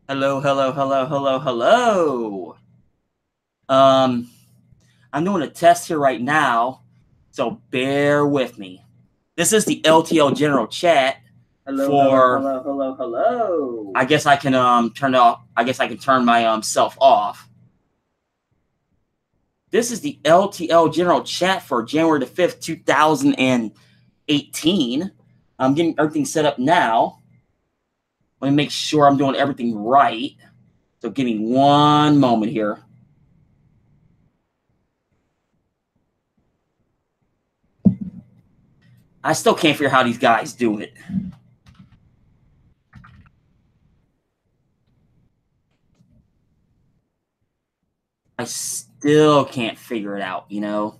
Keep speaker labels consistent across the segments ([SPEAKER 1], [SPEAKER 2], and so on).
[SPEAKER 1] Hello, hello, hello, hello, hello. Um, I'm doing a test here right now, so bear with me. This is the LTL General Chat
[SPEAKER 2] Hello, hello,
[SPEAKER 1] for.
[SPEAKER 2] hello, hello, hello.
[SPEAKER 1] I guess I can turn off. I guess I can turn my self off. This is the LTL General Chat for January the 5th, 2018. I'm getting everything set up now. Let me make sure I'm doing everything right. So give me one moment here. I still can't figure out how these guys do it. I still can't figure it out, you know?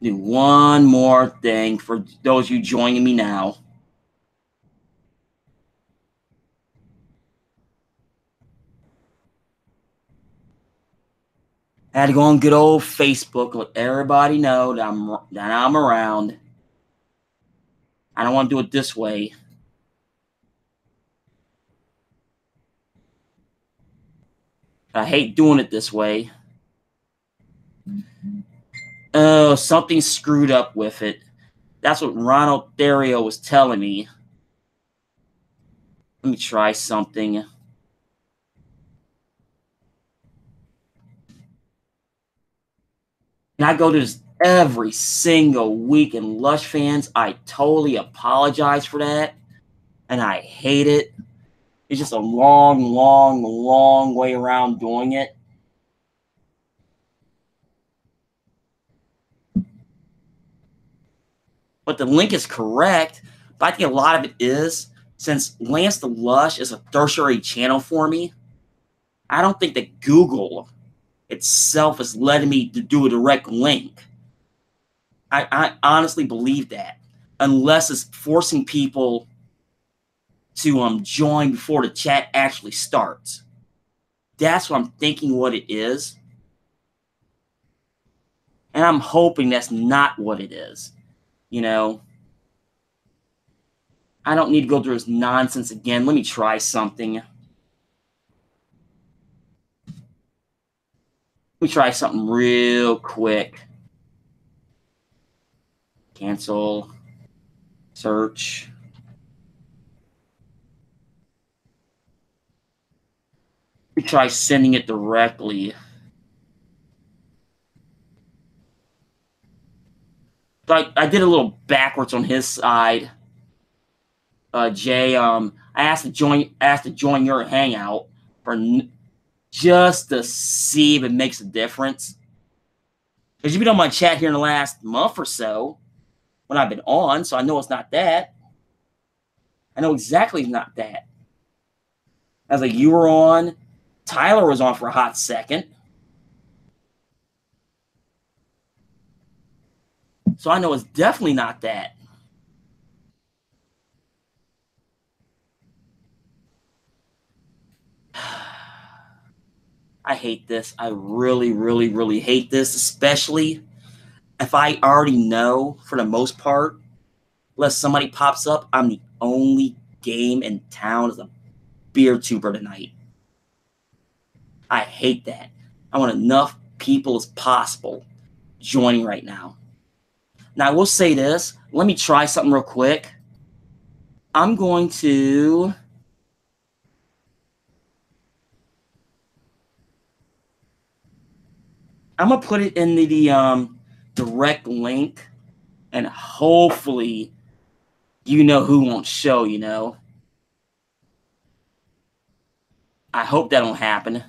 [SPEAKER 1] Do one more thing for those of you joining me now. I had to go on good old Facebook, let everybody know that I'm around. I don't want to do it this way. I hate doing it this way. Oh, something screwed up with it. That's what Ronald Therio was telling me. Let me try something. And I go to this every single week, and Lush fans, I totally apologize for that. And I hate it. It's just a long, long, long way around doing it. But the link is correct. But I think a lot of it is, since Lance the Lush is a tertiary channel for me, I don't think that Google itself is letting me to do a direct link. I honestly believe that. Unless it's forcing people to join before the chat actually starts. That's what I'm thinking what it is. And I'm hoping that's not what it is. You know, I don't need to go through this nonsense again. Let me try something. Let me try something real quick. Cancel. Search. Let me try sending it directly. So I did a little backwards on his side. Jay, I asked to join your hangout for just to see if it makes a difference. Because you've been on my chat here in the last month or so when I've been on, so I know it's not that. I know exactly it's not that. I was like, you were on. Tyler was on for a hot second. So I know it's definitely not that. I hate this. I really, really, really hate this, especially if I already know, for the most part, unless somebody pops up, I'm the only game in town as a beer tuber tonight. I hate that. I want enough people as possible joining right now. Now, I will say this. Let me try something real quick. I'm going to. I'm gonna put it in the direct link, and hopefully, you know who won't show. You know, I hope that don't happen.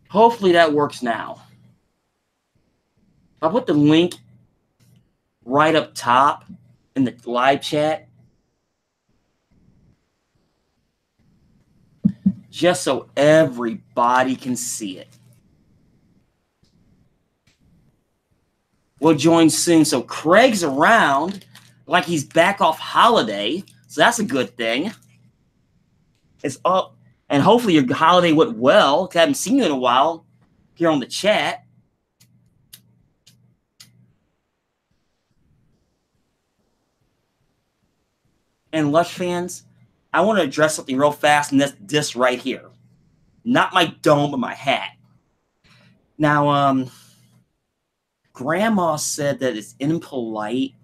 [SPEAKER 1] Hopefully that works now. I'll put the link right up top in the live chat, just so everybody can see it. will join soon. So Craig's around, like he's back off holiday. So that's a good thing. It's up, and hopefully your holiday went well. 'Cause I haven't seen you in a while here on the chat. And Lush fans, I want to address something real fast, and that's this right here. Not my dome, but my hat. Now, Grandma said that it's impolite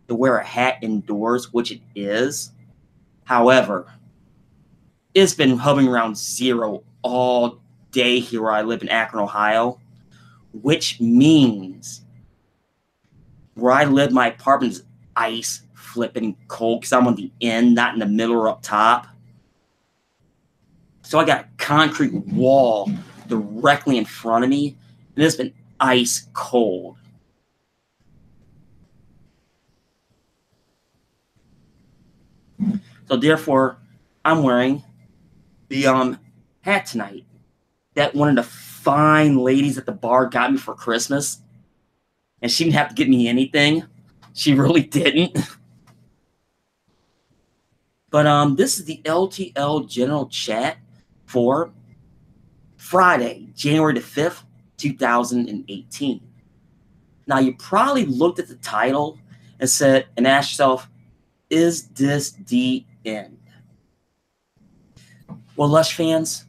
[SPEAKER 1] to wear a hat indoors, which it is. However, it's been hovering around 0 all day here where I live in Akron, Ohio, which means where I live, my apartment is ice flipping cold because I'm on the end, not in the middle or up top. So I got a concrete wall directly in front of me, and it's been ice cold. So therefore, I'm wearing the hat tonight that one of the fine ladies at the bar got me for Christmas. And she didn't have to get me anything. She really didn't. But this is the LTL General Chat for Friday, January the 5th, 2018. Now, you probably looked at the title and said, and asked yourself, is this the end? Well, Lush fans,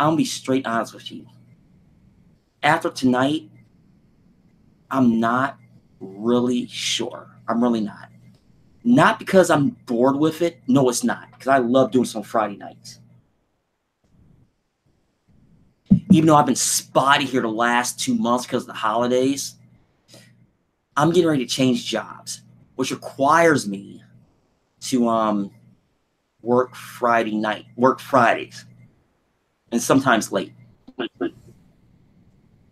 [SPEAKER 1] I'm going to be straight honest with you. After tonight, I'm not really sure. I'm really not. Not because I'm bored with it. No, it's not. Because I love doing this on Friday nights. Even though I've been spotty here the last 2 months because of the holidays, I'm getting ready to change jobs, which requires me to work Fridays, and sometimes late.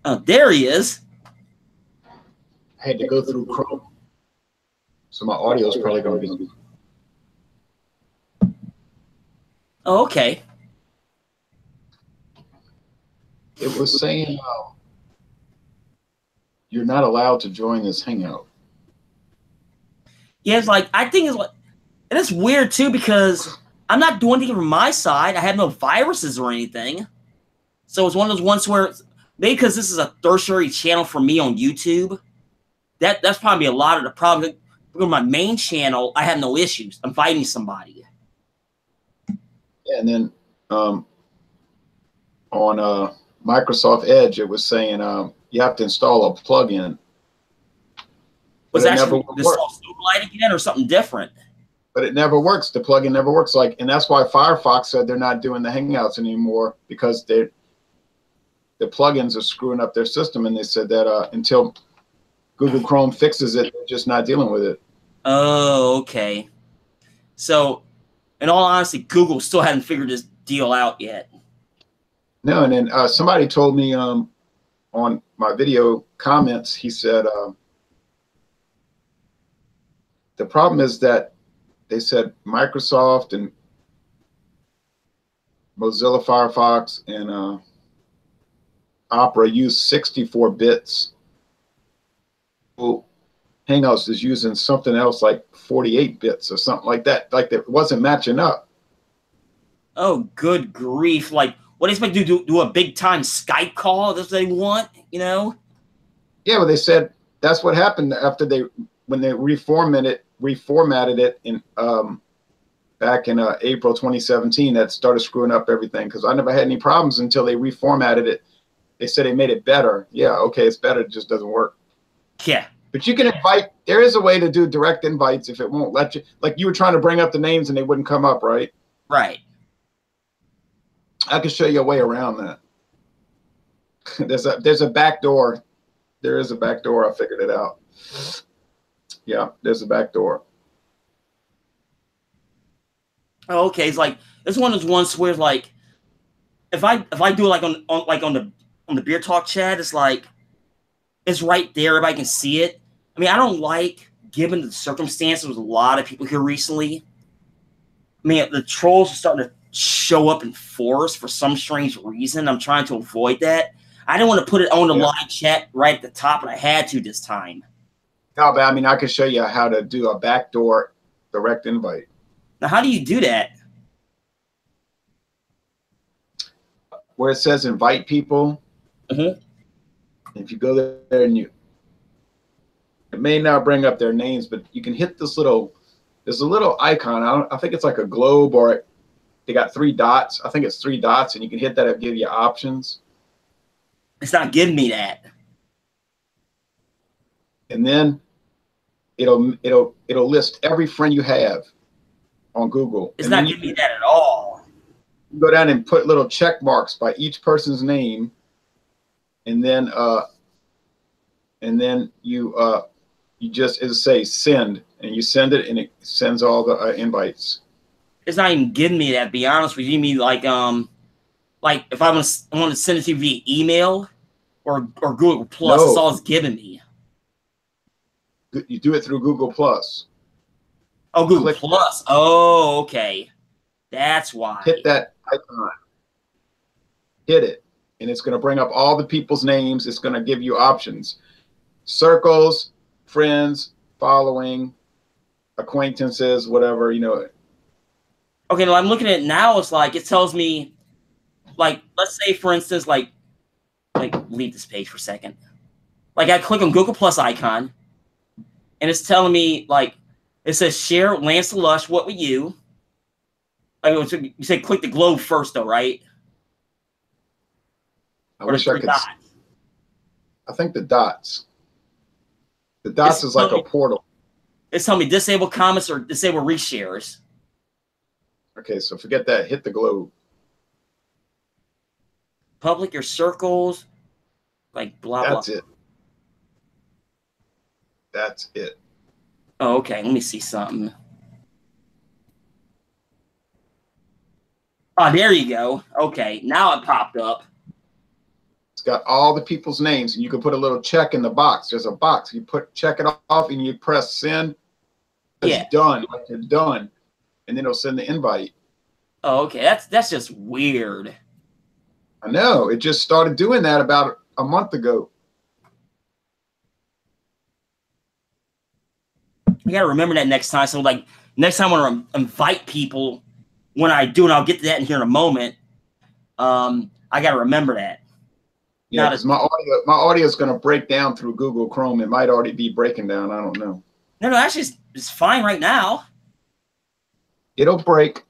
[SPEAKER 1] Oh, there he is.
[SPEAKER 3] I had to go through Chrome, so my audio is probably going to be.
[SPEAKER 1] Oh, okay.
[SPEAKER 3] It was saying you're not allowed to join this hangout.
[SPEAKER 1] Yeah, it's like, I think it's like, and it's weird too because I'm not doing anything from my side. I have no viruses or anything. So it's one of those ones where, maybe because this is a tertiary channel for me on YouTube, that's probably a lot of the problem. Because my main channel, I have no issues. I'm fighting somebody.
[SPEAKER 3] Yeah, and then on Microsoft Edge, it was saying you have to install a plugin.
[SPEAKER 1] Was that actually install Superlight again or something different?
[SPEAKER 3] But it never works. The plugin never works. And that's why Firefox said they're not doing the Hangouts anymore because the plugins are screwing up their system. And they said that until Google Chrome fixes it, they're just not dealing with it.
[SPEAKER 1] Oh, okay. So, in all honesty, Google still hasn't figured this deal out yet.
[SPEAKER 3] No, and then somebody told me on my video comments, he said the problem is that they said Microsoft and Mozilla Firefox and Opera use 64 bits. Well, Hangouts is using something else like 48 bits or something like that. Like it wasn't matching up.
[SPEAKER 1] Oh, good grief. Like, what do you expect to do a big time Skype call? That's what they want, you know?
[SPEAKER 3] Yeah, but they said that's what happened after when they reformatted it in back in April 2017. That started screwing up everything because I never had any problems until they reformatted it. They said they made it better. Yeah, okay, it's better. It just doesn't work.
[SPEAKER 1] Yeah.
[SPEAKER 3] But you can invite. There is a way to do direct invites if it won't let you. Like you were trying to bring up the names and they wouldn't come up, right?
[SPEAKER 1] Right.
[SPEAKER 3] I can show you a way around that. There's a back door. There is a back door. I figured it out. Yeah, there's a back door.
[SPEAKER 1] Oh, okay. It's like it's one of those ones where like if I do it like on the beer talk chat, it's like it's right there. Everybody can see it. I mean, I don't like, given the circumstances with a lot of people here recently. I mean, the trolls are starting to show up in force for some strange reason. I'm trying to avoid that. I didn't want to put it on the
[SPEAKER 3] Yeah.
[SPEAKER 1] live chat right at the top, but I had to this time.
[SPEAKER 3] No, but I mean, I could show you how to do a backdoor direct invite.
[SPEAKER 1] Now, how do you do that?
[SPEAKER 3] Where it says invite people, if you go there and it may not bring up their names, but you can hit this little, there's a little icon. I think it's like a globe, or they got 3 dots. I think it's 3 dots, and you can hit that. It'll give you options.
[SPEAKER 1] It's not giving me that.
[SPEAKER 3] And then it'll list every friend you have on Google.
[SPEAKER 1] It's
[SPEAKER 3] and
[SPEAKER 1] not giving me that at all.
[SPEAKER 3] You go down and put little check marks by each person's name, and then you just, it'll say send, and you send it, and it sends all the invites.
[SPEAKER 1] It's not even giving me that, to be honest with you. You mean like if I want to send it to you via email or Google Plus,
[SPEAKER 3] No.
[SPEAKER 1] that's all it's giving me.
[SPEAKER 3] You do it through Google Plus.
[SPEAKER 1] Oh, Google
[SPEAKER 3] Click
[SPEAKER 1] Plus. Oh, okay. That's why.
[SPEAKER 3] Hit that icon. Hit it, and it's going to bring up all the people's names. It's going to give you options: circles, friends, following, acquaintances, whatever, you know.
[SPEAKER 1] Okay, now I'm looking at it now. It's like it tells me, like, let's say for instance, like leave this page for a second. Like I click on Google Plus icon, and it's telling me like it says share Lance the Lush. What would you? I mean, you say click the globe first, though, right?
[SPEAKER 3] I wish I could.
[SPEAKER 1] Dots?
[SPEAKER 3] I think the dots. The dots is like a portal.
[SPEAKER 1] It's telling me disable comments or disable reshares.
[SPEAKER 3] Okay, so forget that. Hit the globe.
[SPEAKER 1] Public your circles, like blah blah.
[SPEAKER 3] That's it. That's it.
[SPEAKER 1] Oh, okay. Let me see something. Oh, there you go. Okay, now it popped up.
[SPEAKER 3] It's got all the people's names, and you can put a little check in the box. There's a box. You check it off, and you press send. It's done. Like it's done, and then it'll send the invite.
[SPEAKER 1] Oh, okay. That's just weird.
[SPEAKER 3] I know. It just started doing that about a month ago.
[SPEAKER 1] You gotta remember that next time. So, like, next time when I invite people, when I do, and I'll get to that in here in a moment, I gotta remember that.
[SPEAKER 3] Yeah, because my audio is going to break down through Google Chrome. It might already be breaking down. I don't know.
[SPEAKER 1] No, actually, it's fine right now.
[SPEAKER 3] It'll break.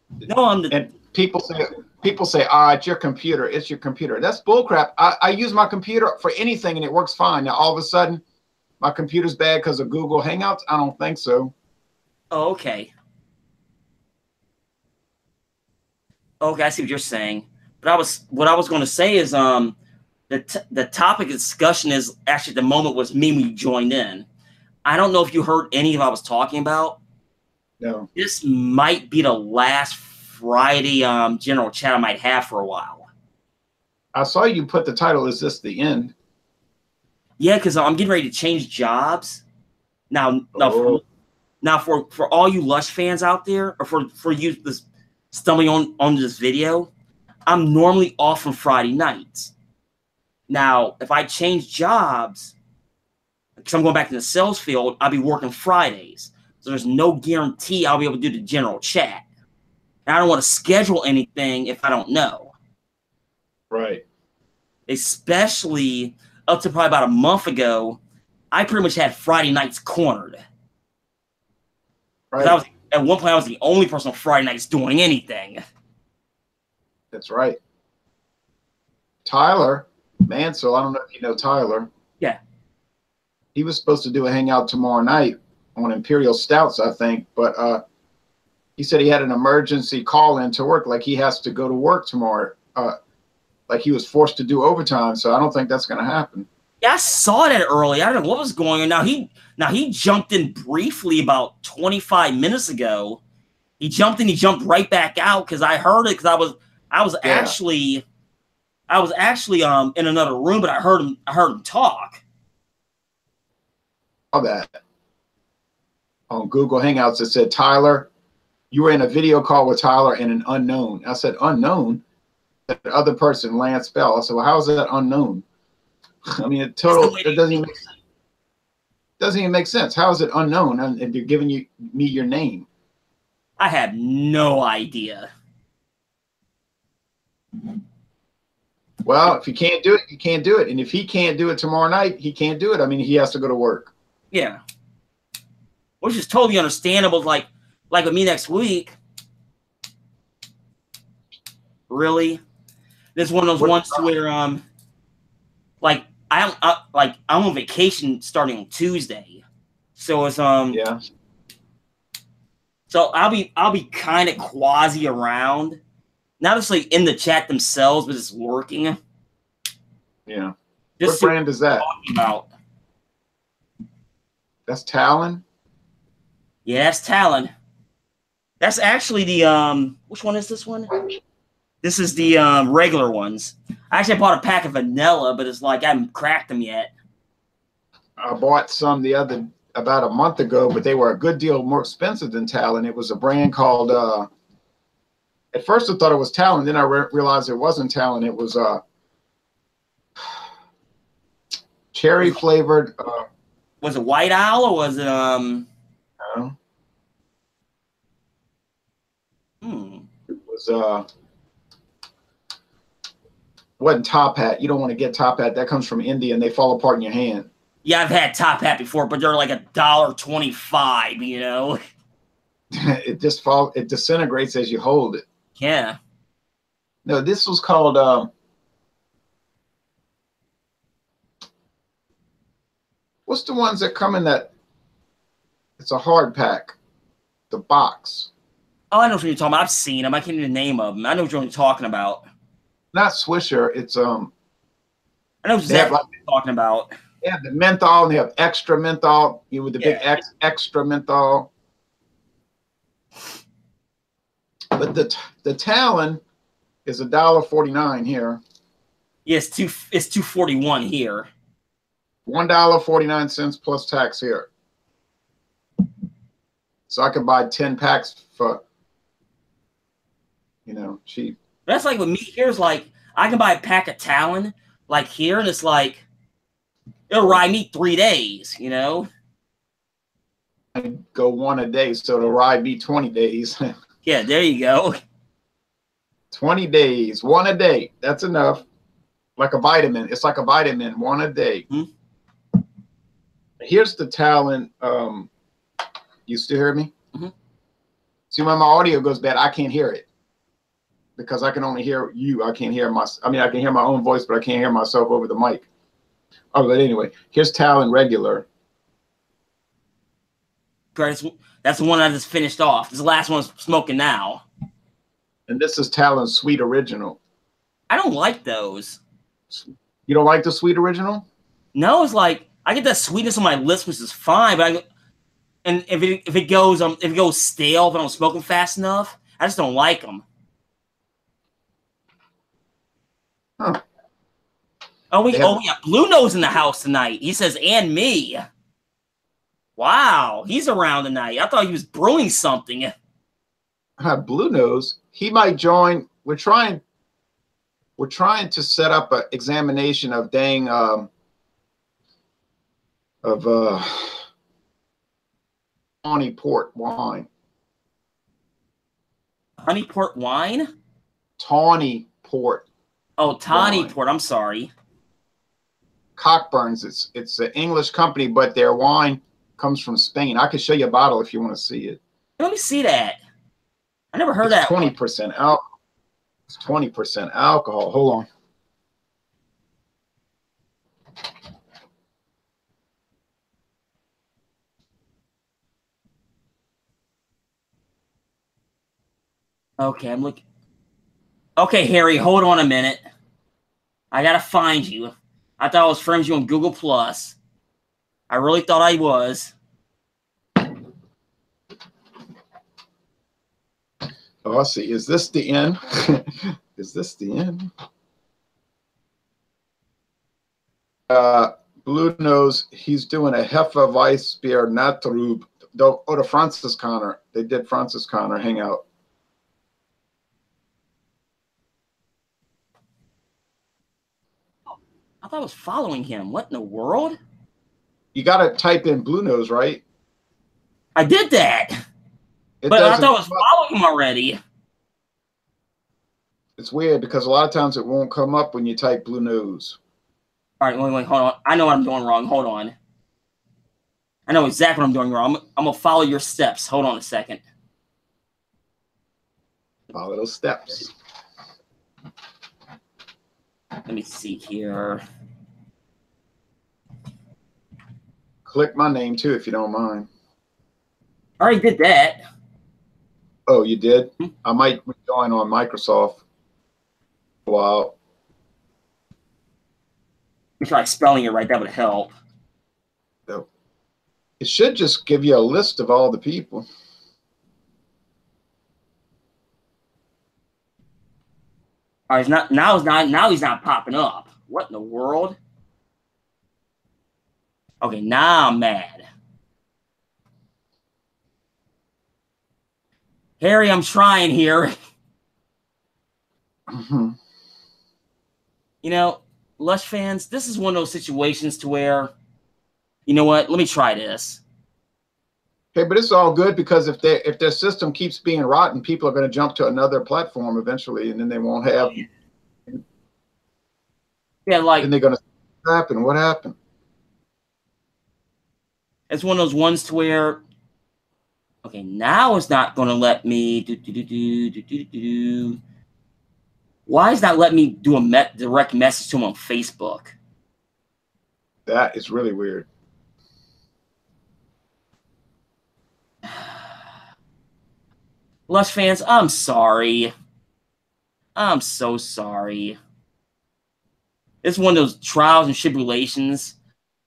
[SPEAKER 1] No,
[SPEAKER 3] and people say, ah, it's your computer. It's your computer. That's bullcrap. I use my computer for anything, and it works fine. Now, all of a sudden, my computer's bad because of Google Hangouts? I don't think so.
[SPEAKER 1] Oh, okay. Okay, I see what you're saying. But what I was going to say is the topic of discussion is actually at the moment was me when you joined in. I don't know if you heard any of what I was talking about.
[SPEAKER 3] No.
[SPEAKER 1] This might be the last Friday general chat I might have for a while.
[SPEAKER 3] I saw you put the title, is this the end?
[SPEAKER 1] Yeah, because I'm getting ready to change jobs. Now for all you Lush fans out there, or for you stumbling on this video, I'm normally off on Friday nights. Now, if I change jobs, because I'm going back to the sales field, I'll be working Fridays. So there's no guarantee I'll be able to do the general chat. And I don't want to schedule anything if I don't know.
[SPEAKER 3] Right.
[SPEAKER 1] Especially up to probably about a month ago, I pretty much had Friday nights cornered. Right. At one point, I was the only person on Friday nights doing anything.
[SPEAKER 3] That's right. Tyler Mansell, I don't know if you know Tyler.
[SPEAKER 1] Yeah.
[SPEAKER 3] He was supposed to do a hangout tomorrow night on Imperial Stouts, I think, but he said he had an emergency call in to work, like he has to go to work tomorrow. Like he was forced to do overtime, so I don't think that's going to happen.
[SPEAKER 1] Yeah, I saw that early. I don't know what was going on. Now he jumped in briefly about 25 minutes ago. He jumped in, he jumped right back out because I heard it because I was actually in another room, but I heard him talk.
[SPEAKER 3] Saw that on Google Hangouts. It said, Tyler, you were in a video call with Tyler and an unknown. I said, unknown? that other person, Lance Bell. I said, well, how is that unknown? I mean, it doesn't even make sense. How is it unknown? And they're giving me your name.
[SPEAKER 1] I have no idea.
[SPEAKER 3] Well, if you can't do it, you can't do it. And if he can't do it tomorrow night, he can't do it. I mean, he has to go to work.
[SPEAKER 1] Yeah. Which is totally understandable. Like with me next week. Really? This is one of those ones where like I'm on vacation starting on Tuesday. So it's
[SPEAKER 3] yeah.
[SPEAKER 1] So I'll be kind of quasi around. Not necessarily in the chat themselves, but just working.
[SPEAKER 3] Yeah.
[SPEAKER 1] Just
[SPEAKER 3] what brand is that?
[SPEAKER 1] About.
[SPEAKER 3] That's Talon?
[SPEAKER 1] Yeah, that's Talon. That's actually the which one is this one? This is the regular ones. Actually, I bought a pack of vanilla, but it's like I haven't cracked them yet.
[SPEAKER 3] I bought some about a month ago, but they were a good deal more expensive than Talon. It was a brand called at first I thought it was Talon, then I realized it wasn't Talon. It was cherry flavored.
[SPEAKER 1] Was it White Owl or was it
[SPEAKER 3] no. It was wasn't Top Hat. You don't want to get Top Hat. That comes from India and they fall apart in your hand.
[SPEAKER 1] Yeah, I've had Top Hat before, but they're like $1.25, you know.
[SPEAKER 3] It disintegrates as you hold it.
[SPEAKER 1] Yeah.
[SPEAKER 3] No, this was called what's the ones that come in that it's a hard pack, the box.
[SPEAKER 1] Oh, I know what you're talking about. I've seen them. I can't even name of them. I know what you're talking about.
[SPEAKER 3] Not Swisher, it's
[SPEAKER 1] I know exactly what you're talking about.
[SPEAKER 3] They have the menthol and they have extra menthol, with the big extra menthol. But the Talon is $1.49 here.
[SPEAKER 1] Yeah, it's $2.41 here.
[SPEAKER 3] $1.49 plus tax here. So I could buy 10 packs for, cheap.
[SPEAKER 1] That's like with me. Here's like I can buy a pack of Talon like here, and it's like it'll ride me 3 days. You know.
[SPEAKER 3] I go one a day, so it'll ride me 20 days.
[SPEAKER 1] Yeah, there you go.
[SPEAKER 3] 20 days, one a day. That's enough. Like a vitamin. It's like a vitamin, one a day.
[SPEAKER 1] Mm-hmm.
[SPEAKER 3] Here's the Talon. You still hear me?
[SPEAKER 1] Mm-hmm.
[SPEAKER 3] See, when my audio goes bad, I can't hear it because I can only hear you. I can't hear I can hear my own voice, but I can't hear myself over the mic. Oh, but anyway, here's Talon regular.
[SPEAKER 1] That's the one I just finished off. This is the last one I'm smoking now.
[SPEAKER 3] And this is Talon Sweet Original.
[SPEAKER 1] I don't like those.
[SPEAKER 3] You don't like the Sweet Original?
[SPEAKER 1] No, it's like I get that sweetness on my lips, which is fine, but if it goes stale, if I don't smoke them fast enough, I just don't like them.
[SPEAKER 3] Huh.
[SPEAKER 1] Oh, we got Blue Nose in the house tonight. He says, and me. Wow, he's around tonight. I thought he was brewing something.
[SPEAKER 3] Blue Nose. He might join. We're trying to set up an examination of Tawny Port wine.
[SPEAKER 1] Honey port wine?
[SPEAKER 3] Tawny Port.
[SPEAKER 1] Oh, Tawny Port. I'm sorry.
[SPEAKER 3] Cockburn's. It's an English company, but their wine comes from Spain. I can show you a bottle if you want to see it.
[SPEAKER 1] Let me see that. I never heard that.
[SPEAKER 3] 20% alcohol. It's 20% alcohol. Hold on.
[SPEAKER 1] Okay, I'm looking. Okay, Harry, hold on a minute. I gotta find you. I thought I was friends with you on Google Plus. I really thought I was.
[SPEAKER 3] Oh, I see. Is this the end? Is this the end? Blue Nose, he's doing a Hefeweißbier Natrub. The Franziskaner. They did Franziskaner hangout.
[SPEAKER 1] thought I was following him. What in the world?
[SPEAKER 3] You got to type in Blue Nose, right?
[SPEAKER 1] I did that. But I thought I was following him already.
[SPEAKER 3] It's weird because a lot of times it won't come up when you type Blue Nose.
[SPEAKER 1] All right, wait, hold on. I know what I'm doing wrong. Hold on. I know exactly what I'm doing wrong. I'm going to follow your steps. Hold on a second.
[SPEAKER 3] Follow those steps.
[SPEAKER 1] Let me see here.
[SPEAKER 3] Click my name too, if you don't mind.
[SPEAKER 1] I already did that.
[SPEAKER 3] Oh, you did? I might join on Microsoft a while.
[SPEAKER 1] Try spelling it right. That would help.
[SPEAKER 3] So it should just give you a list of all the people.
[SPEAKER 1] All right, now he's not popping up. What in the world? Okay, now I'm mad. Harry, I'm trying here.
[SPEAKER 3] Mm-hmm.
[SPEAKER 1] You know, Lush fans, this is one of those situations to where, you know what? Let me try this.
[SPEAKER 3] Okay, but it's all good because if their system keeps being rotten, people are going to jump to another platform eventually, and then they won't have.
[SPEAKER 1] Yeah, like
[SPEAKER 3] then they're going to happen. What happened?
[SPEAKER 1] It's one of those ones to where, okay, now it's not going to let me Why is not letting me do a direct message to him on Facebook?
[SPEAKER 3] That is really weird.
[SPEAKER 1] Lush fans, I'm sorry. I'm so sorry. It's one of those trials and tribulations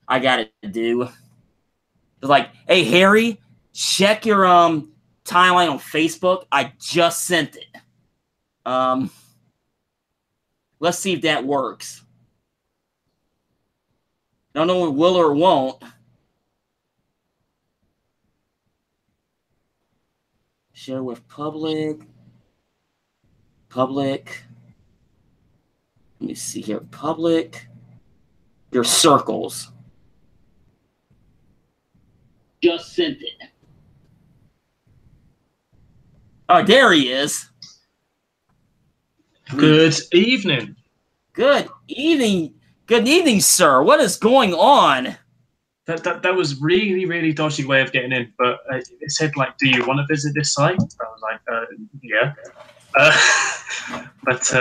[SPEAKER 1] I gotta do. It's like, hey Harry, check your timeline on Facebook. I just sent it. Let's see if that works. I don't know if it will or won't. Share with public. Public. Let me see here. Public. Your circles. Just sent it. Oh, there he is.
[SPEAKER 4] Good evening.
[SPEAKER 1] Good evening. Good evening, sir. What is going on?
[SPEAKER 4] That was really dodgy way of getting in, but it said like, "Do you want to visit this site?" I was like, "Yeah," but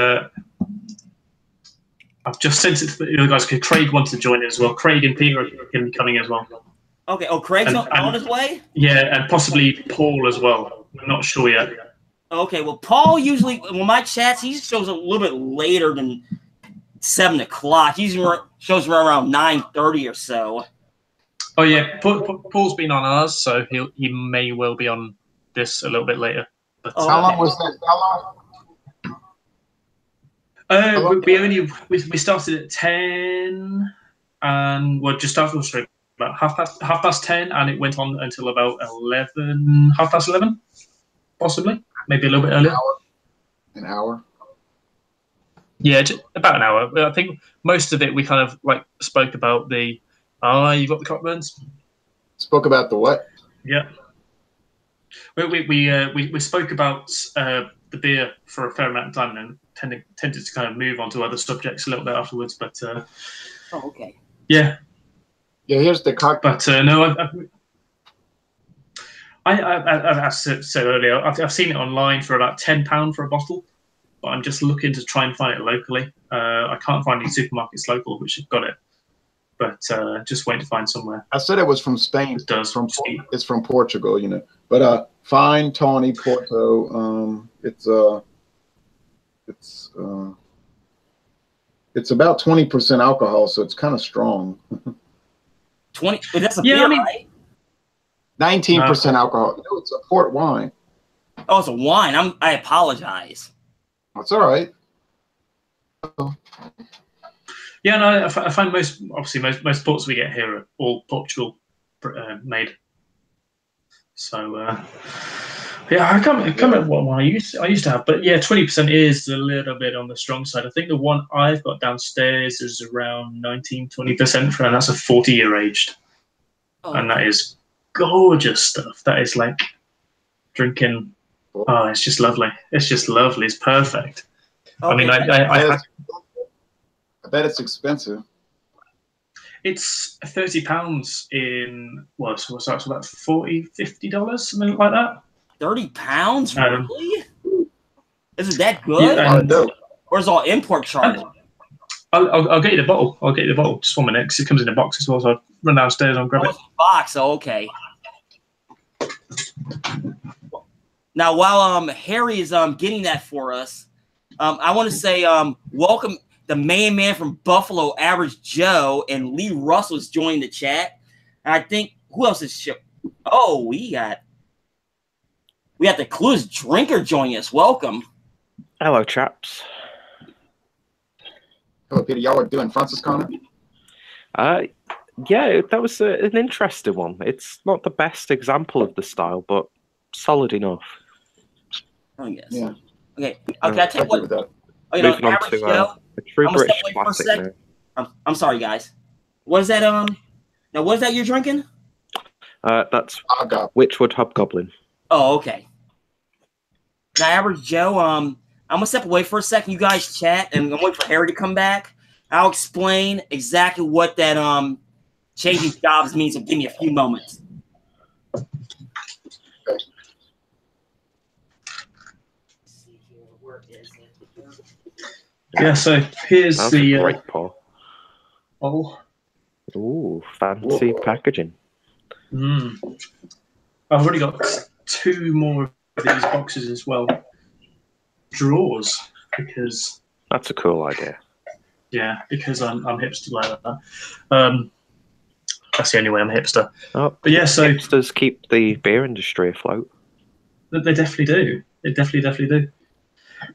[SPEAKER 4] I've just sent it to the other guys. Because Craig wanted to join it as well. Craig and Peter are going to be coming as well.
[SPEAKER 1] Okay. Oh, Craig's on his way.
[SPEAKER 4] Yeah, and possibly Paul as well. I'm not sure yet.
[SPEAKER 1] Okay. Well, Paul usually when my chats he shows a little bit later than 7 o'clock. He usually shows around 9:30 or so.
[SPEAKER 4] Oh yeah, Paul's been on ours, so he may well be on this a little bit later. But
[SPEAKER 3] how long was that? How long?
[SPEAKER 4] We started at 10, and well, just after about half past 10, and it went on until about 11, half past 11, possibly, maybe a little bit earlier.
[SPEAKER 3] An hour.
[SPEAKER 4] Yeah, about an hour. I think most of it we kind of like spoke about the. You got the cockburns?
[SPEAKER 3] Spoke about the what?
[SPEAKER 4] Yeah. We spoke about the beer for a fair amount of time, and tended to kind of move on to other subjects a little bit afterwards. But
[SPEAKER 1] oh, okay.
[SPEAKER 4] Yeah.
[SPEAKER 3] Yeah, here's the cock.
[SPEAKER 4] But no, I said earlier, I've seen it online for about £10 for a bottle, but I'm just looking to try and find it locally. I can't find any supermarkets local which have got it. But just waiting to find somewhere.
[SPEAKER 3] I said it was from Spain.
[SPEAKER 4] It does.
[SPEAKER 3] It's from Portugal, you know. But fine Tawny Porto. It's about 20% alcohol, so it's kind of strong.
[SPEAKER 1] 20. But that's a beer, right?
[SPEAKER 3] 19% alcohol. No, it's a port wine.
[SPEAKER 1] Oh, it's a wine. I apologize.
[SPEAKER 3] That's all right.
[SPEAKER 4] Yeah, no, I find most ports we get here are all Portugal made. So Yeah, I can't remember what one I used to have, but yeah, 20% is a little bit on the strong side. I think the one I've got downstairs is around 19-20%, and that's a 40-year aged, and that is gorgeous stuff. That is like drinking. Oh, it's just lovely. It's just lovely. It's perfect.
[SPEAKER 1] Okay.
[SPEAKER 4] I mean, I
[SPEAKER 3] bet it's expensive.
[SPEAKER 4] It's £30 in so it's about $40-50, something like that.
[SPEAKER 1] £30, really? Isn't that good?
[SPEAKER 4] Yeah,
[SPEAKER 1] or is all import charge?
[SPEAKER 4] I'll get you the bottle. I'll get you the bottle. Just 1 minute, because it comes in a box as well. So I'll run downstairs and grab it.
[SPEAKER 1] Box. Oh, okay. Now, while Harry is getting that for us, I want to say welcome the main man from Buffalo, Average Joe, and Lee Russell is joining the chat. And I think who else is? Oh, we got the Clueless Drinker joining us. Welcome.
[SPEAKER 5] Hello, chaps.
[SPEAKER 3] Hello, Peter. Y'all are doing Francis Connor?
[SPEAKER 5] Yeah, that was an interesting one. It's not the best example of the style, but solid enough.
[SPEAKER 1] Oh, yes.
[SPEAKER 3] Yeah.
[SPEAKER 1] Okay. I tell you what.
[SPEAKER 5] Moving on to a true British classic now.
[SPEAKER 1] I'm sorry, guys. What is that? Now, what is that you're drinking?
[SPEAKER 5] That's Witchwood Hobgoblin.
[SPEAKER 1] Oh, okay. Now, Average Joe, I'm gonna step away for a second. You guys chat, and I'm waiting for Harry to come back. I'll explain exactly what that changing jobs means. So give me a few moments.
[SPEAKER 4] Yeah, so here's
[SPEAKER 5] That's
[SPEAKER 4] the
[SPEAKER 5] great pour.
[SPEAKER 4] bottle.
[SPEAKER 5] Ooh, fancy packaging.
[SPEAKER 4] I've already got 2 more of these boxes as well. Drawers, because
[SPEAKER 5] that's a cool idea.
[SPEAKER 4] Yeah, because I'm hipster like that. That's the only way I'm a hipster.
[SPEAKER 5] Oh,
[SPEAKER 4] but yeah, so
[SPEAKER 5] hipsters keep the beer industry afloat.
[SPEAKER 4] They definitely do. They definitely do.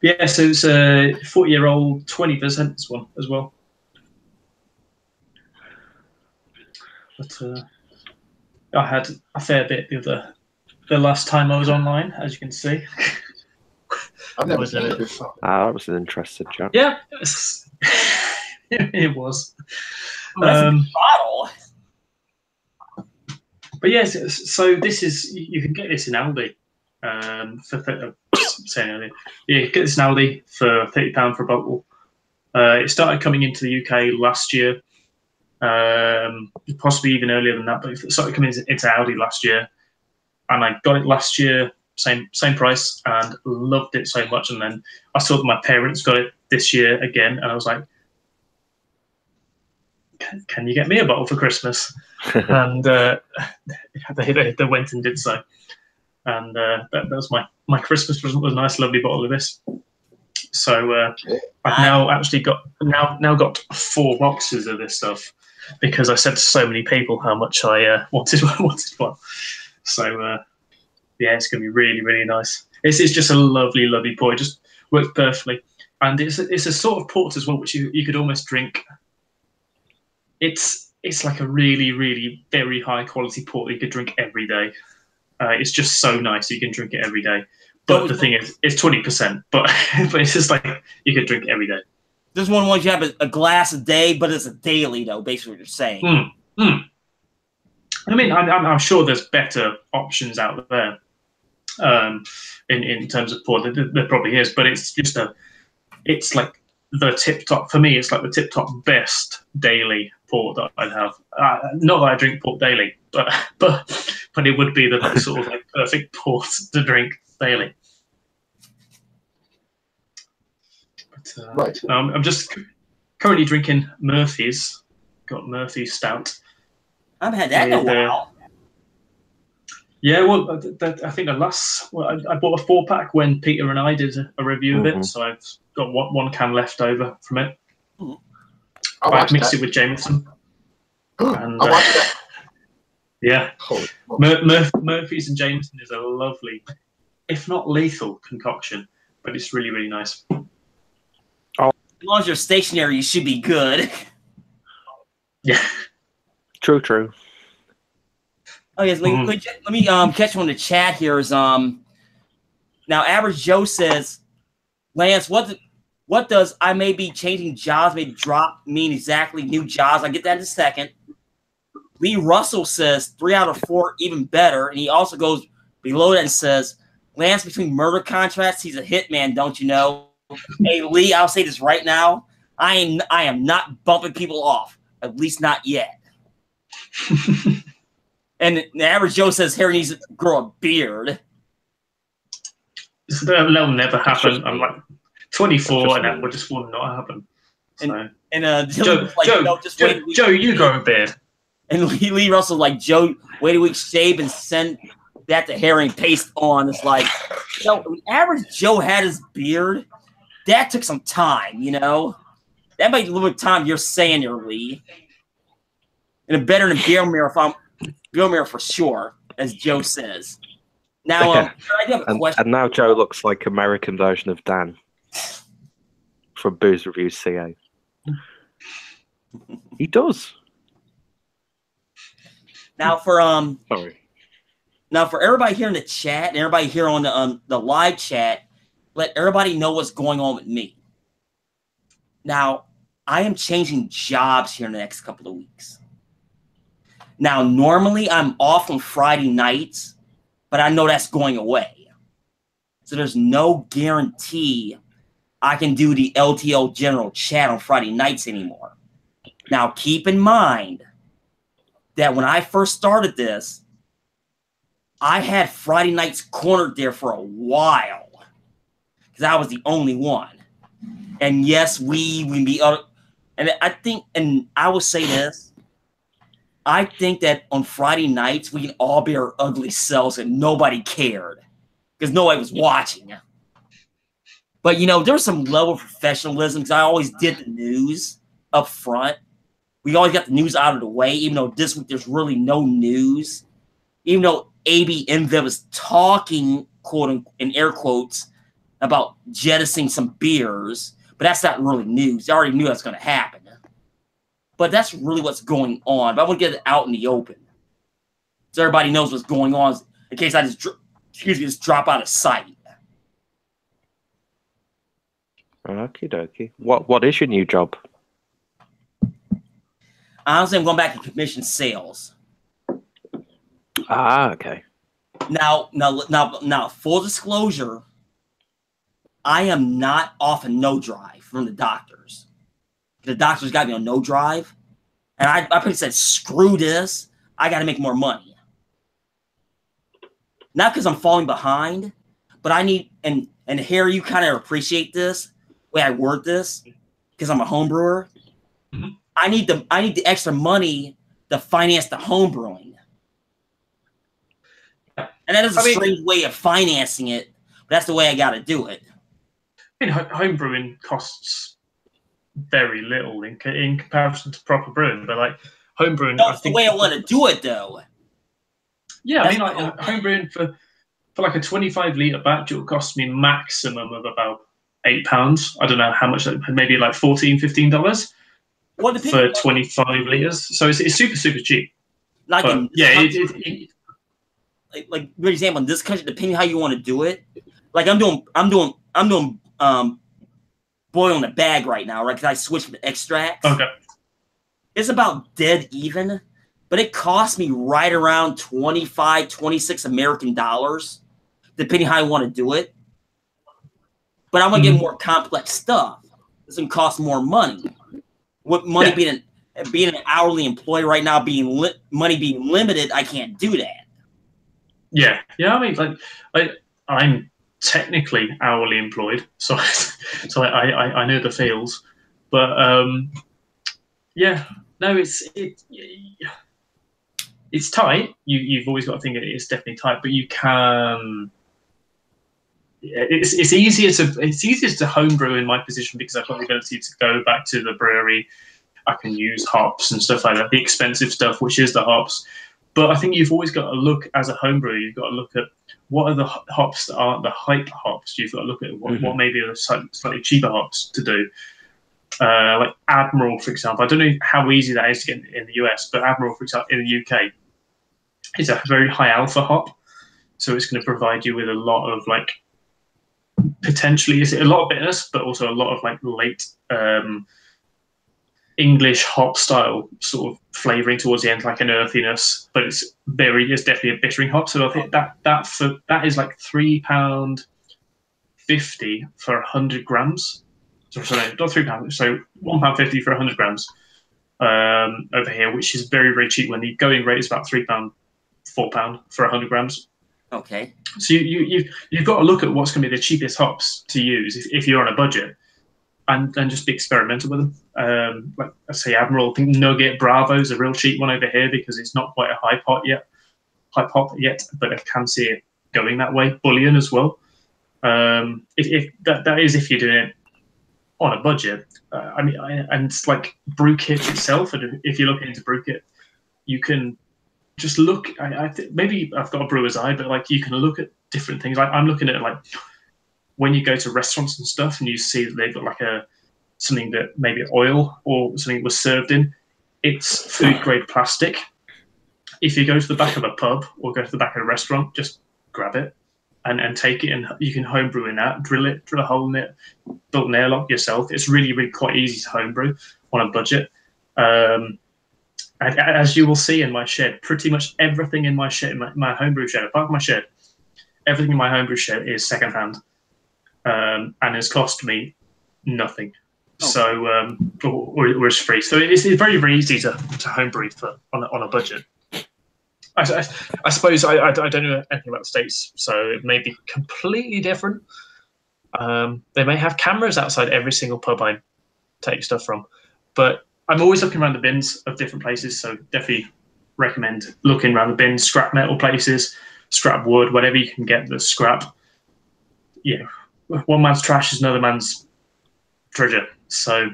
[SPEAKER 4] Yeah, so it's a 40-year-old, 20% this one as well. But I had a fair bit the last time I was online, as you can see.
[SPEAKER 3] I've never seen it before.
[SPEAKER 5] That was an interesting chat.
[SPEAKER 4] Yeah, it was.
[SPEAKER 1] Oh, that's a good bottle.
[SPEAKER 4] But yes, so this is, you can get this in Aldi you get this in Aldi for £30 for a bottle. It started coming into the UK last year, possibly even earlier than that, but it started coming into Aldi last year, and I got it last year, same price, and loved it so much. And then I saw that my parents got it this year again, and I was like, can you get me a bottle for Christmas? And they went and did so. And that was my Christmas present, was a nice, lovely bottle of this. So I've now actually got 4 boxes of this stuff, because I said to so many people how much I wanted one. So yeah, it's going to be really, really nice. It's just a lovely, lovely pour. It just works perfectly, and it's a sort of port as well, which you could almost drink. It's like a really, really very high quality port that you could drink every day. It's just so nice. You can drink it every day. But the thing is, it's 20%. But it's just like you could drink it every day.
[SPEAKER 1] This one wants you to have a glass a day, but it's a daily, though, basically what you're saying.
[SPEAKER 4] I mean, I'm sure there's better options out there in terms of port. There probably is, but it's just it's like the tip top, for me, it's like the tip top best daily port that I'd have. Not that I drink port daily, but it would be the sort of like perfect port to drink daily. But,
[SPEAKER 3] right.
[SPEAKER 4] I'm just currently drinking Murphy's. Got Murphy's Stout.
[SPEAKER 1] I've had that in a while.
[SPEAKER 4] Yeah, well, I think I bought a 4-pack when Peter and I did a review of it, so I've got one can left over from it. I've mixed it with Jameson. And,
[SPEAKER 3] I watched that.
[SPEAKER 4] Yeah. Murphy's and Jameson is a lovely, if not lethal, concoction, but it's really, really nice.
[SPEAKER 1] As long as you're stationary, you should be good.
[SPEAKER 4] Yeah.
[SPEAKER 5] True.
[SPEAKER 1] Oh yes, let me catch one in the chat here. Is Now, Average Joe says, Lance, what does I may be changing jobs, maybe drop mean exactly new jobs? I'll get that in a second. Lee Russell says 3 out of 4, even better. And he also goes below that and says, Lance, between murder contracts, he's a hitman, don't you know? Hey, Lee, I'll say this right now. I am not bumping people off, at least not yet. And the Average Joe says Harry needs to grow a beard.
[SPEAKER 4] That'll never happen. I'm like 24, and that just will not happen. So.
[SPEAKER 1] And
[SPEAKER 4] Joe,
[SPEAKER 1] like,
[SPEAKER 4] Joe,
[SPEAKER 1] no, just
[SPEAKER 4] Joe, Joe, you grow a beard.
[SPEAKER 1] And Lee Russell like, Joe, wait a week, shave and send that to Harry and paste on. It's like, you know, when Average Joe had his beard, that took some time, you know? That might be a little bit of time you're saying there, Lee. And it better than Beer Mirror for sure, as Joe says. Now, I do have a question.
[SPEAKER 5] And now Joe looks like American version of Dan from Booze Reviews CA. He does.
[SPEAKER 1] Now for
[SPEAKER 5] sorry.
[SPEAKER 1] Now for everybody here in the chat and everybody here on the live chat, let everybody know what's going on with me. Now, I am changing jobs here in the next couple of weeks. Now, normally I'm off on Friday nights, but I know that's going away. So there's no guarantee I can do the LTL General Chat on Friday nights anymore. Now, keep in mind that when I first started this, I had Friday nights cornered there for a while because I was the only one. And yes, we be other, and I think, and I will say this, I think that on Friday nights we can all be our ugly selves and nobody cared because nobody was watching. But you know, there's some level of professionalism because I always did the news up front. We always got the news out of the way, even though this week there's really no news. Even though AB InBev was talking, quote unquote, in air quotes, about jettisoning some beers, but that's not really news. They already knew that's going to happen. But that's really what's going on. But I want to get it out in the open so everybody knows what's going on in case I just drop out of sight.
[SPEAKER 5] Okie dokie. What is your new job?
[SPEAKER 1] Honestly, I'm going back to commission sales.
[SPEAKER 5] Ah, okay.
[SPEAKER 1] Now, full disclosure, I am not off a no drive from the doctors. The doctors got me on no drive, and I pretty said, screw this. I got to make more money. Not because I'm falling behind, but I need, and Harry, you kind of appreciate this, the way I word this, because I'm a home brewer.
[SPEAKER 4] Mm-hmm.
[SPEAKER 1] I need the extra money to finance the home brewing. And that is a strange way of financing it, but that's the way I got to do it.
[SPEAKER 4] I mean, home brewing costs very little in comparison to proper brewing, but like home brewing,
[SPEAKER 1] that's the way I want to do it, though.
[SPEAKER 4] Yeah, I mean, like home brewing for like a 25-litre batch, it will cost me maximum of about £8. I don't know how much, maybe like $14, $15 for 25 litres. So it's super, super cheap.
[SPEAKER 1] Like
[SPEAKER 4] but,
[SPEAKER 1] like for example, in this country, depending how you want to do it, like I'm doing boil in a bag right now, right? Because I switched from extracts.
[SPEAKER 4] Okay.
[SPEAKER 1] It's about dead even, but it costs me right around 25, 26 American dollars, depending how I want to do it. But I'm gonna get more complex stuff. It's gonna cost more money. With money being an hourly employee right now, money being limited, I can't do that.
[SPEAKER 4] Yeah. I mean, like I'm technically hourly employed, so I know the feels, but it's tight. You've always got to think it's definitely tight, but you can. It's easier to homebrew in my position because I've got the ability to go back to the brewery. I can use hops and stuff like that, the expensive stuff, which is the hops. But I think you've always got to look, as a homebrewer, you've got to look at what are the hops that aren't the hype hops. You've got to look at what maybe are slightly cheaper hops to do. Like Admiral, for example. I don't know how easy that is to get in the US, but Admiral, for example, in the UK, is a very high alpha hop. So it's going to provide you with a lot of like potentially is a lot of bitterness, but also a lot of like late English hop style sort of flavoring towards the end, like an earthiness. But it's definitely a bittering hop. So I think that is like £3.50 for 100 grams. Sorry, not £3. So £1.50 for 100 grams over here, which is very, very cheap. When the going rate is about £3, £4 for 100 grams.
[SPEAKER 1] Okay.
[SPEAKER 4] So you've got to look at what's going to be the cheapest hops to use if you're on a budget, and just be experimental with them. Like I say, Admiral, I think Nugget Bravo is a real cheap one over here because it's not quite a high pop yet, but I can see it going that way. Bullion as well. If that is if you're doing it on a budget. And it's like brew kit itself. And if you're looking into brew kit, you can just look. Maybe I've got a brewer's eye, but like you can look at different things. Like I'm looking at like when you go to restaurants and stuff, and you see that they've got like something that maybe oil or something was served in. It's food grade plastic. If you go to the back of a pub or go to the back of a restaurant, just grab it and take it, and you can homebrew in that. Drill a hole in it, build an airlock yourself. It's really, really quite easy to homebrew on a budget. As you will see in my shed, pretty much everything in my shed, my homebrew shed, apart from my shed, everything in my homebrew shed is secondhand, and has cost me nothing. Okay. So, or it's free. So it's very, very easy to homebrew on a budget. I suppose I don't know anything about the States, so it may be completely different. They may have cameras outside every single pub I take stuff from, but I'm always looking around the bins of different places, so definitely recommend looking around the bins, scrap metal places, scrap wood, whatever you can get that's scrap. Yeah, one man's trash is another man's treasure. So,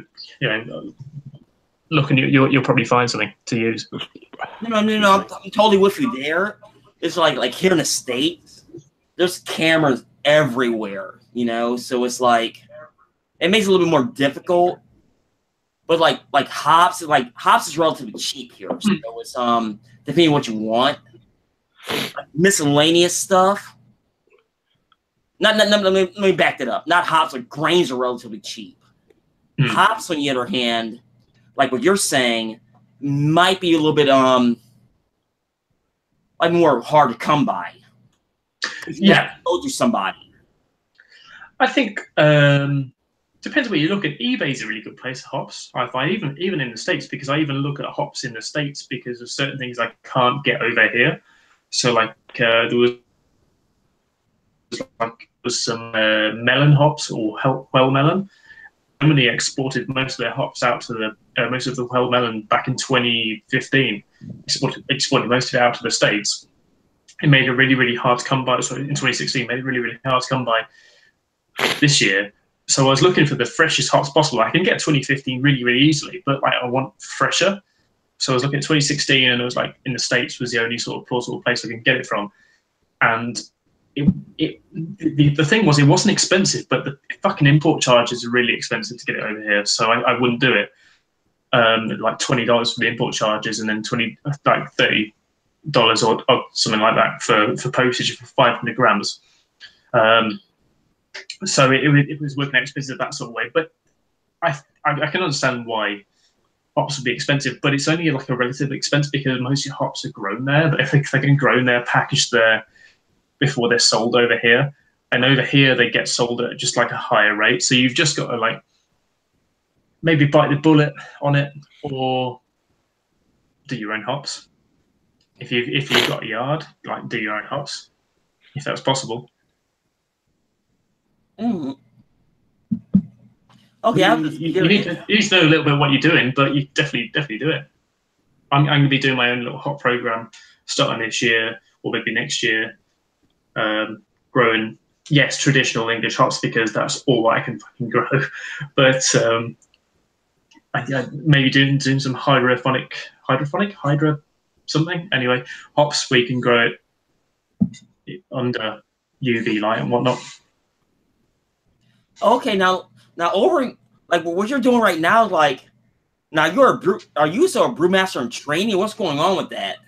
[SPEAKER 4] looking, you'll probably find something to use.
[SPEAKER 1] No, I'm totally with you there. It's like here in the States, there's cameras everywhere, so it's like it makes it a little bit more difficult. But like hops is relatively cheap here, so it's depending on what you want. Like miscellaneous stuff. Let me back that up. Not hops, like grains are relatively cheap. Hops, on the other hand, like what you're saying, might be a little bit like more hard to come by.
[SPEAKER 4] Yeah,
[SPEAKER 1] go to somebody.
[SPEAKER 4] I think depends where you look at. eBay's a really good place for hops. I find even in the States, because I even look at hops in the States because of certain things I can't get over here. So like there was some melon hops or Well melon. Germany exported most of their hops out to most of the Well melon back in 2015. Exported most of it out to the States. It made it really, really hard to come by. So in 2016, made it really, really hard to come by this year. So I was looking for the freshest hops possible. I can get 2015 really, really easily, but like I want fresher. So I was looking at 2016, and it was like in the States was the only sort of plausible place I can get it from. And the thing was, it wasn't expensive, but the fucking import charges are really expensive to get it over here. So I wouldn't do it. Like $20 for the import charges, and then $30 or something like that for postage for 500 grams. So it was working out expensive that sort of way. But I can understand why hops would be expensive, but it's only like a relative expense because most of your hops are grown there. But if they're getting grown there, packaged there before they're sold over here, and over here they get sold at just like a higher rate. So you've just got to like maybe bite the bullet on it, or do your own hops. If you've got a yard, like do your own hops, if that's possible.
[SPEAKER 1] Okay,
[SPEAKER 4] you need to know a little bit what you're doing, but you definitely do it. I'm going to be doing my own little hop program starting this year or maybe next year, growing traditional English hops because that's all I can fucking grow. But maybe doing some hydro something. Anyway, hops we can grow it under UV light and whatnot.
[SPEAKER 1] Okay, now over like what you're doing right now, like now are you still a brewmaster in training? What's going on with that?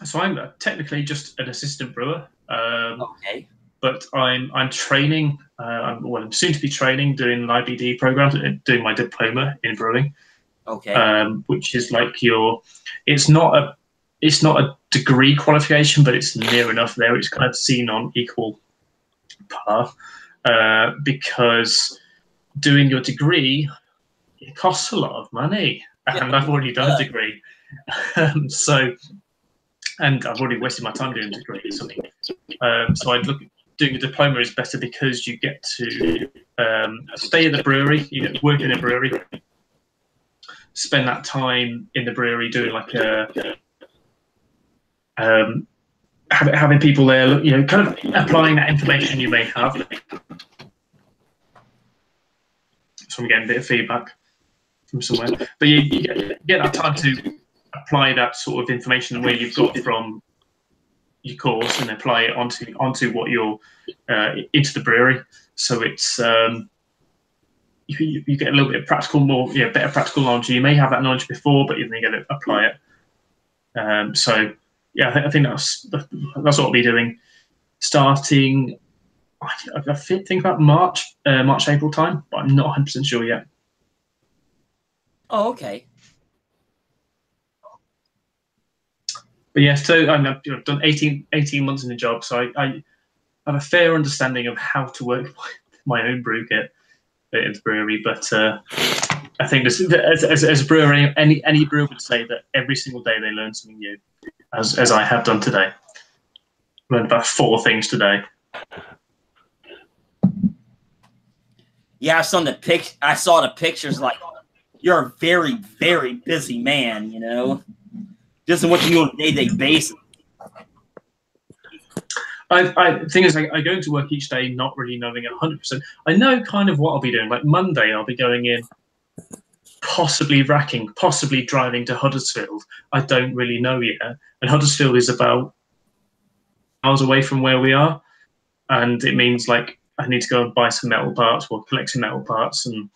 [SPEAKER 4] So I'm technically just an assistant brewer.
[SPEAKER 1] Okay.
[SPEAKER 4] But I'm training. I'm soon to be training, doing an IBD program, doing my diploma in brewing.
[SPEAKER 1] Okay.
[SPEAKER 4] Which is like it's not a degree qualification, but it's near enough there. It's kind of seen on equal par, because doing your degree, it costs a lot of money, and I've already done a degree. So, and I've already wasted my time doing a degree. So I'd look at doing a diploma is better because you get to stay at the brewery, work in a brewery, spend that time in the brewery doing like having people there, kind of applying that information you may have. So I'm getting a bit of feedback from somewhere, but you get that time to apply that sort of information where you've got from your course and apply it onto what you're into the brewery. So it's you get a little bit of better practical knowledge. You may have that knowledge before, but then you got to apply it. So yeah, I think that's what I'll be doing. Starting, I think about March, April time, but I'm not 100% sure yet.
[SPEAKER 1] Oh, okay.
[SPEAKER 4] But yeah, so I've done 18 months in the job, so I have a fair understanding of how to work my own brew kit at the brewery. But I think as a brewer, any brewer would say that every single day they learn something new, as I have done today. Learned about 4 things today.
[SPEAKER 1] Yeah, I saw the pictures. Like, you're a very, very busy man. Just in what you do on a day-to-day basis.
[SPEAKER 4] Thing is, I go into work each day not really knowing 100%. I know kind of what I'll be doing. Like Monday, I'll be going in, possibly racking, possibly driving to Huddersfield. I don't really know yet. And Huddersfield is about miles away from where we are, and it means like I need to go and buy some metal parts or collect some metal parts, and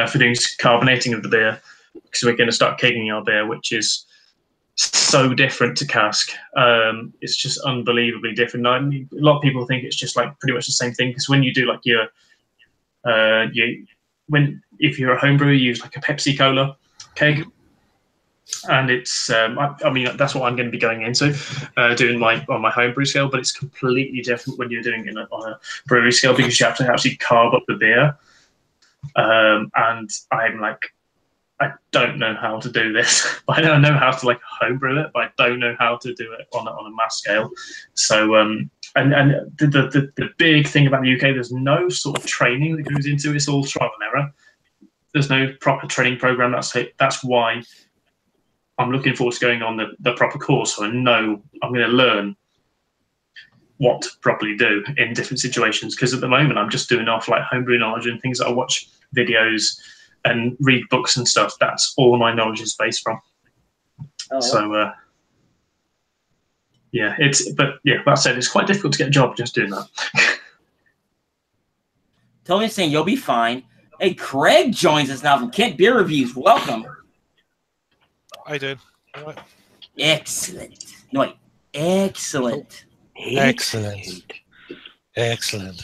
[SPEAKER 4] for doing carbonating of the beer, because we're going to start kegging our beer, which is so different to cask. It's just unbelievably different. I mean, a lot of people think it's just like pretty much the same thing, because when you do like if you're a homebrewer, you use like a Pepsi Cola keg, and it's I mean that's what I'm going to be going into doing on my homebrew scale, but it's completely different when you're doing it on a brewery scale, because you have to actually carb up the beer, and I'm like, I don't know how to do this. I know how to like homebrew it, but I don't know how to do it on a mass scale. So and the big thing about the UK, there's no sort of training that goes into it. It's all trial and error. There's no proper training program. That's why I'm looking forward to going on the proper course, so I know I'm going to learn what to properly do in different situations. Because at the moment, I'm just doing off like homebrew knowledge and things that I watch videos and read books and stuff. That's all my knowledge is based from.
[SPEAKER 1] Oh.
[SPEAKER 4] So that said, it's quite difficult to get a job just doing that.
[SPEAKER 1] Totally saying you'll be fine. Hey, Craig joins us now from Kent Beer Reviews. Welcome.
[SPEAKER 6] How you doing? All right.
[SPEAKER 1] Excellent. No, wait. Excellent.
[SPEAKER 6] Excellent. Excellent.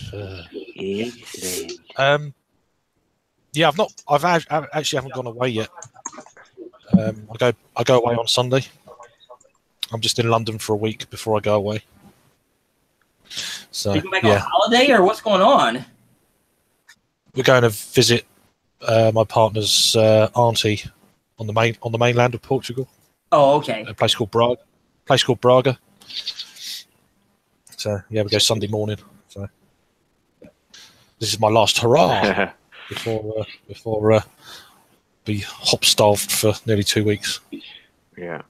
[SPEAKER 6] Yeah, I actually haven't gone away yet. I go away on Sunday. I'm just in London for a week before I go away. So
[SPEAKER 1] Are you going back on holiday, or what's going on?
[SPEAKER 6] We're going to visit my partner's auntie on the mainland of Portugal.
[SPEAKER 1] Oh, okay.
[SPEAKER 6] A place called Braga. So yeah, we go Sunday morning. So this is my last hurrah before be hop starved for nearly 2 weeks.
[SPEAKER 5] Yeah.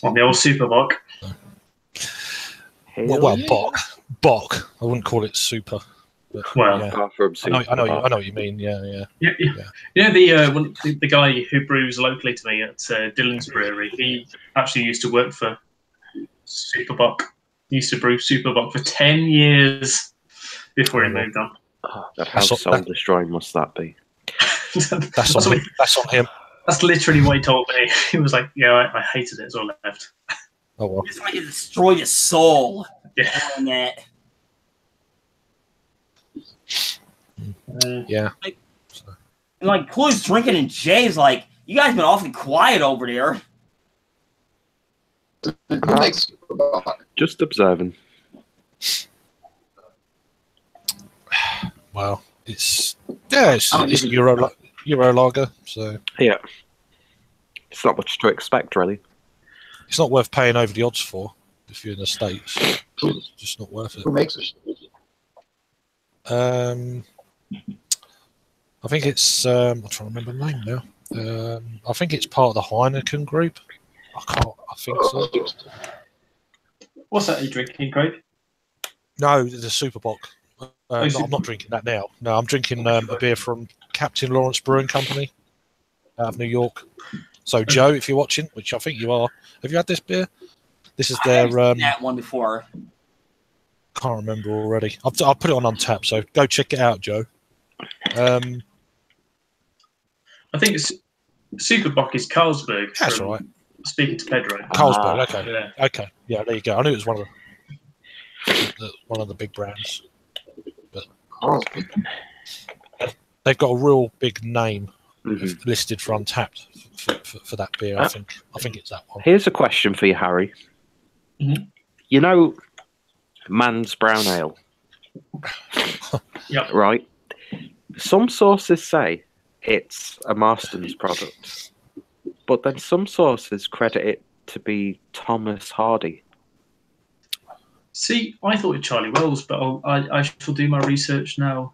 [SPEAKER 4] On the old super bock.
[SPEAKER 6] Well, bock. I wouldn't call it super. But,
[SPEAKER 4] well,
[SPEAKER 6] yeah. I know what you mean. Yeah.
[SPEAKER 4] The guy who brews locally to me at Dillon's Brewery, he actually used to work for Superbock. He used to brew Superbock for 10 years before he moved on.
[SPEAKER 5] Oh, how soul destroying must that be?
[SPEAKER 6] That's on him.
[SPEAKER 4] That's literally what he told me. He was like, "Yeah, I hated it, so I left."
[SPEAKER 6] Oh well.
[SPEAKER 1] It's like it destroyed his soul.
[SPEAKER 4] Yeah.
[SPEAKER 1] On that.
[SPEAKER 6] Yeah.
[SPEAKER 1] And like Clue's drinking, and Jay's like, "You guys been awfully quiet over there."
[SPEAKER 3] Who makes Superbot?
[SPEAKER 5] Just observing.
[SPEAKER 6] Well, it's Euro lager, so
[SPEAKER 5] Yeah. It's not much to expect, really.
[SPEAKER 6] it's not worth paying over the odds for if you're in the States. It's just not worth it.
[SPEAKER 3] Who makes it?
[SPEAKER 6] I think it's I'm trying to remember the name now. I think it's part of the Heineken group. I think so.
[SPEAKER 4] What's that you're drinking, Craig?
[SPEAKER 6] No, the Superbock. No,
[SPEAKER 4] Super-
[SPEAKER 6] I'm not drinking that now. No, I'm drinking a beer from Captain Lawrence Brewing Company out of New York. So, Joe, if you're watching, which I think you are, have you had this beer? This is their.
[SPEAKER 1] I've seen that one before.
[SPEAKER 6] Can't remember already. I'll put it on tap, so go check it out, Joe.
[SPEAKER 4] I think it's Superbock is Carlsberg.
[SPEAKER 6] That's all right.
[SPEAKER 4] Speaking to Pedro.
[SPEAKER 6] Carlsberg. Okay.
[SPEAKER 4] Yeah.
[SPEAKER 6] Okay. Yeah, there you go. I knew it was one of the big brands. They've got a real big name listed for Untapped for that beer. I think it's that one.
[SPEAKER 5] Here's a question for you, Harry.
[SPEAKER 4] Mm-hmm.
[SPEAKER 5] You know, Man's Brown Ale.
[SPEAKER 4] Yep.
[SPEAKER 5] Right. Some sources say it's a Marston's product, but then some sources credit it to be Thomas Hardy.
[SPEAKER 4] See, I thought it was Charlie Wells, but I shall do my research now.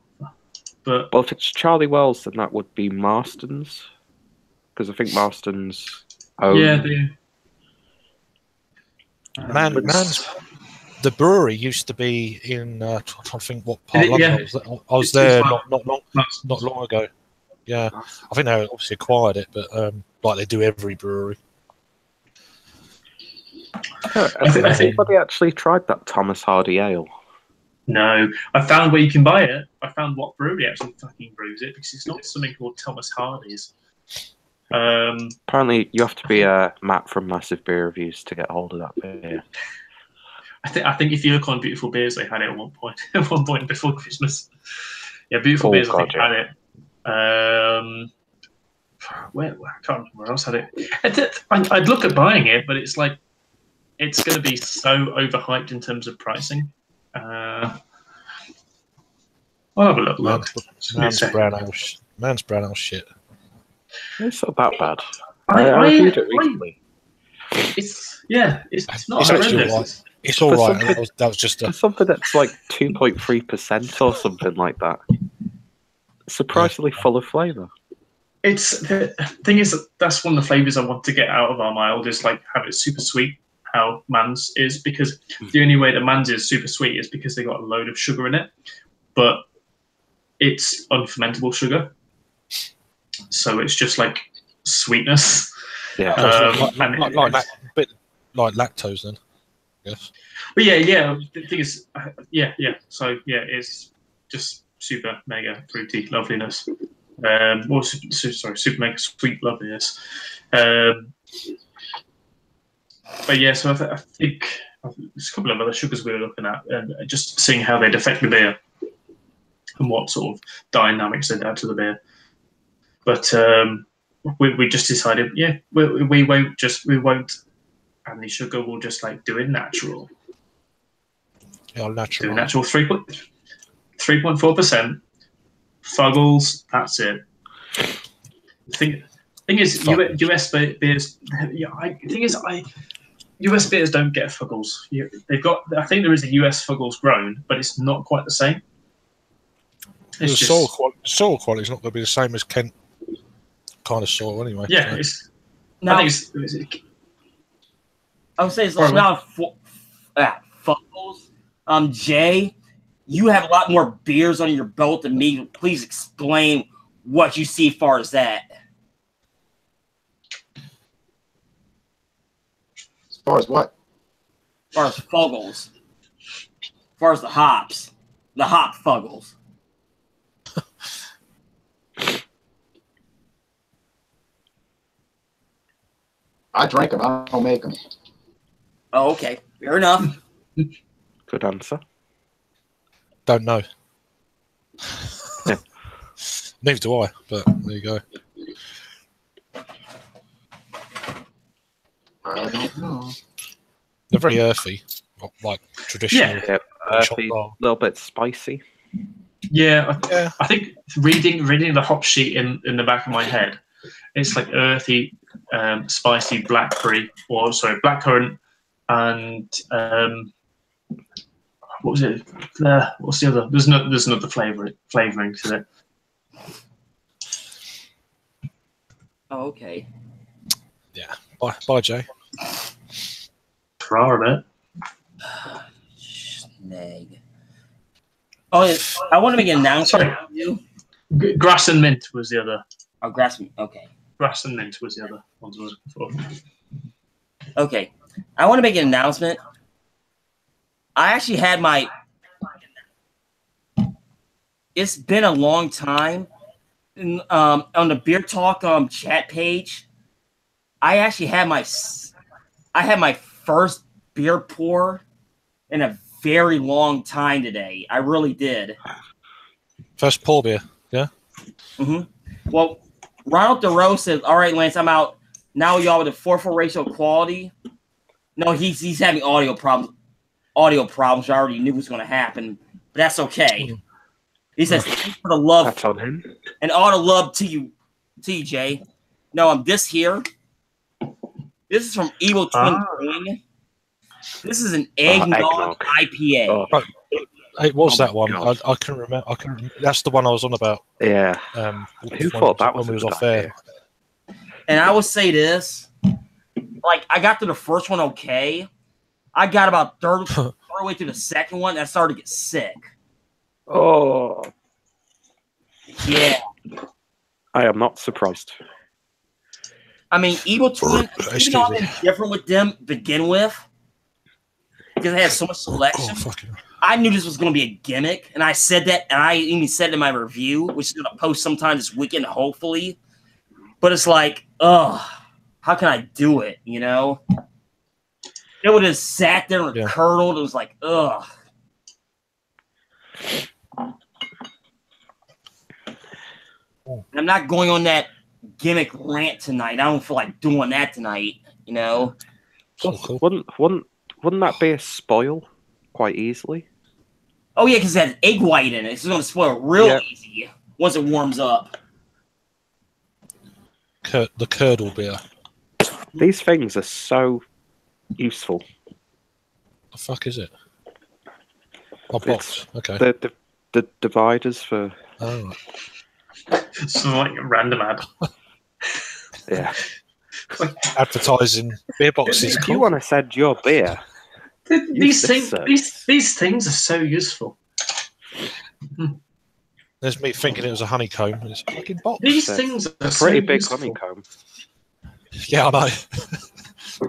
[SPEAKER 4] But
[SPEAKER 5] Well, if it's Charlie Wells, then that would be Marston's, because I think Marston's own.
[SPEAKER 4] yeah,
[SPEAKER 6] The brewery used to be in. I'm trying to think what part of London
[SPEAKER 4] Yeah.
[SPEAKER 6] I was there not long ago. Yeah, I think they obviously acquired it, but like they do every brewery.
[SPEAKER 5] Has anybody actually tried that Thomas Hardy Ale?
[SPEAKER 4] No, I found where you can buy it. I found what brewery actually fucking brews it because it's not something called Thomas Hardy's.
[SPEAKER 5] Apparently, you have to be Matt from Massive Beer Reviews to get hold of that beer.
[SPEAKER 4] I think if you look on Beautiful Beers, they had it at one point. At one point before Christmas. Yeah, Beautiful Beers. I think had it. Where I can't remember where else had it. I'd look at buying it, but it's like it's going to be so overhyped in terms of pricing. I'll have a look.
[SPEAKER 6] Man's brown ale shit.
[SPEAKER 5] It's not that bad.
[SPEAKER 4] I
[SPEAKER 5] reviewed it recently.
[SPEAKER 4] It's not
[SPEAKER 6] It's actually
[SPEAKER 4] horrendous.
[SPEAKER 6] all right. It's all right. That was just
[SPEAKER 5] It's something that's like 2.3% or something like that. Surprisingly full of flavour.
[SPEAKER 4] It's the thing is that's one of the flavors I want to get out of our mild is like have it super sweet. How Man's is because the only way that Man's is super sweet is because they got a load of sugar in it, but it's unfermentable sugar, so it's just like sweetness.
[SPEAKER 5] Yeah,
[SPEAKER 6] bit like lactose then. Yes.
[SPEAKER 4] But yeah. The thing is, yeah. So yeah, it's just super mega fruity loveliness. Super mega sweet loveliness. But yeah, so I think there's a couple of other sugars we were looking at, and just seeing how they'd affect the beer and what sort of dynamics they'd add to the beer. But we just decided, yeah, we won't add any sugar. We'll just like do it natural.
[SPEAKER 6] Yeah, natural.
[SPEAKER 4] Do a natural 3.4%. Fuggles. That's it. Thing is, US beers. US beers don't get Fuggles. They've got. I think there is a US Fuggles grown, but it's not quite the same.
[SPEAKER 6] The soil quality is not going to be the same as Kent kind of soil anyway.
[SPEAKER 4] Yeah,
[SPEAKER 6] so.
[SPEAKER 1] Now,
[SPEAKER 4] I
[SPEAKER 1] would say it's not Fuggles. Jay, you have a lot more beers on your belt than me. Please explain what you see as far as that.
[SPEAKER 3] As far as what?
[SPEAKER 1] As far as Fuggles. As far as the hops. The hop Fuggles.
[SPEAKER 3] I drink them. I don't make them.
[SPEAKER 1] Oh, okay. Fair enough.
[SPEAKER 5] Good answer.
[SPEAKER 6] Don't know. Neither do I, but there you go.
[SPEAKER 3] I don't know.
[SPEAKER 6] They're very earthy, like traditional.
[SPEAKER 5] Yeah,
[SPEAKER 6] shop
[SPEAKER 5] a
[SPEAKER 6] bar.
[SPEAKER 5] little bit spicy.
[SPEAKER 4] Yeah,
[SPEAKER 6] Yeah.
[SPEAKER 4] I think reading the hop sheet in the back of my head, it's like earthy, spicy blackberry, or sorry, blackcurrant, and what was it? What's the other? There's another flavoring to it.
[SPEAKER 1] Oh, okay.
[SPEAKER 6] Yeah. Bye, Jay.
[SPEAKER 4] For a bit.
[SPEAKER 1] Snag. Oh, yeah, I want to make an announcement.
[SPEAKER 4] Grass and mint was the other.
[SPEAKER 1] Oh, grass. Okay.
[SPEAKER 4] Grass and mint was the other ones I was looking for.
[SPEAKER 1] Okay. I want to make an announcement. I actually had my. It's been a long time. On the Beer Talk chat page, I actually had my first beer pour in a very long time today. I really did.
[SPEAKER 6] First pour beer, yeah?
[SPEAKER 1] Mm-hmm. Well, Ronald DeRose says, all right, Lance, I'm out. Now y'all with the 4-4 ratio quality. No, he's having audio problems. I already knew was going to happen, but that's okay. He says, thanks for the love.
[SPEAKER 5] That's on him.
[SPEAKER 1] And all the love to you, TJ. No, I'm this here. This is from Evil Twin King. This is an eggnog IPA.
[SPEAKER 5] Oh.
[SPEAKER 6] It was that one. I couldn't remember. That's the one I was on about.
[SPEAKER 5] Yeah. Who thought that was
[SPEAKER 6] when we was
[SPEAKER 5] a
[SPEAKER 6] off
[SPEAKER 5] good
[SPEAKER 6] air?
[SPEAKER 1] And I would say this. Like, I got to the first one okay. I got about third way through the second one, and I started to get sick.
[SPEAKER 5] Oh.
[SPEAKER 1] Yeah.
[SPEAKER 5] I am not surprised.
[SPEAKER 1] I mean, Evil Twin, even though I've been different with them to begin with, because they had so much selection, I knew this was going to be a gimmick, and I said that, and I even said it in my review, which is going to post sometime this weekend, hopefully. But it's like, ugh, how can I do it, you know? It would have sat there and curdled. It was like, ugh. And I'm not going on that gimmick rant tonight. I don't feel like doing that tonight, you know?
[SPEAKER 5] Cool. Wouldn't that be a spoil quite easily?
[SPEAKER 1] Oh, yeah, because it has egg white in it. It's going to spoil real easy once it warms up.
[SPEAKER 6] The curdle beer.
[SPEAKER 5] These things are so useful.
[SPEAKER 6] The fuck is it? Oh, box. Okay.
[SPEAKER 5] The dividers for...
[SPEAKER 6] Oh, right.
[SPEAKER 4] It's like a random ad.
[SPEAKER 5] Yeah.
[SPEAKER 6] Advertising beer boxes.
[SPEAKER 5] If you want to send your beer,
[SPEAKER 4] these things are so useful.
[SPEAKER 6] There's me thinking it was a honeycomb, and it's a fucking box.
[SPEAKER 4] These things are
[SPEAKER 5] a
[SPEAKER 4] so
[SPEAKER 5] pretty big
[SPEAKER 4] useful.
[SPEAKER 5] honeycomb.
[SPEAKER 6] Yeah, I know.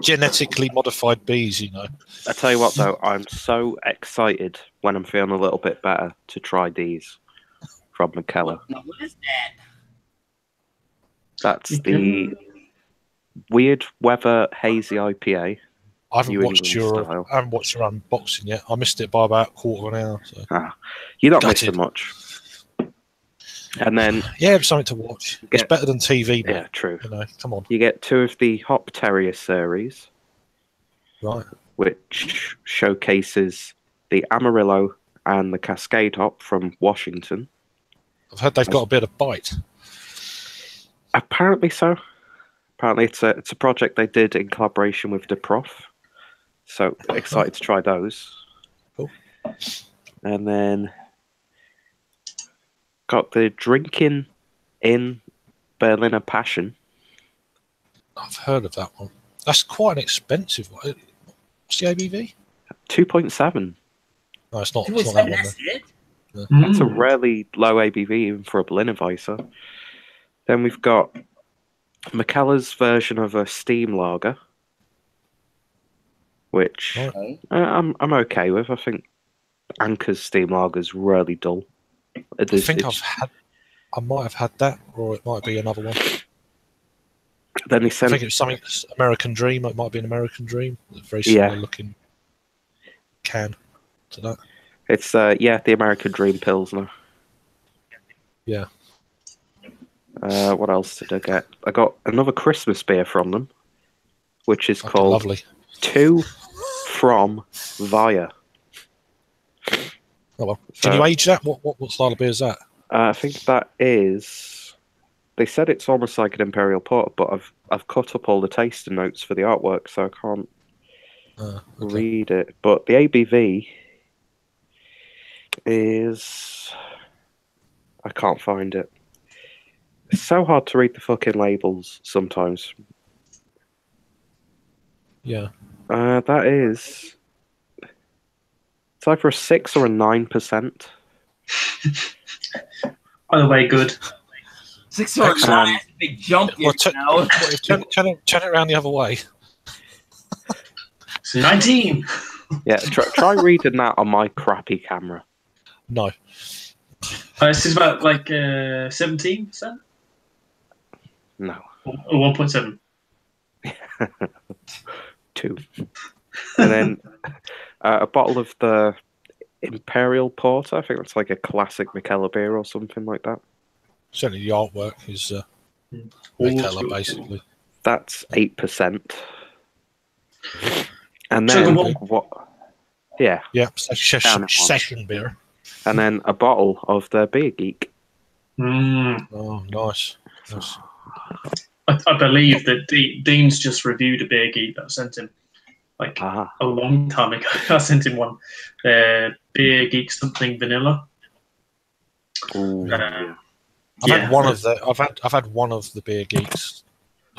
[SPEAKER 6] Genetically modified bees, you know. I
[SPEAKER 5] tell you what, though, I'm so excited when I'm feeling a little bit better to try these from McKellar.
[SPEAKER 1] Now, what is that?
[SPEAKER 5] That's the Weird Weather Hazy IPA.
[SPEAKER 6] I haven't watched your unboxing yet. I missed it by about a quarter of an hour. So.
[SPEAKER 5] You're not missing much. And then
[SPEAKER 6] it's something to watch. It's better than TV. But,
[SPEAKER 5] yeah, true.
[SPEAKER 6] You know, come on.
[SPEAKER 5] You get 2 of the Hop Terrier series,
[SPEAKER 6] right,
[SPEAKER 5] which showcases the Amarillo and the Cascade hop from Washington.
[SPEAKER 6] I've heard they've got a bit of bite.
[SPEAKER 5] Apparently so. Apparently it's a project they did in collaboration with the Prof. So excited to try those.
[SPEAKER 6] Cool.
[SPEAKER 5] And then got the Drinking in Berliner Passion.
[SPEAKER 6] I've heard of that one. That's quite an expensive one. What's the ABV?
[SPEAKER 5] 2.7.
[SPEAKER 6] No, it's not.
[SPEAKER 1] 2.7,
[SPEAKER 6] it's not that one.
[SPEAKER 1] that's it?
[SPEAKER 6] Yeah.
[SPEAKER 5] That's a really low ABV even for a Berliner. Then we've got McKellar's version of a steam lager, which I'm okay with. I think Anchor's steam lager is really dull.
[SPEAKER 6] I might have had that, or it might be another one.
[SPEAKER 5] Then they
[SPEAKER 6] I
[SPEAKER 5] sent.
[SPEAKER 6] think it was something American Dream. It might be an American Dream. Very similar looking can to that.
[SPEAKER 5] It's the American Dream Pilsner.
[SPEAKER 6] Yeah.
[SPEAKER 5] What else did I get? I got another Christmas beer from them, which is called
[SPEAKER 6] lovely.
[SPEAKER 5] To From Via.
[SPEAKER 6] Oh well. Can you age that? What style of beer is that?
[SPEAKER 5] I think that is. They said it's almost like an imperial porter, but I've cut up all the tasting notes for the artwork, so I can't read it. But the ABV is. I can't find it. It's so hard to read the fucking labels sometimes.
[SPEAKER 6] Yeah.
[SPEAKER 5] That is. It's either a 6 or a 9%.
[SPEAKER 4] Either way, good.
[SPEAKER 1] 6 or 9, that's a big jump.
[SPEAKER 6] Well, turn it around the other way.
[SPEAKER 4] It's 19.
[SPEAKER 5] Yeah, try reading that on my crappy camera.
[SPEAKER 6] No.
[SPEAKER 4] This is about like 17%?
[SPEAKER 5] No.
[SPEAKER 4] Or 1.7?
[SPEAKER 5] 2. And then a bottle of the Imperial Porter. I think that's like a classic Mikkeller beer or something like that.
[SPEAKER 6] Certainly the artwork is Mikkeller, basically.
[SPEAKER 5] That's 8%. And then what? Yeah.
[SPEAKER 6] Yeah, session beer.
[SPEAKER 5] And then a bottle of the Beer Geek.
[SPEAKER 6] Oh, nice.
[SPEAKER 4] I believe that Dean's just reviewed a Beer Geek that I sent him a long time ago. I sent him one. Beer Geek something vanilla.
[SPEAKER 6] I've had one of the. I've had one of the Beer Geeks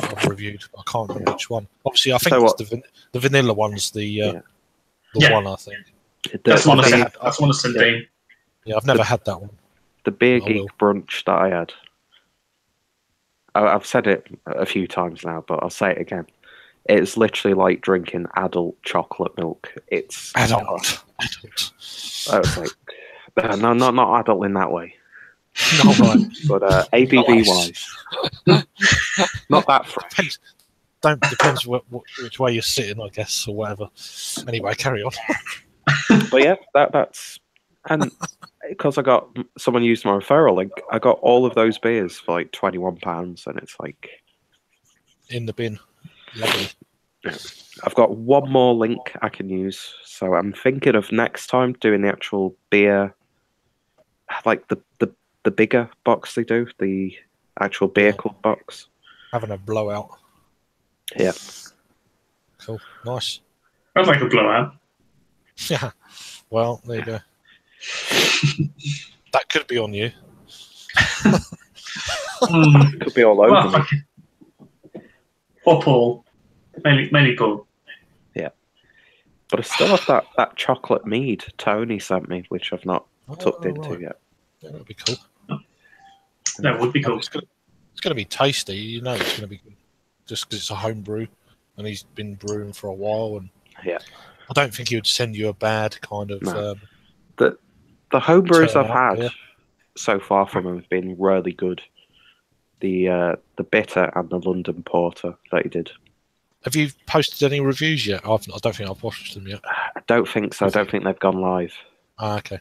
[SPEAKER 6] I've reviewed. I can't remember which one. Obviously, I think it's the vanilla one's the one. I think
[SPEAKER 4] that's one I sent Dean.
[SPEAKER 6] Yeah, I've never had that one.
[SPEAKER 5] The Beer Geek brunch that I had. I've said it a few times now, but I'll say it again. It's literally like drinking adult chocolate milk. It's
[SPEAKER 6] adult.
[SPEAKER 5] I was like, no, not adult in that way.
[SPEAKER 6] No, right.
[SPEAKER 5] But ABV wise, not that fresh.
[SPEAKER 6] Depends which way you're sitting, I guess, or whatever. Anyway, carry on.
[SPEAKER 5] But yeah, that's and because I got someone used my referral link, I got all of those beers for like £21, and it's like
[SPEAKER 6] in the bin. Lovely.
[SPEAKER 5] I've got one more link I can use, so I'm thinking of next time doing the actual beer, like the bigger box they do, the actual beer club box.
[SPEAKER 6] Having a blowout.
[SPEAKER 5] Yeah.
[SPEAKER 6] Cool. Nice.
[SPEAKER 4] I'd like a blowout.
[SPEAKER 6] Yeah. Well, there you go. That could be on you.
[SPEAKER 5] Could be all over me.
[SPEAKER 4] Or Paul. Mainly Paul.
[SPEAKER 5] Yeah. But I still have that chocolate mead Tony sent me, which I've not tucked into yet.
[SPEAKER 6] Yeah, that would be cool.
[SPEAKER 4] That would be cool.
[SPEAKER 6] It's going to be tasty. You know, it's going to be good. Just because it's a home brew, and he's been brewing for a while. And
[SPEAKER 5] yeah,
[SPEAKER 6] I don't think he would send you a bad kind of.
[SPEAKER 5] No. The home brews I've had
[SPEAKER 6] yeah.
[SPEAKER 5] so far from him have been really good. The bitter and the London Porter that he did.
[SPEAKER 6] Have you posted any reviews yet? I don't think I've watched them yet.
[SPEAKER 5] I don't think so. I don't think they've gone live.
[SPEAKER 6] Okay.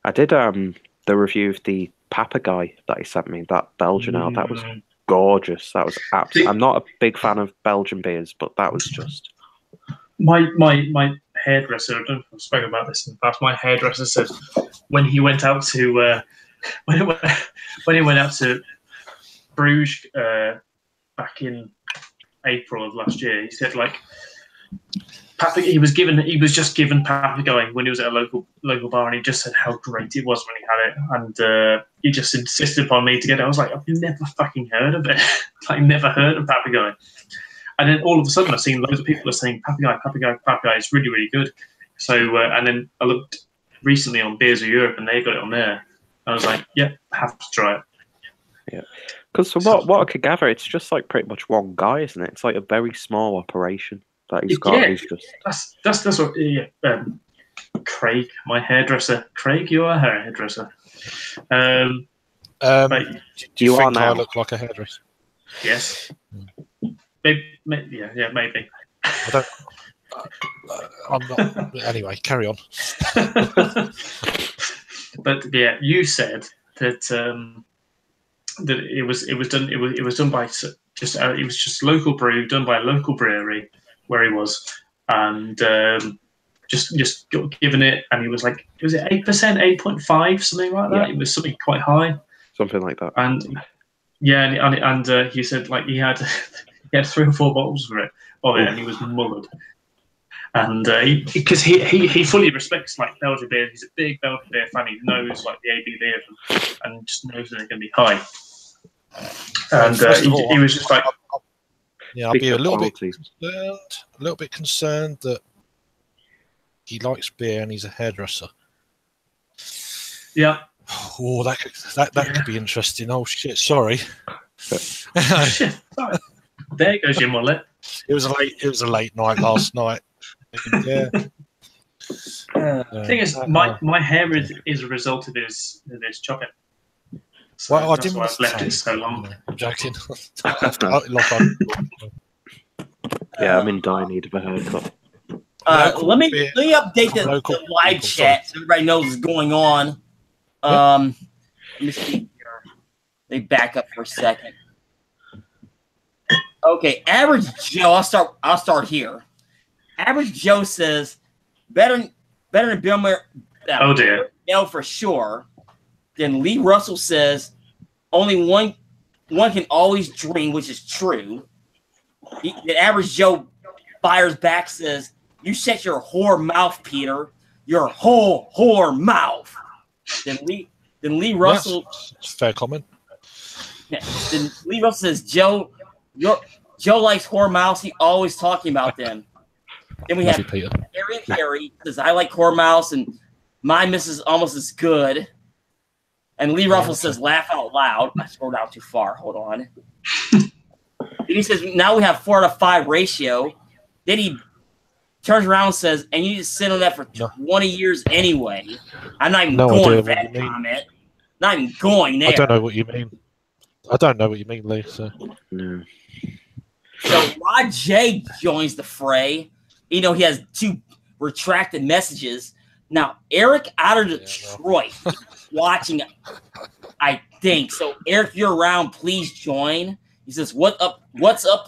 [SPEAKER 5] I did the review of the Papagayi that he sent me, that Belgian ale. That was gorgeous. That was absolutely. I'm not a big fan of Belgian beers, but that was just.
[SPEAKER 4] My hairdresser. I don't know if I've spoken about this in the past. My hairdresser said when he went out to when he went out to Bruges back in April of last year, he said like he was just given Papagayi when he was at a local bar, and he just said how great it was when he had it, and he just insisted upon me to get it. I was like, I've never fucking heard of it. Like, never heard of Papagayi. And then all of a sudden I've seen loads of people are saying Papagayi, it's really, really good. So and then I looked recently on Beers of Europe and they got it on there. I was like, yeah, I have to try it.
[SPEAKER 5] Yeah. Because from what I could gather, it's just like pretty much one guy, isn't it? It's like a very small operation that he's got.
[SPEAKER 4] Yeah,
[SPEAKER 5] he's just...
[SPEAKER 4] that's what. Craig, my hairdresser. Craig, you are a hairdresser.
[SPEAKER 6] Do you think I look like a hairdresser?
[SPEAKER 4] Yes. Maybe, yeah, maybe.
[SPEAKER 6] I don't. I'm not. Anyway, carry on.
[SPEAKER 4] But yeah, you said that that it was done by just it was just local brew done by a local brewery where he was, and just got given it, and he was like, was it 8%, 8.5, something like that?
[SPEAKER 5] Yeah.
[SPEAKER 4] It was something quite high,
[SPEAKER 5] Something like that.
[SPEAKER 4] and yeah, and he said like he had he had 3 or 4 bottles of it, and he was mullered. And because he fully respects like Belgian beer, he's a big Belgian beer fan. He knows like the ABV of them, and just knows that they're going to be high. And he was just like,
[SPEAKER 6] yeah, I'll be a little bit concerned that he likes beer and he's a hairdresser.
[SPEAKER 4] yeah.
[SPEAKER 6] Oh, that could be interesting. Oh shit! Sorry.
[SPEAKER 4] Shit, sorry. There goes your mullet.
[SPEAKER 6] It was a late night last night. Yeah.
[SPEAKER 4] The thing is, my hair is a result of his chopping. So
[SPEAKER 6] Well, I
[SPEAKER 4] that's
[SPEAKER 6] didn't
[SPEAKER 4] why I've left it so long.
[SPEAKER 6] I'm joking.
[SPEAKER 5] Yeah, I'm in dire need of a haircut.
[SPEAKER 1] Let me update the live chat so everybody knows what's going on. Let me see here. Let me back up for a second. Okay, Average Joe. I'll start here. Average Joe says better than Bill Murray.
[SPEAKER 4] Oh dear.
[SPEAKER 1] No, for sure. Then Lee Russell says only one can always dream, which is true. The Average Joe fires back, says, "You shut your whore mouth, Peter. Your whole whore mouth." Then Lee Russell.
[SPEAKER 6] Yes, fair comment.
[SPEAKER 1] Yeah, then Lee Russell says, "Joe likes whore mouths. He always talking about them." Then we have
[SPEAKER 6] Peter.
[SPEAKER 1] Harry says, "I like whore mouths, and my missus almost as good." And Lee Russell says, "Laugh out loud." I scrolled out too far. Hold on. He says, "Now we have 4 out of 5 ratio." Then he turns around and says, "And you just sit on that for 20 years anyway." I'm not even going to that comment. Not even going there.
[SPEAKER 6] I don't know what you mean. Lee. So.
[SPEAKER 5] No.
[SPEAKER 1] So Rod J joins the fray. He has 2 retracted messages. Now, Eric out of Detroit watching, I think. So, Eric, if you're around, please join. He says, "What's up,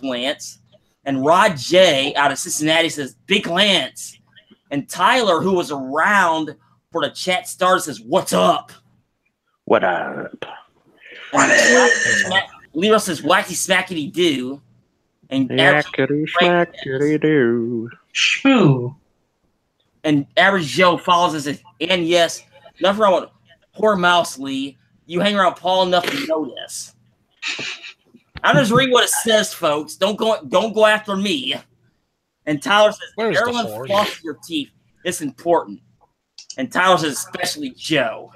[SPEAKER 1] Lance?" And Rod J out of Cincinnati says, "Big Lance." And Tyler, who was around for the chat starter, says, "What's up?"
[SPEAKER 5] What up?
[SPEAKER 1] Leo says, "Wacky smackety do." And
[SPEAKER 5] Yackety smackety do.
[SPEAKER 4] Shmoo.
[SPEAKER 1] And Average Joe follows and says, "And yes, nothing wrong with poor Mouse Lee. You hang around Paul enough to know this." I'm just reading what it says, folks. Don't go after me. And Tyler says, "Everyone floss your teeth. It's important." And Tyler says, "Especially Joe."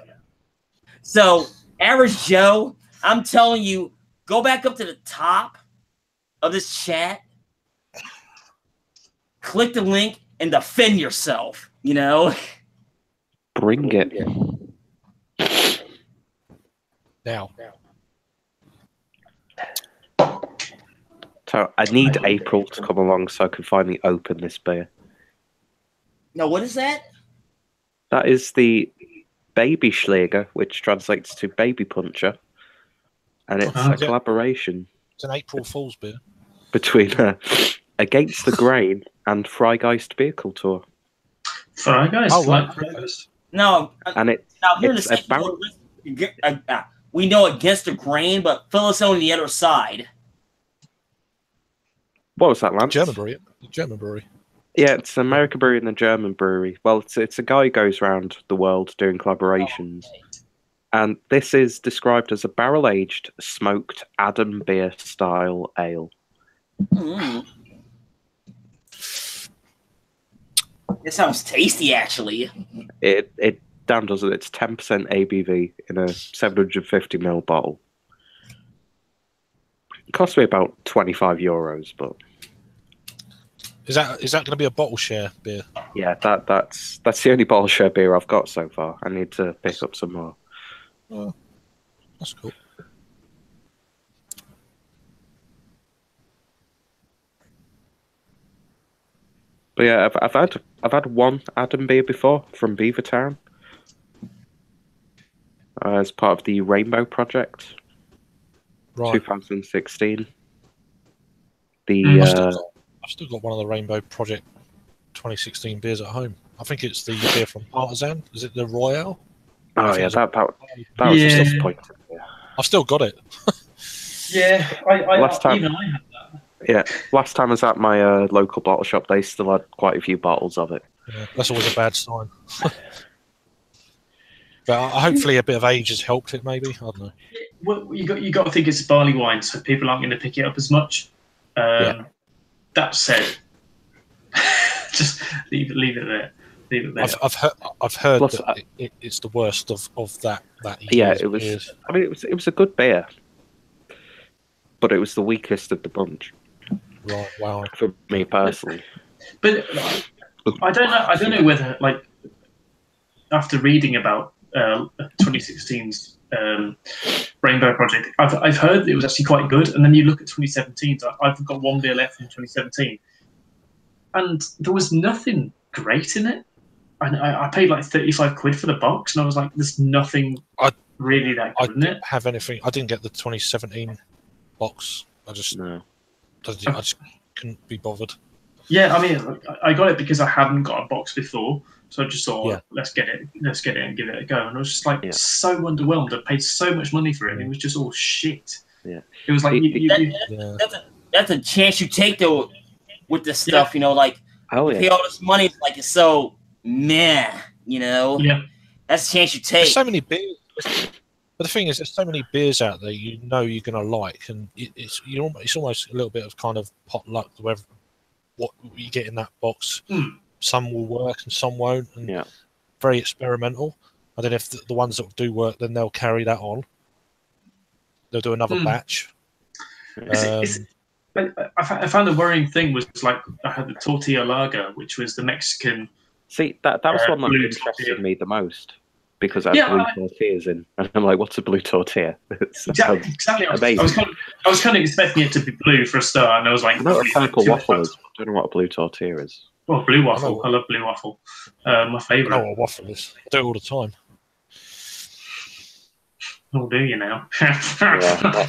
[SPEAKER 1] So, Average Joe, I'm telling you, go back up to the top of this chat, click the link, and defend yourself.
[SPEAKER 5] Bring it.
[SPEAKER 6] Now.
[SPEAKER 5] So I need April to come along so I can finally open this beer.
[SPEAKER 1] No, what is that?
[SPEAKER 5] That is the Baby Schläger, which translates to Baby Puncher. And it's a collaboration.
[SPEAKER 6] It's an April Fool's beer.
[SPEAKER 5] Between Against the Grain and Freigeist Beer Culture.
[SPEAKER 4] Freigeist?
[SPEAKER 6] Oh,
[SPEAKER 4] like
[SPEAKER 6] Freigeist.
[SPEAKER 1] No.
[SPEAKER 5] And
[SPEAKER 1] we know Against the Grain, but fill us on the other side.
[SPEAKER 5] What was that, Lance?
[SPEAKER 6] German brewery.
[SPEAKER 5] Yeah, it's an American brewery and a German brewery. Well, it's a guy who goes around the world doing collaborations. Oh, okay. And this is described as a barrel-aged, smoked Adam beer style ale.
[SPEAKER 1] Mm. It sounds tasty, actually.
[SPEAKER 5] It damn does it. It's 10% ABV in a 750ml bottle. It cost me about €25, but
[SPEAKER 6] is that going to be a bottle share beer?
[SPEAKER 5] Yeah, that's the only bottle share beer I've got so far. I need to pick up some more.
[SPEAKER 6] Oh, that's cool.
[SPEAKER 5] But yeah, I've had one Adam beer before from Beavertown as part of the Rainbow Project,
[SPEAKER 6] Right.
[SPEAKER 5] 2016.
[SPEAKER 6] I've still got one of the Rainbow Project 2016 beers at home. I think it's the beer from Partisan. Is it the Royale?
[SPEAKER 5] Oh yeah, that was just disappointing. Yeah.
[SPEAKER 6] I've still got it.
[SPEAKER 4] Yeah,
[SPEAKER 5] Last time-
[SPEAKER 4] even I had that.
[SPEAKER 5] Yeah, last time I was at my local bottle shop, they still had quite a few bottles of it.
[SPEAKER 6] Yeah, that's always a bad sign. But hopefully a bit of age has helped it, maybe. I don't know.
[SPEAKER 4] Well, you got to think it's barley wine, so people aren't going to pick it up as much. That said, just leave it there. Leave it there.
[SPEAKER 6] I've heard
[SPEAKER 5] Plus,
[SPEAKER 6] that it's the worst of that.
[SPEAKER 5] Yeah, it was.
[SPEAKER 6] Beers.
[SPEAKER 5] I mean, it was a good beer, but it was the weakest of the bunch.
[SPEAKER 6] Right. Wow.
[SPEAKER 5] For me personally.
[SPEAKER 4] But I don't know whether, like, after reading about 2016's Rainbow Project, I've heard that it was actually quite good, and then you look at 2017. So I've got one beer left from 2017, and there was nothing great in it. I paid like 35 quid for the box, and I was like, "There's nothing really that good in it."
[SPEAKER 6] Have anything? I didn't get the 2017 box. I just couldn't be bothered.
[SPEAKER 4] Yeah, I mean, I got it because I hadn't got a box before, so I just thought, let's get it and give it a go. And I was just like so underwhelmed. I paid so much money for it, and it was just all shit.
[SPEAKER 5] Yeah,
[SPEAKER 4] it was like
[SPEAKER 1] that's a chance you take though with this stuff. You know, like you pay all this money, like it's so meh. You know, that's a chance you take.
[SPEAKER 6] There's so many beers. But the thing is, there's so many beers out there you know you're going to like, and it's almost a little bit of kind of potluck, whether what you get in that box. Some will work and some won't, and very experimental. And then if the ones that do work, then they'll carry that on. They'll do another batch.
[SPEAKER 4] I found the worrying thing was, like, I had the tortilla lager, which was the Mexican.
[SPEAKER 5] See, that was one that interested me the most. Because I have blue tortillas in, and I'm like, "What's a blue tortilla?"
[SPEAKER 4] Exactly. I was kind of expecting it to be blue for a start, and I was like,
[SPEAKER 5] "I know what a purple waffle is. I don't know what a blue tortilla is."
[SPEAKER 4] Well, blue waffle. I love blue waffle. My favourite.
[SPEAKER 6] I know what a waffle is. I do it all the time.
[SPEAKER 4] Oh, do you now?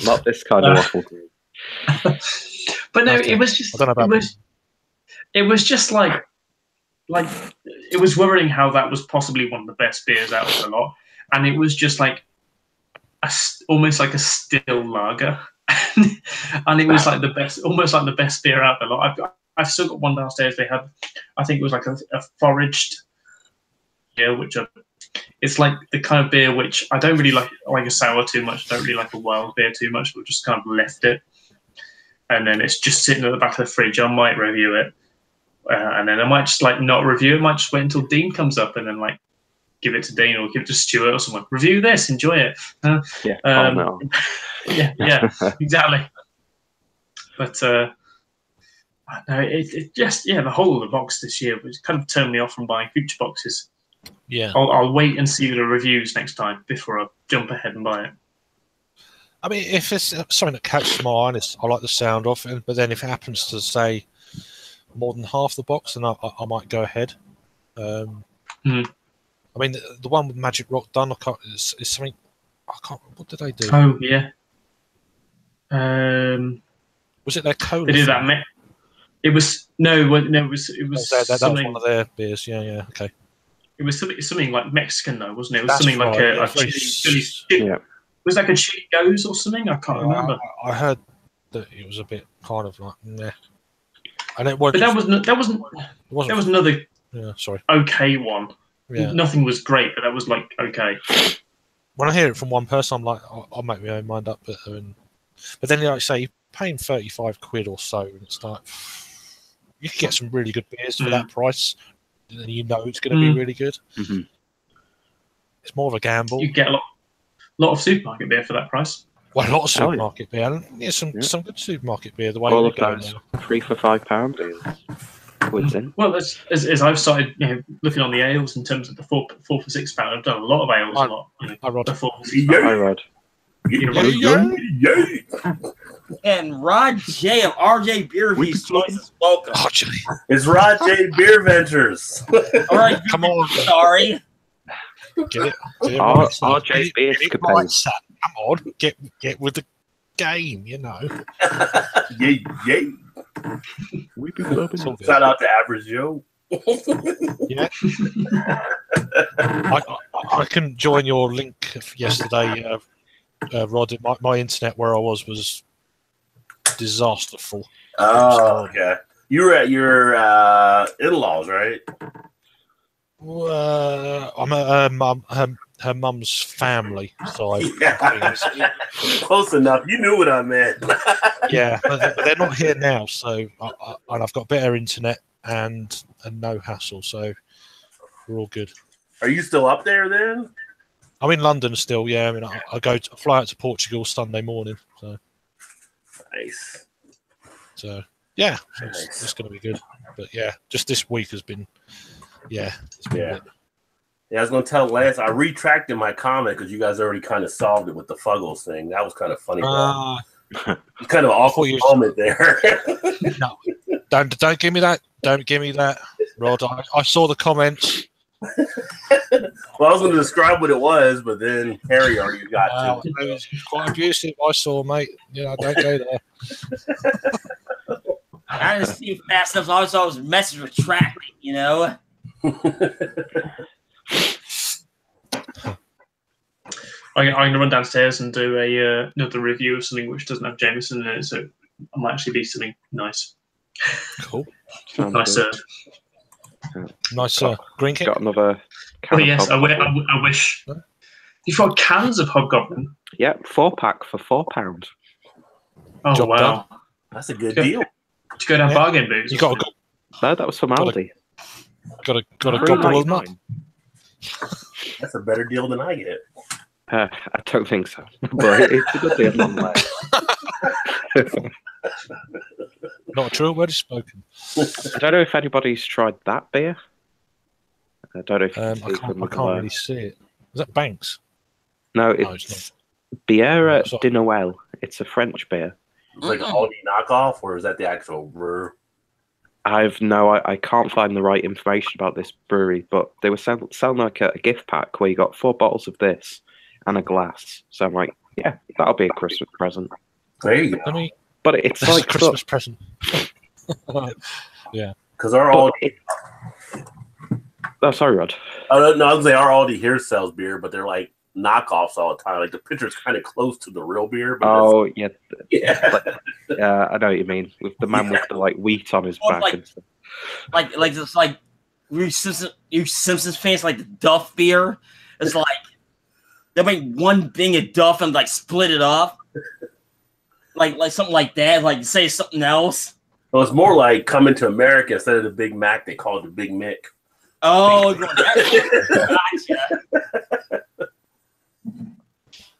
[SPEAKER 5] Not this kind of waffle.
[SPEAKER 4] But no, it was just.
[SPEAKER 6] I don't know about
[SPEAKER 4] it was just like it was worrying how that was possibly one of the best beers out of the lot, and it was just like almost like a still lager, and it was like the best, almost like the best beer out of the lot. I've still got one downstairs. They had, I think it was like a foraged beer, which it's like the kind of beer which I don't really like a sour too much. I don't really like a wild beer too much, but just kind of left it, and then it's just sitting at the back of the fridge. I might review it. And then I might just like not review it. I might just wait until Dean comes up and then like give it to Dean or give it to Stuart or someone. Review this, enjoy it. Yeah, exactly. But no, it just the whole of the box this year was kind of turned me off from buying future boxes.
[SPEAKER 6] Yeah,
[SPEAKER 4] I'll wait and see the reviews next time before I jump ahead and buy it.
[SPEAKER 6] I mean, if it's something that catches my eye, I like the sound of it. But then if it happens to say more than half the box, then I might go ahead. I mean, the one with Magic Rock done, is something. I can't. What did they do?
[SPEAKER 4] Oh yeah.
[SPEAKER 6] Was it their cola?
[SPEAKER 4] They did that. It was no. It was
[SPEAKER 6] that
[SPEAKER 4] something.
[SPEAKER 6] was one of their beers. Yeah. Okay.
[SPEAKER 4] It was something like Mexican though, wasn't it? It was
[SPEAKER 6] That's
[SPEAKER 4] something like
[SPEAKER 6] right.
[SPEAKER 4] a chili. Was like a chili goes or something? I can't remember.
[SPEAKER 6] I heard that it was a bit kind of like meh. And it was.
[SPEAKER 4] But that was another.
[SPEAKER 6] Yeah, sorry.
[SPEAKER 4] Okay one.
[SPEAKER 6] Yeah.
[SPEAKER 4] Nothing was great, but that was like okay.
[SPEAKER 6] When I hear it from one person, I'm like, I'll make my own mind up. But then, like I say, you're paying 35 quid or so, and it's like you can get some really good beers for that price, and you know it's going to be really good.
[SPEAKER 5] Mm-hmm.
[SPEAKER 6] It's more of a gamble.
[SPEAKER 4] You get a lot of supermarket beer for that price.
[SPEAKER 6] Well, a lot of supermarket beer. And some good supermarket beer. The way
[SPEAKER 5] all
[SPEAKER 6] we
[SPEAKER 5] of
[SPEAKER 6] go
[SPEAKER 5] those
[SPEAKER 6] now.
[SPEAKER 5] 3 for £5 is in.
[SPEAKER 4] Well, as I've started looking on the ales in terms of the 4 for £6, I've done a lot of ales.
[SPEAKER 6] I Rod.
[SPEAKER 4] The 4 for £6.
[SPEAKER 5] Hi, Rod.
[SPEAKER 1] And Rod J of RJ Beer Reviews joins us. Welcome.
[SPEAKER 7] It's Rod J Beer Ventures.
[SPEAKER 1] All right,
[SPEAKER 6] Come on.
[SPEAKER 1] Sorry.
[SPEAKER 6] Get it. Get it
[SPEAKER 5] R-
[SPEAKER 6] right, son.
[SPEAKER 5] RJ
[SPEAKER 6] Get it
[SPEAKER 5] Beer
[SPEAKER 6] right, son. Come on. Get with the game, you know.
[SPEAKER 7] Yay, yay.
[SPEAKER 5] We be loving
[SPEAKER 6] It's all
[SPEAKER 5] it.
[SPEAKER 6] good.
[SPEAKER 7] Shout out to Average Joe.
[SPEAKER 6] Yeah. I couldn't join your link yesterday, Rod. My internet where I was disasterful.
[SPEAKER 7] Oh, okay. You were at your in-laws, right?
[SPEAKER 6] I'm at her mum's family side.
[SPEAKER 7] Yeah. Close enough. You knew what I meant.
[SPEAKER 6] Yeah, but they're not here now, so and I've got better internet and no hassle, so we're all good.
[SPEAKER 7] Are you still up there then?
[SPEAKER 6] I'm in London still. Yeah, I mean, I fly out to Portugal Sunday morning, so
[SPEAKER 7] Nice.
[SPEAKER 6] yeah,
[SPEAKER 7] Nice.
[SPEAKER 6] it's going to be good. But yeah, just this week has been, it's been
[SPEAKER 7] Yeah.
[SPEAKER 6] lit.
[SPEAKER 7] Yeah, I was going to tell Lance, I retracted my comment because you guys already kind of solved it with the Fuggles thing. That was kind of funny. It's kind of an awful moment there.
[SPEAKER 6] No, don't give me that. Don't give me that, Rod. I saw the comments.
[SPEAKER 7] Well, I was going to describe what it was, but then Harry already got to it.
[SPEAKER 6] It was quite abusive. I saw, mate. Don't go there.
[SPEAKER 1] I didn't see fast enough. So I saw his message retracting, you know?
[SPEAKER 4] I'm going to run downstairs and do another review of something which doesn't have Jameson in it, so it might actually be something nice.
[SPEAKER 6] Cool.
[SPEAKER 4] Nice serve.
[SPEAKER 6] Nice green kick.
[SPEAKER 5] Got another.
[SPEAKER 4] Oh, yes, I wish. You've got cans of Hobgoblin.
[SPEAKER 5] Yeah, 4-pack for £4.
[SPEAKER 4] Oh,
[SPEAKER 6] Job
[SPEAKER 4] wow.
[SPEAKER 6] done.
[SPEAKER 7] That's a good deal.
[SPEAKER 4] Did you go down bargain boots?
[SPEAKER 6] You got a
[SPEAKER 5] No, that was from Aldi.
[SPEAKER 6] got a gobble of mud.
[SPEAKER 7] That's a better deal than I get.
[SPEAKER 5] I don't think so, but it's a good deal nonetheless.
[SPEAKER 6] Not a true word is spoken.
[SPEAKER 5] I don't know if anybody's tried that beer. I don't know if
[SPEAKER 6] I
[SPEAKER 5] you
[SPEAKER 6] can't really see it. Is that Banks?
[SPEAKER 5] No,
[SPEAKER 6] it's
[SPEAKER 5] it's Bière
[SPEAKER 6] Sorry.
[SPEAKER 5] de Noël. It's a French beer.
[SPEAKER 7] It's like an Aldi knockoff, or is that the actual brewer?
[SPEAKER 5] I can't find the right information about this brewery, but they were selling like a gift pack where you got 4 bottles of this and a glass. So I'm like, yeah, that'll be a Christmas present.
[SPEAKER 7] There you go.
[SPEAKER 6] Let me.
[SPEAKER 5] But it's
[SPEAKER 6] That's
[SPEAKER 5] like
[SPEAKER 6] a Christmas present. Yeah.
[SPEAKER 7] Because our Aldi,
[SPEAKER 5] oh, sorry, Rod.
[SPEAKER 7] I was gonna say our Aldi here sells beer, but they're like knockoffs all the time. Like the picture's kind of close to the real beer. But
[SPEAKER 5] Oh yeah,
[SPEAKER 7] yeah.
[SPEAKER 5] I know what you mean. With the man with the like wheat on his
[SPEAKER 1] Well,
[SPEAKER 5] back.
[SPEAKER 1] like-
[SPEAKER 5] and stuff.
[SPEAKER 1] Like it's like you Simpsons fans like the Duff beer. It's like they make one thing of Duff and like split it up. Like something like that. Like say something else.
[SPEAKER 7] Well, it's more like coming to America instead of the Big Mac. They call it the Big Mick.
[SPEAKER 1] Oh, gotcha.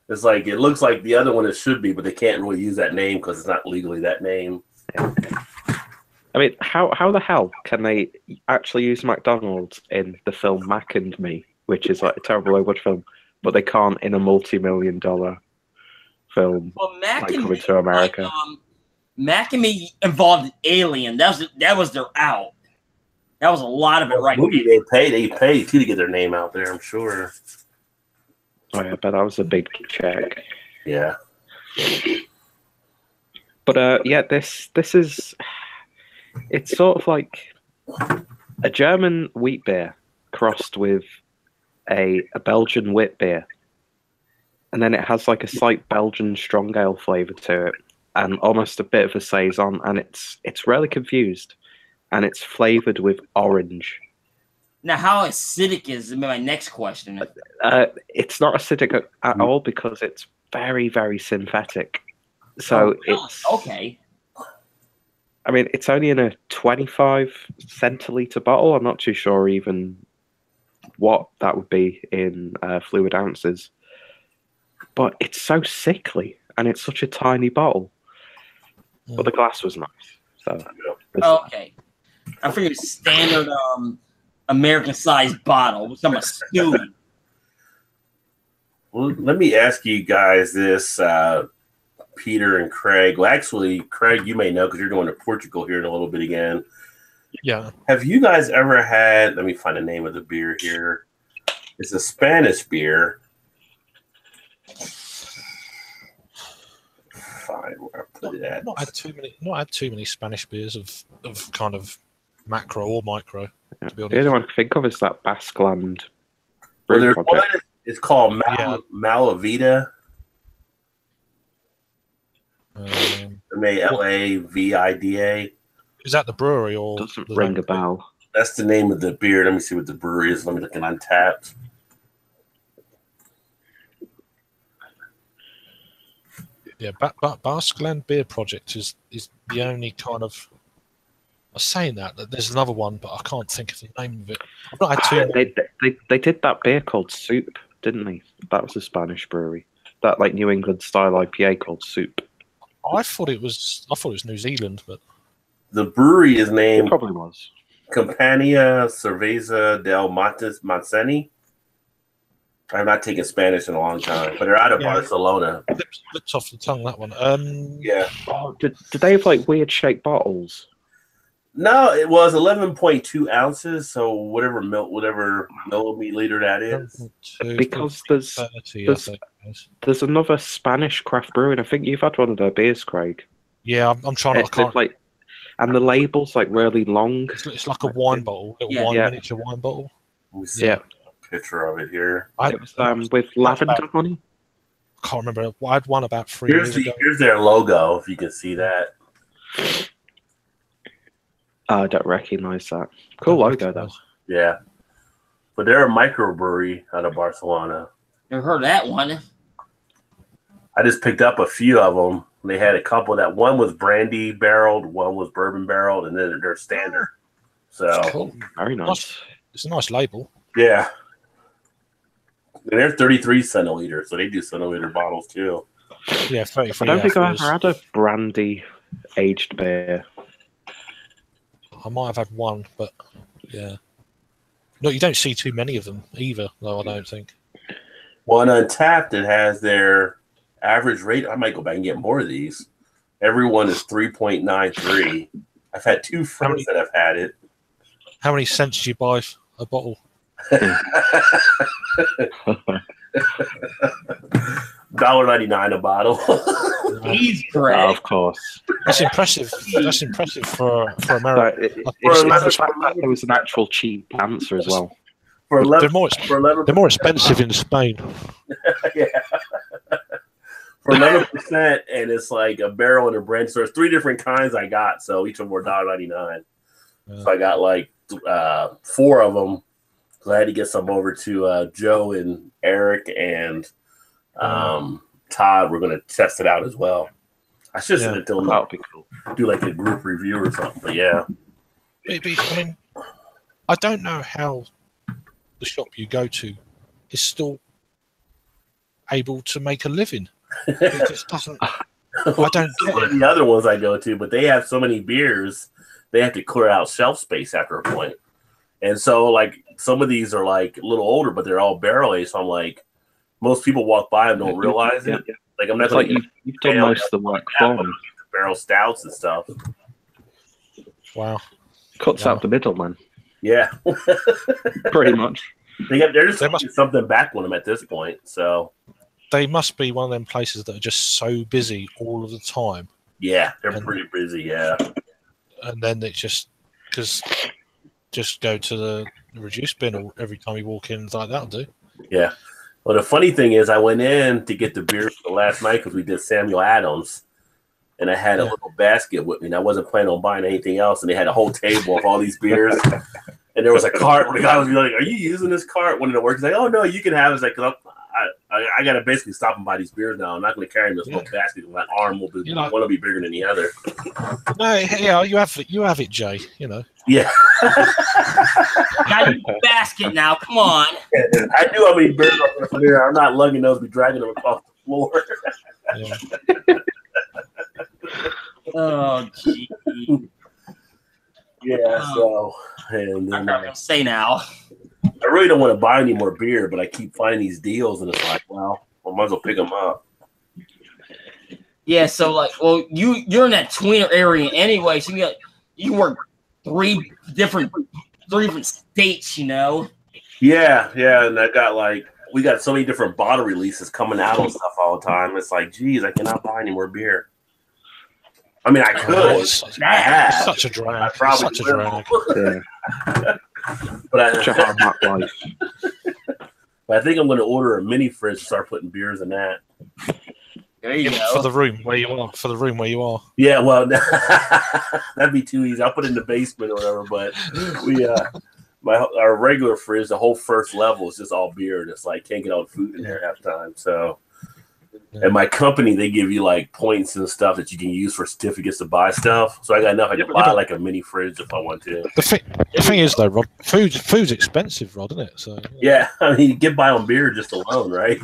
[SPEAKER 7] It's like it looks like the other one it should be, but they can't really use that name because it's not legally that name.
[SPEAKER 5] I mean, how the hell can they actually use McDonald's in the film Mac and Me, which is like a terrible low budget film, but they can't in a multi-million-dollar film
[SPEAKER 1] Well, Mac
[SPEAKER 5] like
[SPEAKER 1] and
[SPEAKER 5] coming
[SPEAKER 1] Me,
[SPEAKER 5] to America?
[SPEAKER 1] like, Mac and Me involved Alien. That was their out. That was a lot of it, right?
[SPEAKER 7] Movie they pay too to get their name out there. I'm sure.
[SPEAKER 5] Oh yeah, but that was a big check.
[SPEAKER 7] Yeah.
[SPEAKER 5] But yeah, this is it's sort of like a German wheat beer crossed with a Belgian wit beer, and then it has like a slight Belgian strong ale flavour to it, and almost a bit of a saison, and it's really confused, and it's flavoured with orange.
[SPEAKER 1] Now, how acidic is my next question?
[SPEAKER 5] It's not acidic at all because it's very, very synthetic. So it's
[SPEAKER 1] okay.
[SPEAKER 5] I mean, it's only in a 25 centiliter bottle. I'm not too sure even what that would be in fluid ounces. But it's so sickly, and it's such a tiny bottle. But the glass was nice. So
[SPEAKER 1] Okay. I figured standard American-sized bottle, which I'm assuming.
[SPEAKER 7] Well, let me ask you guys this. Peter and Craig. Well, actually, Craig, you may know because you're going to Portugal here in a little bit again.
[SPEAKER 6] Yeah.
[SPEAKER 7] Have you guys ever had? Let me find the name of the beer here. It's a Spanish beer. Find where I put it at.
[SPEAKER 6] Not had too many Spanish beers of kind of macro or micro. To be honest.
[SPEAKER 5] The only one I can think of is that Basqueland.
[SPEAKER 7] Well, there's one. It's called Malavida. Malavida.
[SPEAKER 6] Is that the brewery or
[SPEAKER 5] doesn't ring a bell?
[SPEAKER 7] That's the name of the beer. Let me see what the brewery is. Let me look at Untapped.
[SPEAKER 6] Yeah, Basqueland Beer Project is the only kind of. I was saying that there's another one, but I can't think of the name of it. I've not had two.
[SPEAKER 5] They did that beer called Soup, didn't they? That was a Spanish brewery. That like New England style IPA called Soup.
[SPEAKER 6] I thought it was New Zealand, but
[SPEAKER 7] the brewery is named.
[SPEAKER 5] It probably was.
[SPEAKER 7] Campania Cerveza del Montseny. I've not taken Spanish in a long time, but they're out of Barcelona.
[SPEAKER 6] Slipped off the tongue, that one.
[SPEAKER 7] Yeah.
[SPEAKER 5] Oh, did they have like weird shaped bottles?
[SPEAKER 7] No, it was 11.2 ounces, so whatever milliliter that is.
[SPEAKER 5] Because there's another Spanish craft brewer, and I think you've had one of their beers, Craig.
[SPEAKER 6] Yeah, I'm trying to.
[SPEAKER 5] And the label's like really long.
[SPEAKER 6] It's like a wine bottle, miniature wine bottle.
[SPEAKER 7] Let me see a picture of it here.
[SPEAKER 5] It was with lavender honey.
[SPEAKER 6] I can't remember. I had one about 3 years ago.
[SPEAKER 7] Here's their logo, if you can see that.
[SPEAKER 5] I don't recognize that. Cool logo, though.
[SPEAKER 7] Yeah. But they're a microbrewery out of Barcelona.
[SPEAKER 1] Never heard of that one.
[SPEAKER 7] I just picked up a few of them. They had a couple that one was brandy barreled, one was bourbon barreled, and then they're standard. So
[SPEAKER 6] cool.
[SPEAKER 5] Very nice.
[SPEAKER 6] It's a nice label.
[SPEAKER 7] Yeah. And they're 33 centiliters, so they do centiliter bottles too.
[SPEAKER 6] Yeah, 33.
[SPEAKER 5] I don't think I've ever had a brandy aged beer.
[SPEAKER 6] I might have had one, but yeah. No, you don't see too many of them either, though, I don't think.
[SPEAKER 7] Well, on Untapped, it has their average rate. I might go back and get more of these. Everyone is 3.93. I've had two friends that have had it.
[SPEAKER 6] How many cents do you buy a bottle?
[SPEAKER 7] $1.99 a bottle.
[SPEAKER 1] Easy, Greg.
[SPEAKER 5] Of course.
[SPEAKER 6] That's impressive. That's impressive for America.
[SPEAKER 5] It's the fact that there was an actual cheap answer as well.
[SPEAKER 6] They're more expensive in Spain.
[SPEAKER 7] Yeah. For 11%, and it's like a barrel and a branch. So there's 3 different kinds I got, so each of them were $1.99. So I got like 4 of them. So I had to get some over to Joe and Eric and Todd. We're going to test it out as well. I should send it to them. That'll be cool. Do like a group review or something. But yeah,
[SPEAKER 6] I mean, I don't know how the shop you go to is still able to make a living. It just doesn't. I don't get
[SPEAKER 7] one of the other ones I go to, but they have so many beers, they have to clear out shelf space after a point. And so, like, some of these are like a little older, but they're all barrel aged. So I'm like, most people walk by and don't realize it. Like, I'm not
[SPEAKER 5] like you've done most of the work for them.
[SPEAKER 7] Barrel stouts and stuff.
[SPEAKER 6] Wow,
[SPEAKER 5] cuts out the middleman.
[SPEAKER 7] Yeah,
[SPEAKER 5] pretty much.
[SPEAKER 7] They're just putting something back on them at this point. So
[SPEAKER 6] they must be one of them places that are just so busy all of the time.
[SPEAKER 7] Yeah, they're pretty busy. Yeah,
[SPEAKER 6] and then it just go to the reduced bin every time you walk in. Like that'll do.
[SPEAKER 7] Yeah. Well, the funny thing is, I went in to get the beer for last night because we did Samuel Adams, and I had a little basket with me, and I wasn't planning on buying anything else. And they had a whole table of all these beers, and there was a cart where the guy was like, "Are you using this cart?" One of the workers like, "Oh no, you can have it." It's like, I got to basically stop and buy these beers now. I'm not going to carry them in this little basket. My arm will be one will be bigger than the other.
[SPEAKER 6] No, yeah, you have it, Jay. You know.
[SPEAKER 7] Yeah.
[SPEAKER 1] Got your basket now. Come on.
[SPEAKER 7] I knew how many beers I'm going to there. I'm not lugging those. Be dragging them across the floor.
[SPEAKER 1] Oh, gee.
[SPEAKER 7] Yeah. So, and then,
[SPEAKER 1] I'm not going to say now.
[SPEAKER 7] I really don't want to buy any more beer, but I keep finding these deals, and it's like, well, I might as well pick them up.
[SPEAKER 1] Yeah, so like, well, you're in that tweener area anyway. So you work three different states, you know.
[SPEAKER 7] Yeah, and we got so many different bottle releases coming out and stuff all the time. It's like, geez, I cannot buy any more beer. I mean, I could. I have.
[SPEAKER 6] It's such a drag.
[SPEAKER 7] I probably
[SPEAKER 6] It's such a drag.
[SPEAKER 5] Yeah.
[SPEAKER 7] But
[SPEAKER 5] Such a hard knock life.
[SPEAKER 7] But I think I'm going to order a mini fridge to start putting beers in that.
[SPEAKER 1] There you go.
[SPEAKER 6] For the room where you are. For the room where you are.
[SPEAKER 7] Yeah, well, that'd be too easy. I'll put it in the basement or whatever. But our regular fridge, the whole first level is just all beer, and it's like can't get all the food in there half the time. So, and my company, they give you like points and stuff that you can use for certificates to buy stuff. So I got enough. I can buy like a mini fridge if I want to.
[SPEAKER 6] The thing is though, Rod, food's expensive, Rod, isn't it? So
[SPEAKER 7] yeah, I mean, you get by on beer just alone, right?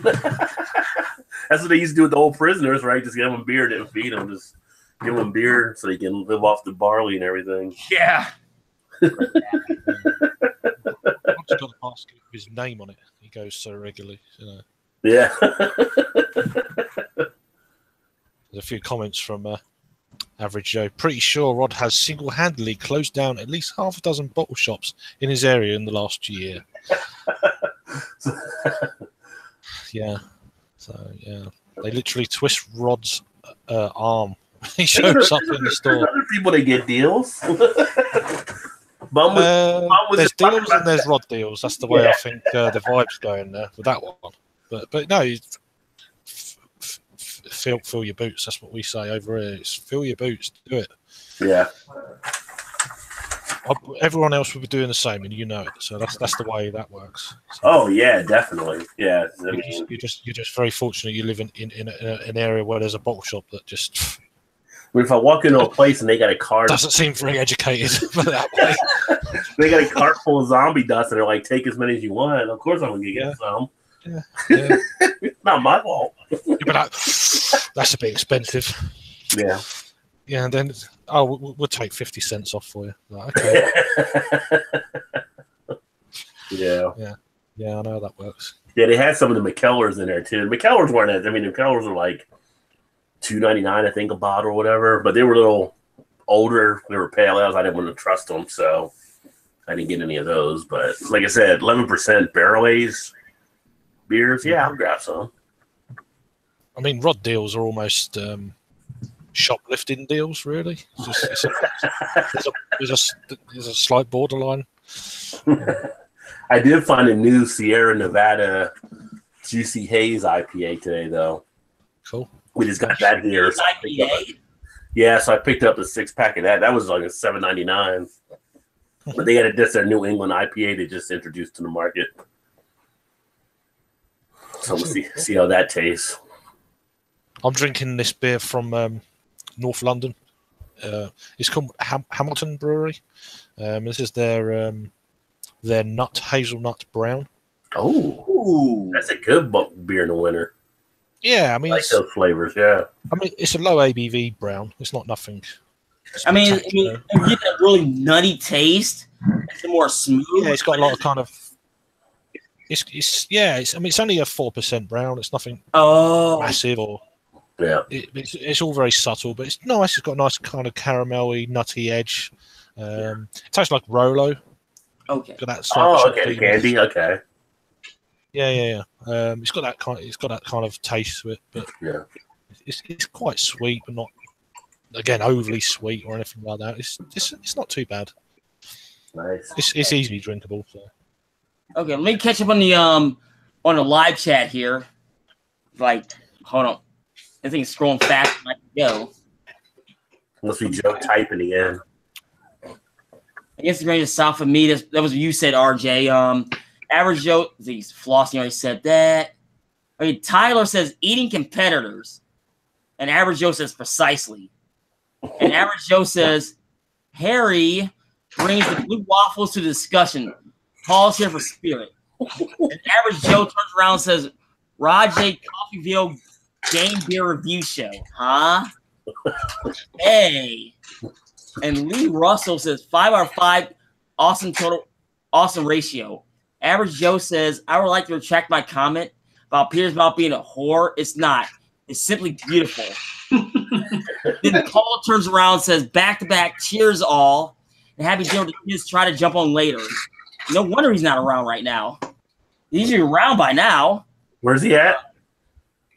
[SPEAKER 7] That's what they used to do with the old prisoners, right? Just give them beer, didn't feed them, just give them beer so they can live off the barley and everything.
[SPEAKER 1] Yeah.
[SPEAKER 6] Rod's got a basket with his name on it. He goes so regularly, you know.
[SPEAKER 7] Yeah.
[SPEAKER 6] There's a few comments from Average Joe. Pretty sure Rod has single-handedly closed down at least half a dozen bottle shops in his area in the last year. Yeah. So, yeah. They literally twist Rod's arm. He shows up in the store.
[SPEAKER 7] Other people, they get deals.
[SPEAKER 6] There's deals and there's Rod deals. That's the way I think the vibe's going there with that one. But no, fill your boots. That's what we say over here. It's fill your boots. Do it.
[SPEAKER 7] Yeah.
[SPEAKER 6] Everyone else will be doing the same, and you know it. So that's the way that works. So,
[SPEAKER 7] oh yeah, definitely. Yeah. I mean,
[SPEAKER 6] you're just very fortunate you live in an area where there's a bottle shop that just.
[SPEAKER 7] If I walk into a place and they got a cart,
[SPEAKER 6] doesn't seem very educated that way.
[SPEAKER 7] They got a cart full of zombie dust, and they're like, "Take as many as you want." Of course, I'm gonna get some.
[SPEAKER 6] Yeah.
[SPEAKER 7] It's not my fault.
[SPEAKER 6] But that's a bit expensive.
[SPEAKER 7] Yeah.
[SPEAKER 6] Yeah, and then we'll take 50 cents off for you. Like, okay.
[SPEAKER 7] Yeah,
[SPEAKER 6] I know how that works.
[SPEAKER 7] Yeah, they had some of the McKellers in there too. The McKellers weren't as. I mean, the McKellers were like $2.99, I think, a bottle or whatever. But they were a little older. They were pale ales. I didn't want to trust them, so I didn't get any of those. But like I said, 11% barrel aged beers. Yeah, I'll grab some.
[SPEAKER 6] I mean, Rod deals are almost shoplifting deals, really. There's a slight borderline.
[SPEAKER 7] I did find a new Sierra Nevada Juicy Haze IPA today, though.
[SPEAKER 6] Cool.
[SPEAKER 7] We just got that here. So so I picked up a 6-pack of that. That was like a $7.99. But they got this their New England IPA they just introduced to the market. So we'll see how that tastes.
[SPEAKER 6] I'm drinking this beer from North London. It's called Hamilton Brewery. This is their hazelnut brown.
[SPEAKER 7] Oh, that's a good beer in the winter.
[SPEAKER 6] Yeah, I mean,
[SPEAKER 7] I like those flavors. Yeah,
[SPEAKER 6] I mean, it's a low ABV brown. It's not nothing.
[SPEAKER 1] I mean, you get that really nutty taste. It's more smooth.
[SPEAKER 6] Yeah, it's got a lot of kind of. It's only a 4% brown. It's nothing massive or.
[SPEAKER 7] Yeah,
[SPEAKER 6] it's all very subtle, but it's nice. It's got a nice kind of caramelly, nutty edge. It tastes like Rolo.
[SPEAKER 1] Okay.
[SPEAKER 6] Got that
[SPEAKER 7] okay, candy. Okay.
[SPEAKER 6] Yeah. It's got that kind of taste to it, but
[SPEAKER 7] yeah,
[SPEAKER 6] it's quite sweet, but not again overly sweet or anything like that. It's not too bad.
[SPEAKER 7] Nice.
[SPEAKER 6] It's easily drinkable. So.
[SPEAKER 1] Okay, let me catch up on the live chat here. Like, hold on. I think it's scrolling fast. I can go.
[SPEAKER 7] Must be Joe typing again.
[SPEAKER 1] Instagram is south of me. That was what you said, RJ. Average Joe, he's flossing. Already said that. Okay, Tyler says eating competitors, and Average Joe says precisely. And Average Joe says Harry brings the blue waffles to the discussion. Paul's here for spirit. And Average Joe turns around and says, Rajay Coffeeville Game Beer Review Show, huh? Hey. And Lee Russell says 5 out of 5, awesome total, awesome ratio. Average Joe says, I would like to retract my comment about Peter's about being a whore. It's not. It's simply beautiful. Then Paul turns around and says, back-to-back, cheers all, and happy dinner with the kids try to jump on later. No wonder he's not around right now. He's around by now.
[SPEAKER 7] Where's he at?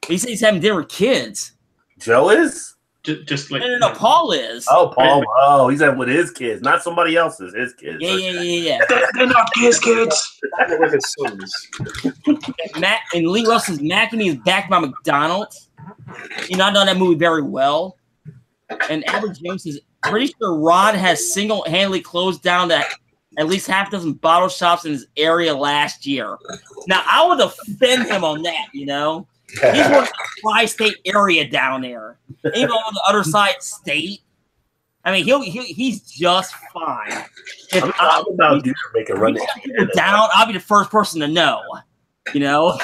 [SPEAKER 1] He says he's having dinner with kids.
[SPEAKER 7] Joe is?
[SPEAKER 4] Just like
[SPEAKER 1] No, Paul is.
[SPEAKER 7] Oh, Paul. Oh, he's having with his kids, not somebody else's. His kids.
[SPEAKER 1] Yeah.
[SPEAKER 4] They're not his kids.
[SPEAKER 3] With his sons.
[SPEAKER 1] Matt and Lee Wilson's Mackey is backed by McDonald's. You know, I know that movie very well. And Albert Jones is pretty sure Rod has single-handedly closed down that at least half a dozen bottle shops in his area last year. Now, I would offend him on that, you know. He's working the tri-state area down there. Even on the other side state. I mean, he's just fine. If
[SPEAKER 7] I'm about to make a run
[SPEAKER 1] down, I'll be the first person to know, you know.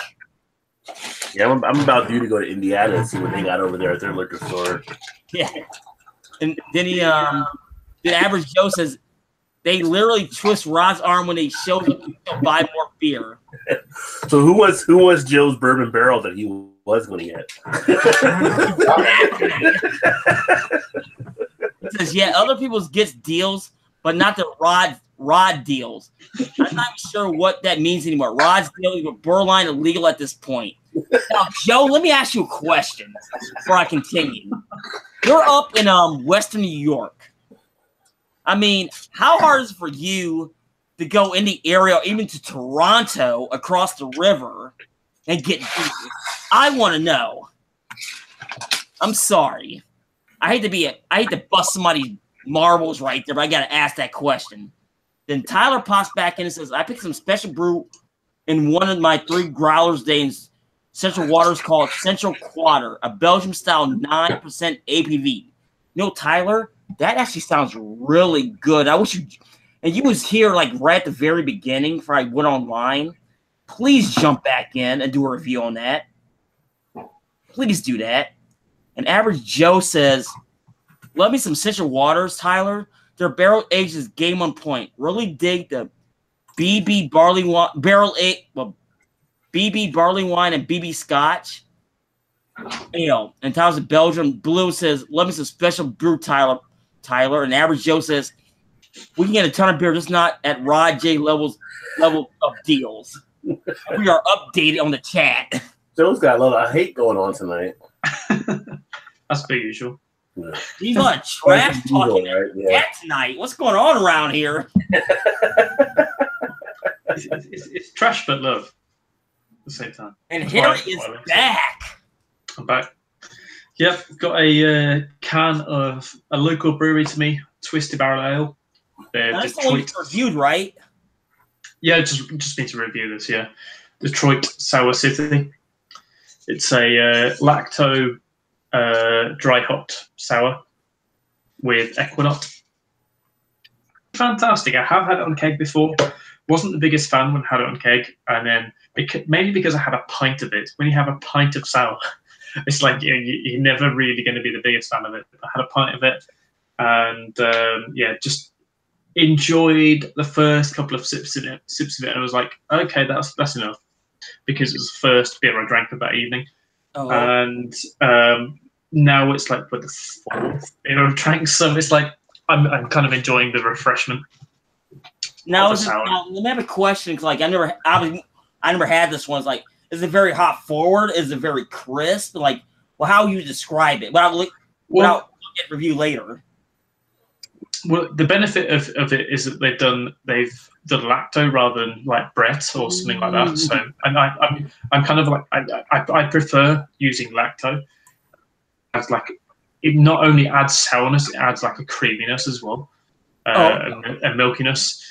[SPEAKER 7] Yeah, I'm about due to go to Indiana and see what they got over there at their liquor store.
[SPEAKER 1] Yeah. And then the average Joe says they literally twist Rod's arm when they show him to buy more beer.
[SPEAKER 7] So who was Joe's bourbon barrel that he was going to get?
[SPEAKER 1] He says, yeah, other people's gets deals, but not the Rod deals. I'm not sure what that means anymore. Rod's deals with Burline illegal at this point. Now, Joe, let me ask you a question before I continue. You're up in Western New York. I mean, how hard is it for you to go in the area, or even to Toronto, across the river, and get beer? I want to know. I'm sorry. I hate to bust somebody's marbles right there, but I got to ask that question. Then Tyler pops back in and says, I picked some special brew in one of my 3 growlers day in Central Waters called Central Quarter, a Belgium-style 9% ABV. You know, Tyler, that actually sounds really good. I wish you was here like right at the very beginning before I went online. Please jump back in and do a review on that. Please do that. And Average Joe says, love me some Central Waters, Tyler. Their barrel age is game on point. Really dig the BB barley wine, BB barley wine and BB Scotch ale. And Tyler's in Belgium. Blue says, love me some special brew, Tyler. And Average Joe says, we can get a ton of beer, just not at Rod J level of deals. We are updated on the chat.
[SPEAKER 7] Joe's got a lot of hate going on tonight.
[SPEAKER 4] That's per usual.
[SPEAKER 7] Yeah.
[SPEAKER 1] He's on trash talking
[SPEAKER 7] right? Yeah.
[SPEAKER 1] tonight. What's going on around here?
[SPEAKER 4] It's trash but love at the same time.
[SPEAKER 1] And Harry is back.
[SPEAKER 4] I'm back. Yep, got a can of a local brewery to me, Twisted Barrel Ale.
[SPEAKER 1] That's the one you reviewed, right?
[SPEAKER 4] Yeah, just need to review this. Yeah, Detroit Sour City. It's a lacto dry hopped sour with Equinox. Fantastic. I have had it on keg before. Wasn't the biggest fan when I had it on keg, and then mainly because I had a pint of it. When you have a pint of sour, it's like you're never really going to be the biggest fan of it. I had a pint of it, and just enjoyed the first couple of sips of it, and I was like, okay, that's enough, because it was the first beer I drank of that evening.
[SPEAKER 1] Oh.
[SPEAKER 4] And now it's like with the 4th beer I've drank, so it's like I'm kind of enjoying the refreshment.
[SPEAKER 1] Now let me have a question, because like I never had this one. It's like, is it very hot forward? Is it very crisp? Like, well, how you describe it? I'll get review later.
[SPEAKER 4] Well, the benefit of it is that they've done lacto rather than like Brett or something like that. So, and I'm kind of like I prefer using lacto. As like, it not only adds sourness, it adds like a creaminess as well, and milkiness.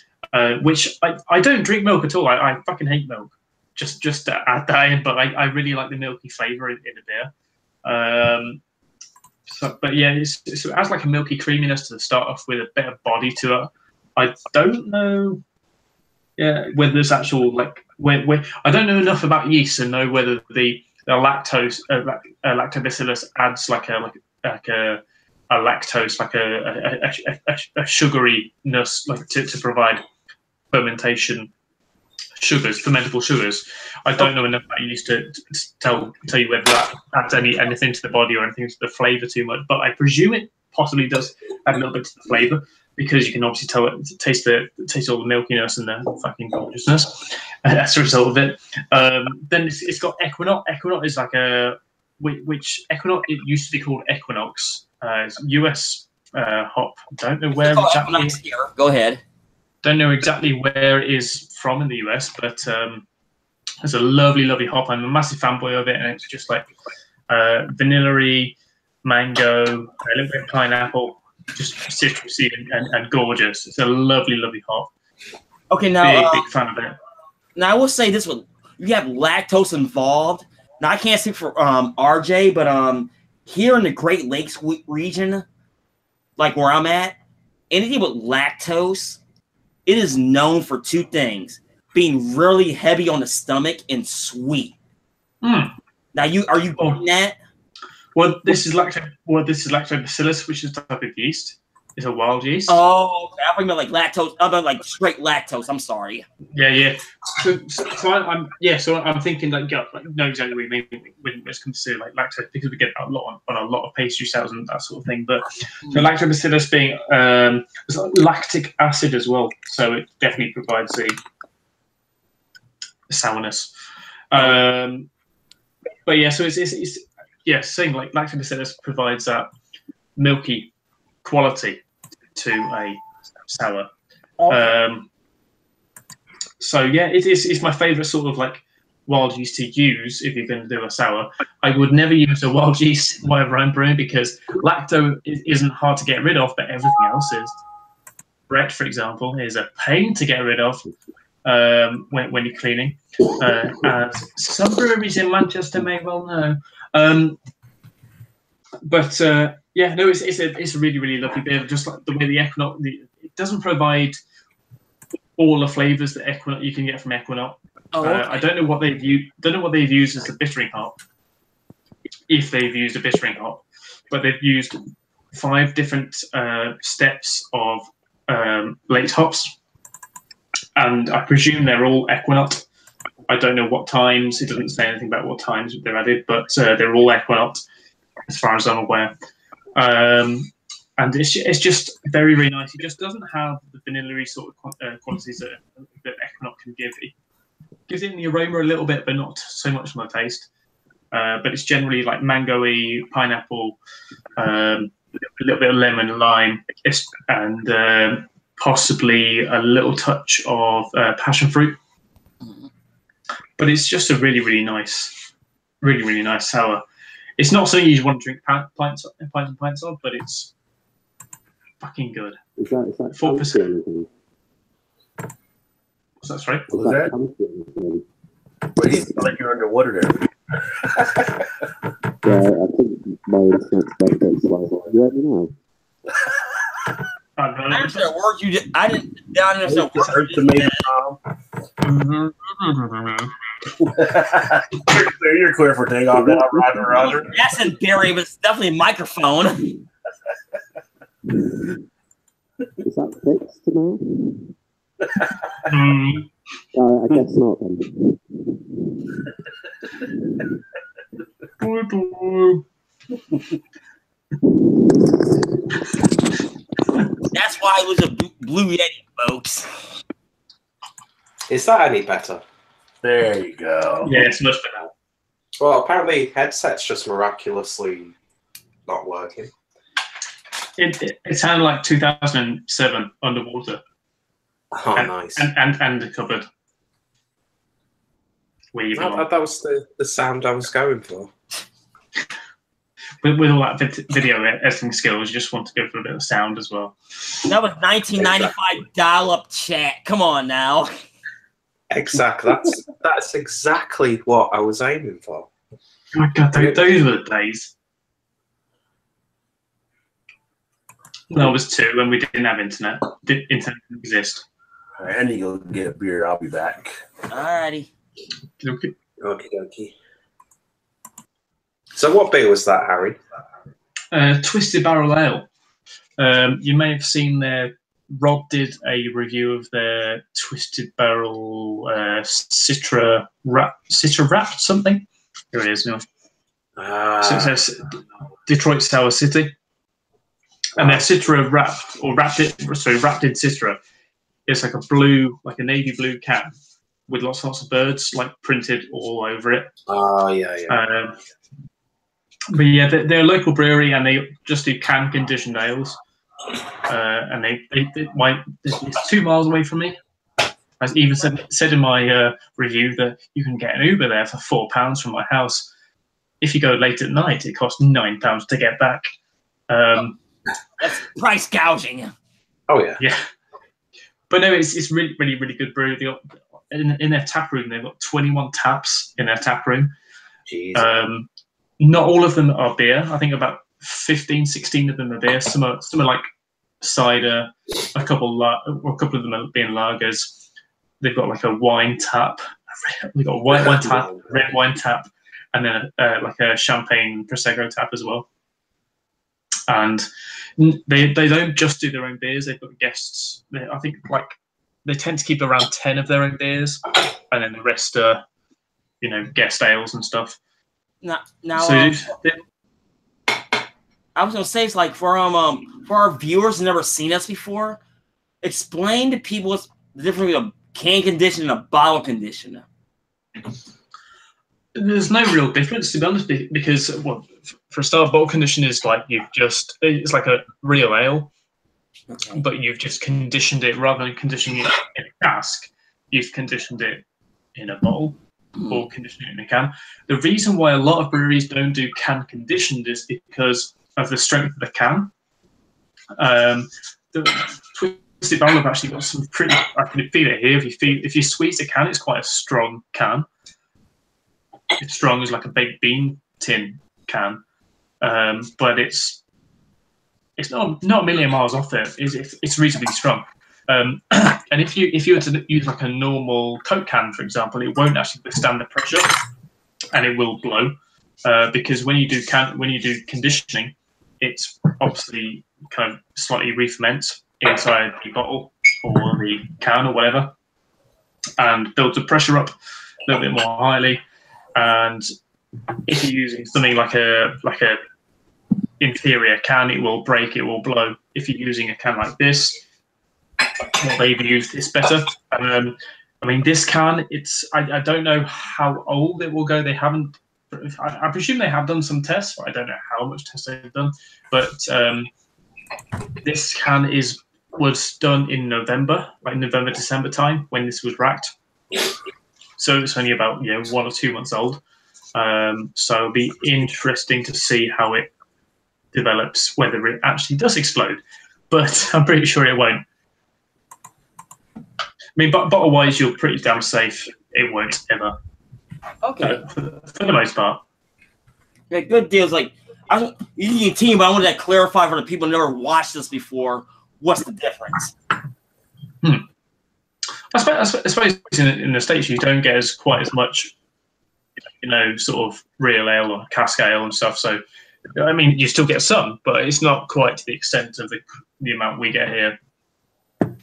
[SPEAKER 4] Which I don't drink milk at all. I fucking hate milk. Just to add that in, but I really like the milky flavor in the beer. But yeah, it adds like a milky creaminess to start off with, a bit of body to it. I don't know, whether there's actual like where I don't know enough about yeast and know whether the lactose lactobacillus adds like a lactose, like a sugaryness, like to provide fermentation sugars, fermentable sugars. I don't know enough about yeast to tell you whether that adds anything to the body or anything to the flavour too much. But I presume it possibly does add a little bit to the flavour, because you can obviously taste all the milkiness and the fucking gorgeousness as a result of it. Then it's got Equinox. Equinox is like which Equinox, it used to be called Equinox. It's US hop. Don't know where exactly.
[SPEAKER 1] Go ahead.
[SPEAKER 4] Don't know exactly where it is from in the US, but it's a lovely, lovely hop. I'm a massive fanboy of it, and it's just like vanilla-y, mango, a little bit of pineapple, just citrusy and gorgeous. It's a lovely, lovely hop.
[SPEAKER 1] Okay, now
[SPEAKER 4] big fan of it.
[SPEAKER 1] Now I will say this one: you have lactose involved. Now I can't speak for RJ, but here in the Great Lakes region, like where I'm at, anything with lactose, it is known for two things: being really heavy on the stomach and sweet. Now, are you getting that?
[SPEAKER 4] Well, this is lactobacillus, which is a type of yeast. It's a wild yeast.
[SPEAKER 1] Oh, okay. I thought you meant like lactose. I meant like straight lactose. I'm sorry.
[SPEAKER 4] Yeah. So I'm thinking like know exactly what you mean when it comes to like lactose, because we get that a lot on a lot of pastry sales and that sort of thing. But so lactobacillus being there's lactic acid as well, so it definitely provides the sourness. But yeah, so it's saying like lactobacillus provides that milky quality to a sour. So yeah, it's my favourite sort of like wild yeast to use if you're going to do a sour. I would never use a wild yeast whatever I'm brewing, because lacto isn't hard to get rid of, but everything else is. Brett, for example, is a pain to get rid of when you're cleaning. As some breweries in Manchester may well know. But yeah, no, it's a really, really lovely beer. Just like the way the Equinox, it doesn't provide all the flavors that you can get from Equinox. Okay. I don't know what they've used. Don't know what they've used as a bittering hop, if they've used a bittering hop, but they've used 5 different steps of late hops, and I presume they're all Equinox. I don't know what times. It doesn't say anything about what times they're added, but they're all Equinox, as far as I'm aware. And it's just very, very nice. It just doesn't have the vanilla-y sort of qualities that Equinox can give. It gives it in the aroma a little bit, but not so much on the taste. But it's generally like mango-y, pineapple, a little bit of lemon, lime, and possibly a little touch of passion fruit. But it's just a really, really nice sour. It's not something you want to drink pints and pints of, but it's fucking good.
[SPEAKER 8] Is that
[SPEAKER 4] 4%? What's that, sorry?
[SPEAKER 7] What was that? But you feel like you're underwater there.
[SPEAKER 8] Yeah, I think my instinct's better. You let me know.
[SPEAKER 1] I understand a word you just. I didn't understand a word you just said.
[SPEAKER 7] You're clear for takeoff now, Roger.
[SPEAKER 1] That's in theory, but it's definitely a microphone.
[SPEAKER 8] Is that fixed now? I guess not then.
[SPEAKER 1] That's why it was a Blue Yeti, folks.
[SPEAKER 5] Is that any better?
[SPEAKER 7] There you go.
[SPEAKER 4] Yeah, it's much better.
[SPEAKER 5] Well, apparently headset's just miraculously not working.
[SPEAKER 4] It sounded like 2007 underwater.
[SPEAKER 5] Oh, nice.
[SPEAKER 4] And the cupboard. Where you belong.
[SPEAKER 5] That was the sound I was going for.
[SPEAKER 4] With all that video editing skills, you just want to go for a bit of sound as well.
[SPEAKER 1] That was 1995 dial-up chat. Come on now.
[SPEAKER 5] Exactly. That's exactly what I was aiming for.
[SPEAKER 4] Oh my God, those were the days. I was 2 when we didn't have internet. Internet didn't exist.
[SPEAKER 7] All right, I need to go get a beer. I'll be back.
[SPEAKER 1] Alrighty.
[SPEAKER 4] Okay.
[SPEAKER 5] Okie dokie. So what beer was that, Harry?
[SPEAKER 4] Twisted Barrel Ale. You may have seen their Rob did a review of their Twisted Barrel Citra Wrapped something. Here it is now. So it says Detroit Sour City. And their Citra wrapped in Citra. It's like a navy blue can with lots of birds like printed all over it.
[SPEAKER 9] Oh, yeah.
[SPEAKER 4] But yeah, they're a local brewery and they just do can conditioned ales. And it's 2 miles away from me. I even said in my review that you can get an Uber there for £4 from my house. If you go late at night, it costs £9 to get back.
[SPEAKER 1] That's price gouging.
[SPEAKER 9] Oh yeah.
[SPEAKER 4] Yeah. But no, it's really, really, really good brew. They got, in their tap room, they've got 21 taps in their tap room.
[SPEAKER 9] Jeez.
[SPEAKER 4] Not all of them are beer. I think about 15, 16 of them are beer. Some are like cider. A couple of them are being lagers. They've got like a wine tap. They've got a white wine tap, red wine tap, and then like a champagne prosecco tap as well. And they don't just do their own beers. They've got guests. I think like they tend to keep around 10 of their own beers, and then the rest are, guest ales and stuff.
[SPEAKER 1] Now,
[SPEAKER 4] So
[SPEAKER 1] I was gonna say, it's like for our viewers who never seen us before, explain to people what's the difference between a can condition and a bottle condition.
[SPEAKER 4] there's no real difference, to be honest, because for a start, bottle condition is like it's like a real ale,
[SPEAKER 1] Okay.
[SPEAKER 4] but you've just conditioned it rather than conditioning it in a cask. You've conditioned it in a bottle or conditioned it in a can. The reason why a lot of breweries don't do can conditioned is because of the strength of the can. The Twisted Barrel have actually got some pretty. I can feel it here. If you squeeze a can, it's quite a strong can. It's strong as like a baked bean tin can, but it's not a million miles off it. It's reasonably strong. And if you were to use like a normal Coke can, for example, it won't actually withstand the pressure, and it will blow because when you do conditioning, it's obviously kind of slightly re-ferments inside the bottle or the can or whatever, and builds the pressure up a little bit more highly. And if you're using something like a inferior can, it will break, it will blow. If you're using a can like this, what they've used is better. I mean, this can, I don't know how old it will go. They haven't. I presume they have done some tests, but I don't know how much tests they've done. But this can was done in November, like November, December time when this was racked. So it's only about 1 or 2 months old. So it'll be interesting to see how it develops, whether it actually does explode. But I'm pretty sure it won't. I mean, bottle-wise, you're pretty damn safe. It won't ever.
[SPEAKER 1] Okay.
[SPEAKER 4] For the most part.
[SPEAKER 1] Yeah, good deals. Like, you can team, but I wanted to clarify for the people who never watched this before. What's the difference?
[SPEAKER 4] I suppose in the States you don't get quite as much, sort of real ale or cask ale and stuff. So, I mean, you still get some, but it's not quite to the extent of the amount we get here.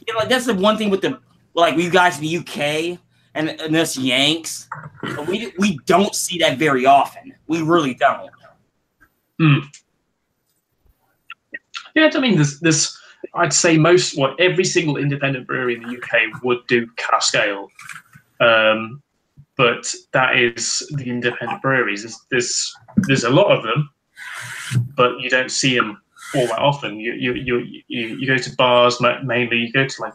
[SPEAKER 1] Yeah, like that's the one thing with you guys in the UK and us Yanks, we don't see that very often. We really don't.
[SPEAKER 4] Yeah, I mean, there's I'd say every single independent brewery in the UK would do cask ale, but that is the independent breweries. There's a lot of them, but you don't see them all that often. You go to bars mainly. You go to like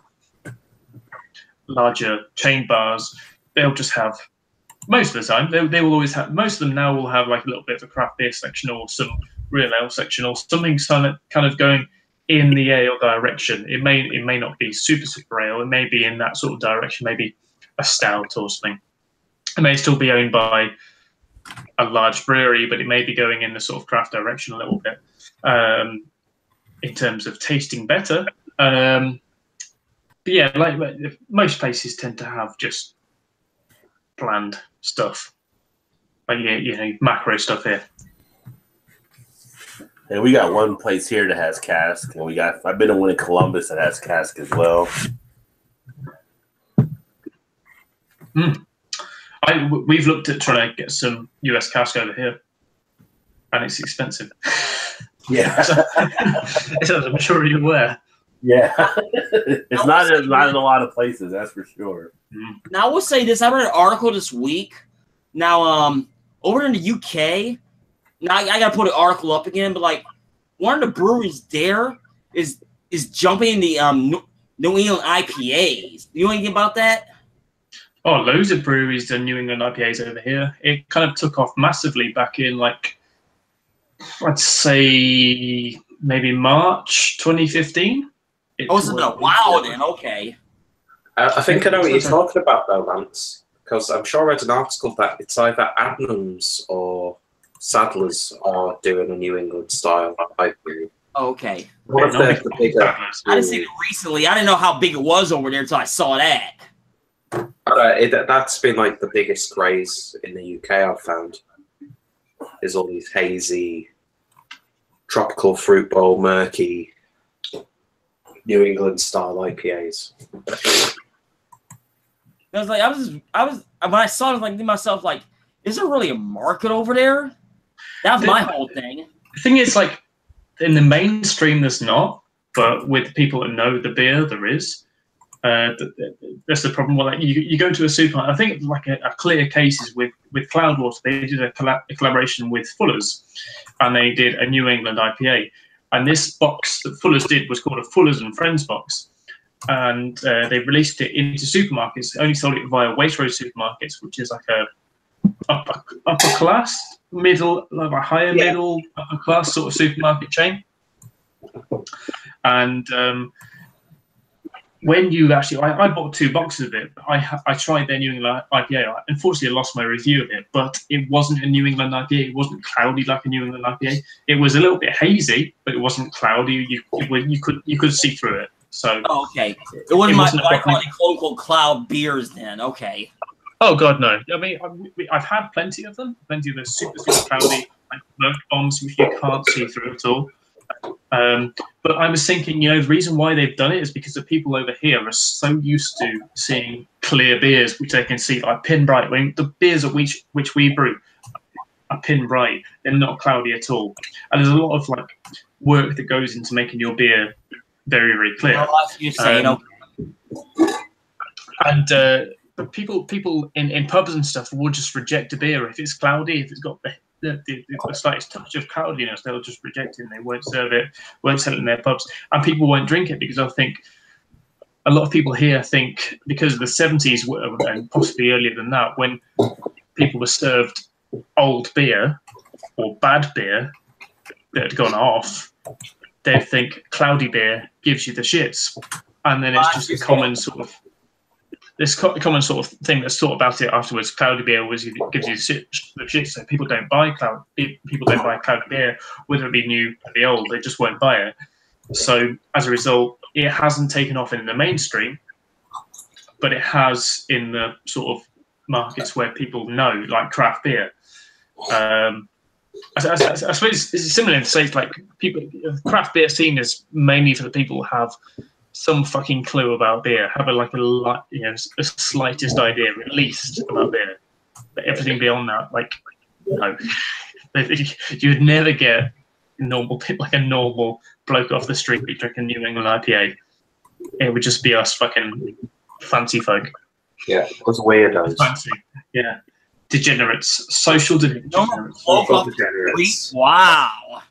[SPEAKER 4] larger chain bars. They'll just have most of the time. They will always have. Most of them now will have like a little bit of a craft beer section or some real ale section or something kind of going in the ale direction. It may not be super ale. It may be in that sort of direction. Maybe a stout or something. It may still be owned by a large brewery, but it may be going in the sort of craft direction a little bit in terms of tasting better. But yeah, like most places tend to have just bland stuff, like macro stuff here.
[SPEAKER 7] And we got one place here that has cask, and I've been to one in Columbus that has cask as well.
[SPEAKER 4] We've looked at trying to get some US cask over here, and it's expensive.
[SPEAKER 7] Yeah,
[SPEAKER 4] as I'm sure you're aware.
[SPEAKER 7] Yeah, it's not in a lot of places, that's for sure.
[SPEAKER 1] Now I will say this: I read an article this week. Now, over in the UK, now I gotta put an article up again, but like one of the breweries there is jumping in the New England IPAs. You know anything about that?
[SPEAKER 4] Oh, loads of breweries done New England IPAs over here. It kind of took off massively back in, like, I'd say maybe March 2015.
[SPEAKER 1] Oh, it's been a while then. Okay.
[SPEAKER 8] I think I know what you're talking about, though, Lance, because I'm sure I read an article that it's either Adnams or Sadler's are doing a New England style IPA.
[SPEAKER 1] Okay.
[SPEAKER 8] One of the bigger.
[SPEAKER 1] I didn't see it recently. I didn't know how big it was over there until I saw that.
[SPEAKER 8] That's been like the biggest craze in the UK I've found. Is all these hazy, tropical fruit bowl, murky, New England style IPAs.
[SPEAKER 1] I was when I saw it, I was like to myself, like, is there really a market over there? That was my whole thing.
[SPEAKER 4] The thing is, like, in the mainstream, there's not, but with people that know the beer, there is. That's the problem. Well, like you go to a supermarket. I think like a clear case is with Cloudwater. They did a collaboration with Fuller's, and they did a New England IPA. And this box that Fuller's did was called a Fuller's and Friends box, and they released it into supermarkets. They only sold it via Waitrose supermarkets, which is like a upper class, middle, like a higher middle, upper class sort of supermarket chain. And when you actually, I bought 2 boxes of it. I tried their New England IPA. Unfortunately, I lost my review of it, but it wasn't a New England IPA. It wasn't cloudy like a New England IPA. It was a little bit hazy, but it wasn't cloudy. You could see through it. So
[SPEAKER 1] okay, it wasn't what I call quote unquote cloud beers then. Okay.
[SPEAKER 4] Oh God, no. I mean, I've had plenty of them. Plenty of those super cloudy like smoke bombs which you can't see through at all. But I was thinking, the reason why they've done it is because the people over here are so used to seeing clear beers, which they can see like pin bright. When the beers at which we brew are pin bright, they're not cloudy at all. And there's a lot of like work that goes into making your beer very, very clear.
[SPEAKER 1] You're saying,
[SPEAKER 4] but people in pubs and stuff will just reject a beer if it's cloudy, if it's got the slightest touch of cloudiness, they'll just reject it and they won't serve it, won't sell it in their pubs, and people won't drink it because I think a lot of people here think because of the 70s and possibly earlier than that, when people were served old beer or bad beer that had gone off, they'd think cloudy beer gives you the shits, and then it's just a common sort of thing that's thought about it afterwards. Cloudy beer gives you the shit, so people don't buy cloudy beer, whether it be new or be old. They just won't buy it. So as a result, it hasn't taken off in the mainstream, but it has in the sort of markets where people know, like craft beer. I suppose it's similar in the States. Like craft beer scene is mainly for the people who have some fucking clue about beer, have a slightest idea at least about beer. But everything beyond that, like, no, you'd never get a normal bloke off the street drinking New England IPA. It would just be us fucking fancy folk.
[SPEAKER 8] Yeah, those weirdos.
[SPEAKER 4] Fancy, yeah, degenerates, social degenerates.
[SPEAKER 1] Wow.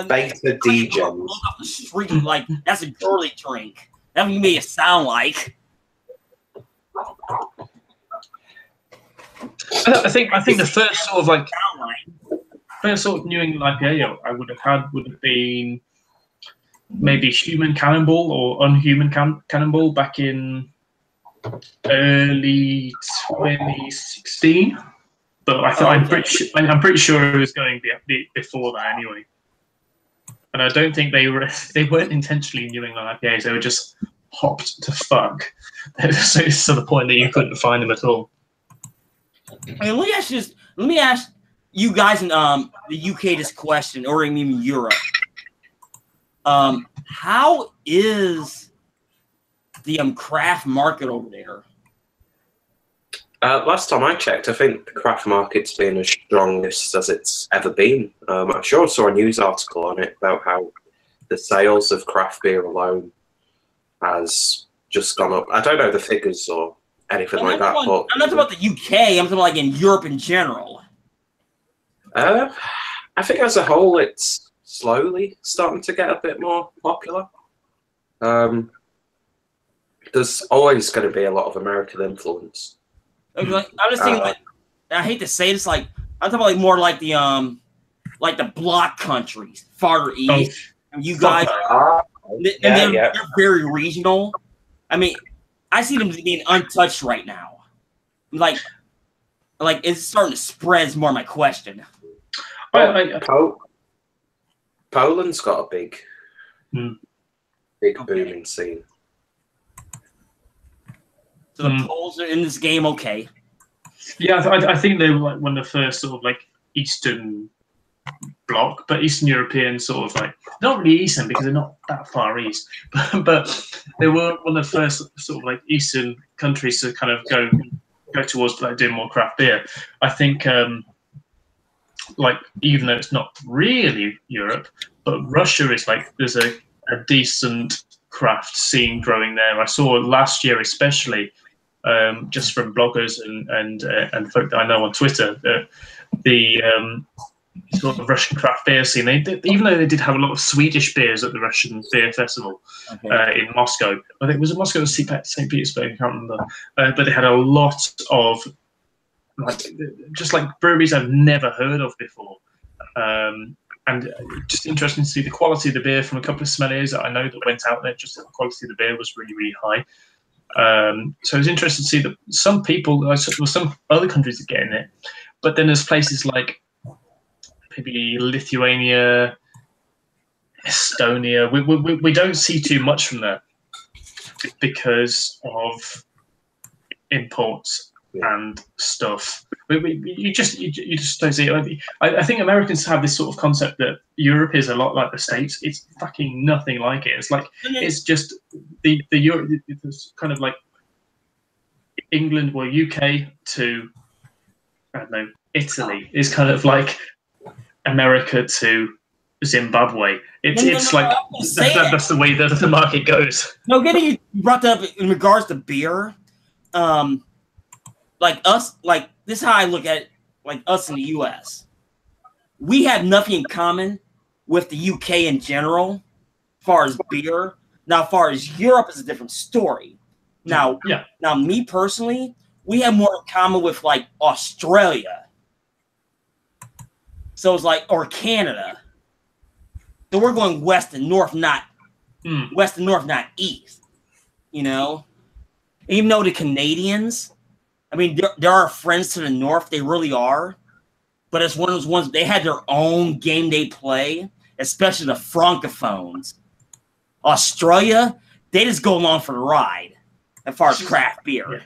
[SPEAKER 8] Baked the degens.
[SPEAKER 1] Look off the street like that's a girly drink. That would make it sound like.
[SPEAKER 4] I think the first sort of New England IPA I would have had would have been maybe Human Cannonball or Unhuman Cannonball back in early 2016. But I'm pretty sure it was going before that anyway. And I don't think they weren't intentionally New England IPAs. They were just hopped to fuck. So it's to the point that you couldn't find them at all.
[SPEAKER 1] I mean, let me ask you guys in the UK this question, or even Europe. How is the craft market over there?
[SPEAKER 8] Last time I checked, I think the craft market's been as strongest as it's ever been. I'm sure I saw a news article on it about how the sales of craft beer alone has just gone up. I don't know the figures or anything like that. But
[SPEAKER 1] I'm not talking about the UK. I'm talking like in Europe in general.
[SPEAKER 8] I think as a whole, it's slowly starting to get a bit more popular. There's always going to be a lot of American influence.
[SPEAKER 1] Like, I'm just thinking, like, I hate to say this, like I'm talking about like more like the bloc countries, farther east. And you guys, they're very regional. I mean, I see them being untouched right now. Like it's starting to spread. Is more my question.
[SPEAKER 8] Poland's got a big booming scene.
[SPEAKER 1] So the Poles are in this game, okay?
[SPEAKER 4] Yeah, I think they were like one of the first sort of like Eastern Bloc, but Eastern European sort of like not really Eastern because they're not that far east, but they were one of the first sort of like Eastern countries to kind of go towards like doing more craft beer. I think like even though it's not really Europe, but Russia is like there's a decent craft scene growing there. I saw last year especially. Just from bloggers and folk that I know on Twitter, the sort of Russian craft beer scene. Even though they did have a lot of Swedish beers at the Russian Beer Festival in Moscow. I think it was in Moscow or St. Petersburg. I can't remember. But they had a lot of just like breweries I've never heard of before. And just interesting to see the quality of the beer from a couple of sommeliers that I know that went out there. Just the quality of the beer was really, really high. So it's interesting to see that some people, some other countries are getting it, but then there's places like maybe Lithuania, Estonia. We don't see too much from there because of imports and stuff. You just don't see it. I think Americans have this sort of concept that Europe is a lot like the States. It's fucking nothing like it. It's like it's just the Europe. It's kind of like England or UK to I don't know Italy is kind of like America to Zimbabwe. It's like that's the way that the market goes.
[SPEAKER 1] No, getting you brought up in regards to beer. Like us, like this is how I look at it, like us in the US. We have nothing in common with the UK in general, as far as beer. Now, as far as Europe is a different story. Now, me personally, we have more in common with like Australia. So it's like, or Canada. So we're going west and north, not west and north, not east. You know? Even though the Canadians, I mean, there are friends to the north. They really are. But it's one of those ones, they had their own game they play, especially the Francophones. Australia, they just go along for the ride as far as craft beer.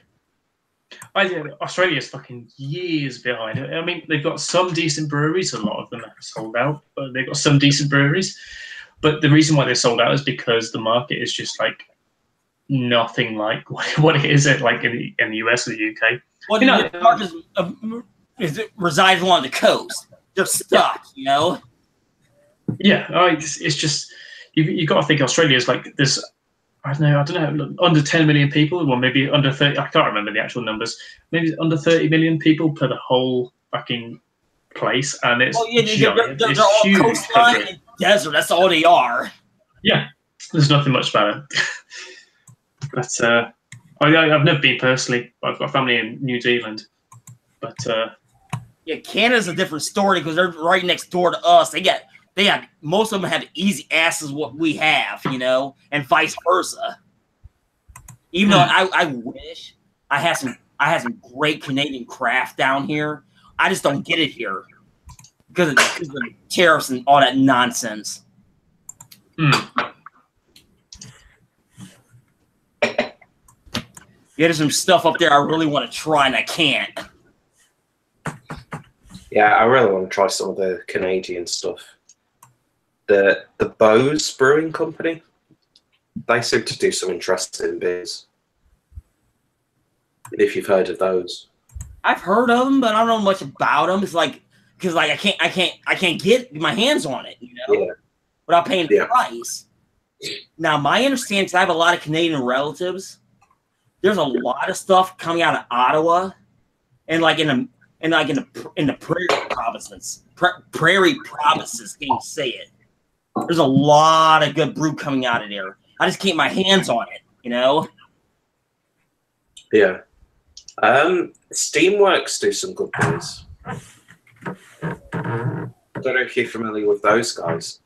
[SPEAKER 4] Australia is fucking years behind. I mean, they've got some decent breweries. A lot of them have sold out. But they've got some decent breweries. But the reason why they're sold out is because the market is just like nothing like what it is like in the US or the UK.
[SPEAKER 1] Well, you know, the market it resides along the coast. They're stuck, you know.
[SPEAKER 4] Yeah, it's just you got to think Australia is like this. I don't know, under 10 million people, or maybe under 30. I can't remember the actual numbers. Maybe under 30 million people per the whole fucking place, and it's giant.
[SPEAKER 1] They're all
[SPEAKER 4] huge
[SPEAKER 1] coastline and desert. That's all they are.
[SPEAKER 4] Yeah, there's nothing much about it. But I've never been personally. I've got family in New Zealand, but
[SPEAKER 1] yeah, Canada's a different story because they're right next door to us. They have most of them have easy asses what we have, you know, and vice versa. Even though I wish I had some great Canadian craft down here, I just don't get it here because of the tariffs and all that nonsense. Yeah, there's some stuff up there I really want to try and I can't.
[SPEAKER 8] Yeah, I really want to try some of the Canadian stuff. The Bose Brewing Company, they seem to do some interesting beers. If you've heard of those.
[SPEAKER 1] I've heard of them, but I don't know much about them. It's like because like I can't get my hands on it, you know, without paying the price. Now, my understanding, because I have a lot of Canadian relatives, there's a lot of stuff coming out of Ottawa, and like in the prairie provinces, prairie provinces, can't even say it. There's a lot of good brew coming out of there. I just can't get my hands on it, you know.
[SPEAKER 8] Yeah. Steamworks do some good beers. I don't know if you're familiar with those guys.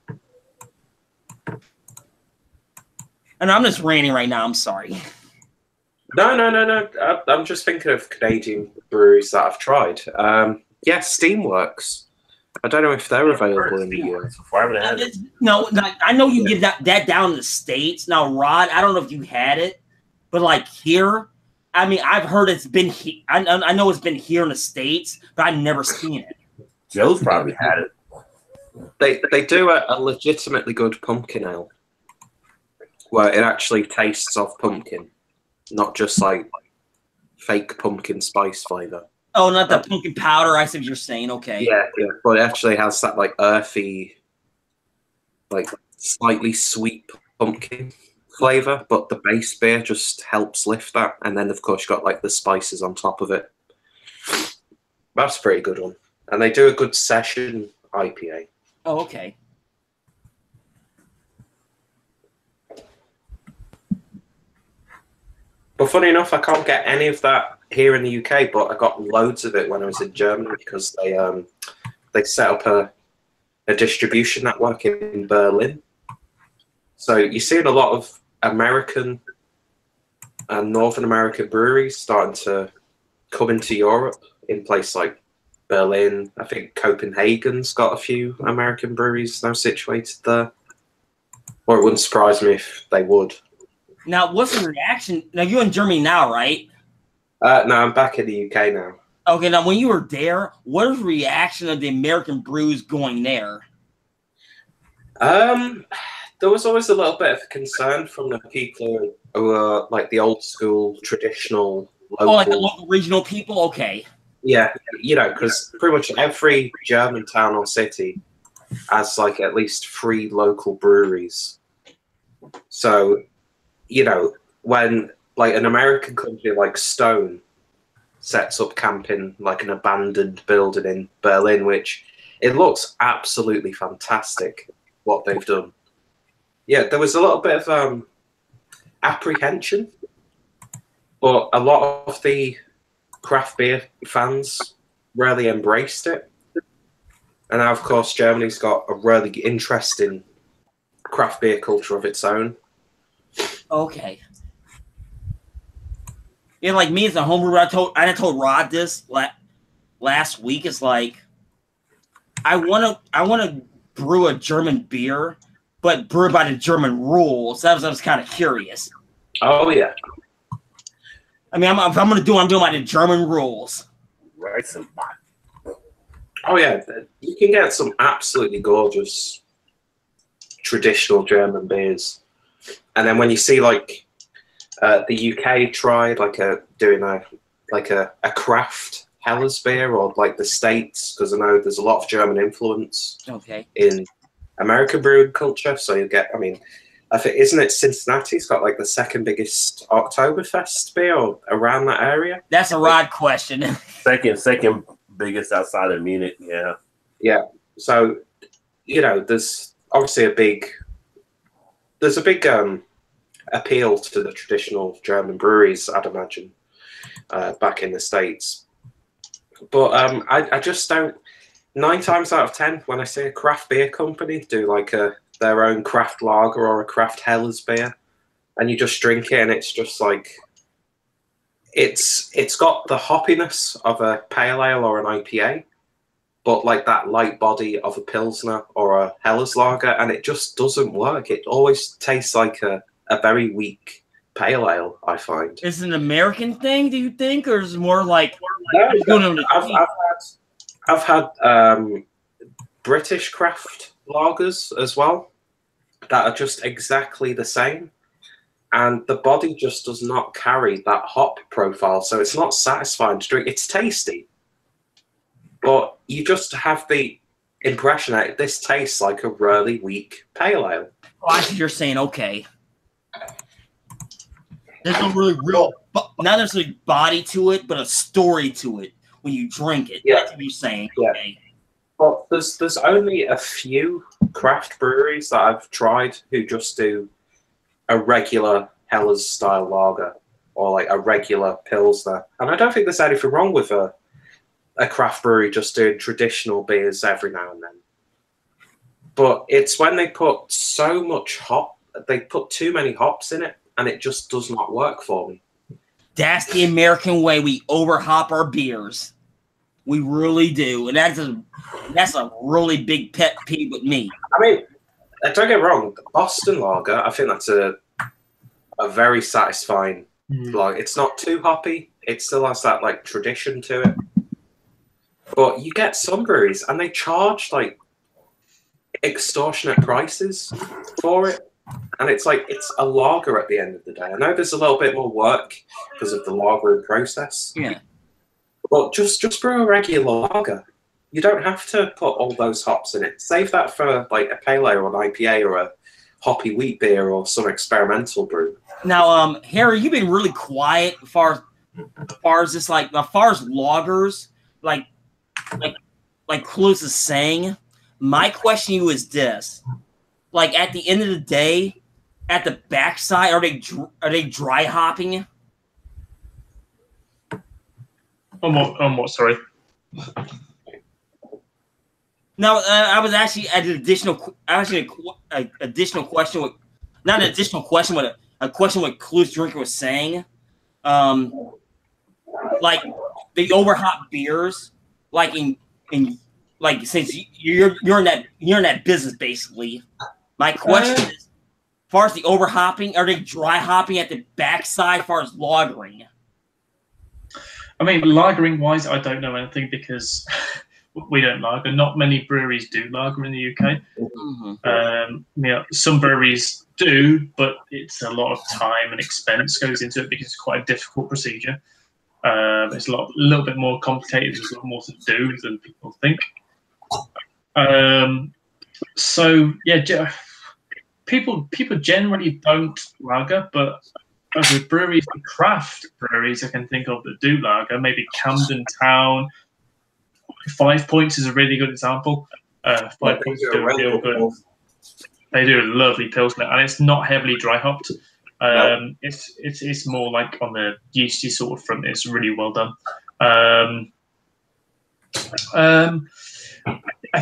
[SPEAKER 1] And I'm just ranting right now. I'm sorry.
[SPEAKER 8] No. I'm just thinking of Canadian breweries that I've tried. Yeah, Steamworks. I don't know if they're available in the US.
[SPEAKER 1] No, I know you can get that down in the States. Now, Rod, I don't know if you had it, but like here, I mean, I've heard it's been here. I know it's been here in the States, but I've never seen it.
[SPEAKER 7] Joe's probably had
[SPEAKER 8] it. They do a legitimately good pumpkin ale, where it actually tastes of pumpkin, not just like fake pumpkin spice flavor.
[SPEAKER 1] Oh, not the pumpkin powder. I see what you're saying. Okay.
[SPEAKER 8] Yeah, but it actually has that like earthy, like slightly sweet pumpkin flavor, but the base beer just helps lift that, and then of course you got like the spices on top of it. That's a pretty good one, and they do a good session IPA.
[SPEAKER 1] Oh, okay.
[SPEAKER 8] But funny enough, I can't get any of that here in the UK, but I got loads of it when I was in Germany because they set up a distribution network in Berlin. So you're seeing a lot of American and Northern American breweries starting to come into Europe in places like Berlin. I think Copenhagen's got a few American breweries now situated there. Or it wouldn't surprise me if they would.
[SPEAKER 1] Now, what's the reaction? Now, you're in Germany now, right?
[SPEAKER 8] No, I'm back in the UK now.
[SPEAKER 1] Okay, now when you were there, what was the reaction of the American brews going there?
[SPEAKER 8] There was always a little bit of concern from the people who are like the old school, traditional, local.
[SPEAKER 1] Oh, like the local regional people? Okay.
[SPEAKER 8] Yeah, you know, because pretty much every German town or city has like at least 3 local breweries. So, you know, when like an American company like Stone sets up camp in like an abandoned building in Berlin, which it looks absolutely fantastic what they've done. Yeah, there was a little bit of apprehension, but a lot of the craft beer fans really embraced it. And now, of course, Germany's got a really interesting craft beer culture of its own.
[SPEAKER 1] Okay. Yeah, like me as a homebrewer, I told Rod this last week. It's like I want to brew a German beer, but brew by the German rules. I was kind of curious.
[SPEAKER 8] Oh yeah.
[SPEAKER 1] I mean, if I'm doing by the German rules.
[SPEAKER 7] Right.
[SPEAKER 8] Oh yeah, you can get some absolutely gorgeous traditional German beers, and then when you see like the UK tried doing a craft Helles beer, or like the States, because I know there's a lot of German influence in American brewing culture. So you get, I mean, I think, isn't it Cincinnati's got like the second biggest Oktoberfest beer or around that area?
[SPEAKER 1] That's a Rod question.
[SPEAKER 7] Second biggest outside of Munich, yeah.
[SPEAKER 8] Yeah. So, you know, there's obviously a big appeal to the traditional German breweries, I'd imagine, back in the States. But I just don't. 9 times out of 10, when I see a craft beer company do like their own craft lager or a craft Helles beer, and you just drink it, and it's just like it's got the hoppiness of a pale ale or an IPA, but like that light body of a Pilsner or a Helles lager, and it just doesn't work. It always tastes like a very weak pale ale, I find.
[SPEAKER 1] Is it an American thing, do you think, or is it more like
[SPEAKER 8] no, I've had British craft lagers as well that are just exactly the same, and the body just does not carry that hop profile, so it's not satisfying to drink. It's tasty, but you just have the impression that this tastes like a really weak pale ale.
[SPEAKER 1] Oh, I see you're saying, okay. There's no really not necessarily body to it, but a story to it when you drink it.
[SPEAKER 8] Yeah.
[SPEAKER 1] That's what you're saying.
[SPEAKER 8] Yeah.
[SPEAKER 1] Okay.
[SPEAKER 8] Well, there's only a few craft breweries that I've tried who just do a regular Hellas style lager or like a regular Pilsner. And I don't think there's anything wrong with a craft brewery just doing traditional beers every now and then. But it's when they put so much they put too many hops in it, and it just does not work for me.
[SPEAKER 1] That's the American way. We overhop our beers. We really do. And that's a really big pet peeve with me.
[SPEAKER 8] I mean, don't get me wrong, Boston Lager, I think that's a very satisfying lager. It's not too hoppy. It still has that like tradition to it. But you get some breweries and they charge like extortionate prices for it. And it's like, it's a lager at the end of the day. I know there's a little bit more work because of the lagering process.
[SPEAKER 1] Yeah.
[SPEAKER 8] But just brew a regular lager. You don't have to put all those hops in it. Save that for like a pale ale or an IPA or a hoppy wheat beer or some experimental brew.
[SPEAKER 1] Now, Harry, you've been really quiet as far as this, like, as far as lagers, like Clues is saying. My question to you is this: like, at the end of the day, at the backside, are they dry hopping?
[SPEAKER 4] On what? Sorry.
[SPEAKER 1] No, I was actually at an additional question with, not an additional question, but a question what Clues Drinker was saying. Like the overhop beers, like in like, since you're in that business basically. My question is, as far as the overhopping, are they dry hopping at the backside as far as lagering?
[SPEAKER 4] I mean, lagering wise, I don't know anything because we don't lager. Not many breweries do lager in the UK. Mm-hmm. Some breweries do, but it's a lot of time and expense goes into it because it's quite a difficult procedure. It's a little bit more complicated. There's a lot more to do than people think. So yeah, people generally don't lager, but with breweries, craft breweries I can think of that do lager, maybe Camden Town. 5 Points is a really good example. 5 Points do a real good. They do a lovely Pilsner, and it's not heavily dry hopped. No. It's more like on the yeasty sort of front. It's really well done. I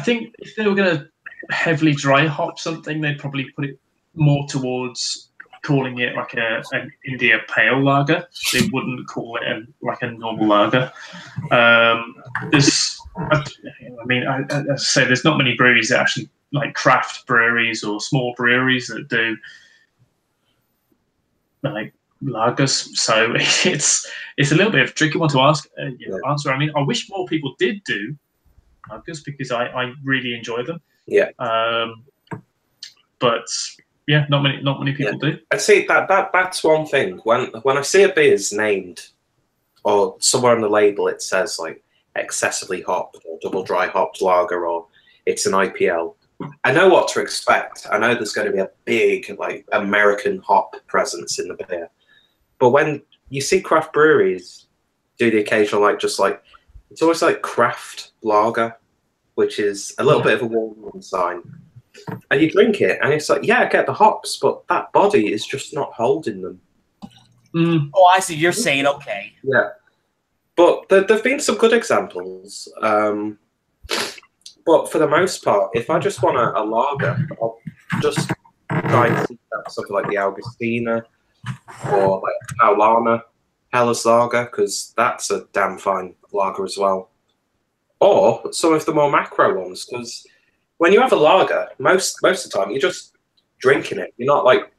[SPEAKER 4] think if they were going to heavily dry hop something, they'd probably put it more towards calling it like an India Pale Lager. They wouldn't call it like a normal lager. I say there's not many breweries that actually like craft breweries or small breweries that do like lagers. So it's a little bit of a tricky one to answer. I mean, I wish more people did do lagers because I really enjoy them.
[SPEAKER 8] Yeah.
[SPEAKER 4] But yeah, not many people do.
[SPEAKER 8] I see that's one thing. When I see a beer's named or somewhere on the label it says like excessively hopped or double dry hopped lager or it's an IPL, I know what to expect. I know there's going to be a big like American hop presence in the beer. But when you see craft breweries do the occasional it's always like craft lager, which is a little bit of a warning sign. And you drink it, and it's like, yeah, I get the hops, but that body is just not holding them.
[SPEAKER 1] Oh, I see. You're saying okay.
[SPEAKER 8] Yeah, but there've been some good examples. But for the most part, if I just want a lager, I'll just try and seek out something like the Augustina or like Paulana Hellas Lager, because that's a damn fine lager as well. Or some of the more macro ones, because when you have a lager, most of the time you're just drinking it. You're not like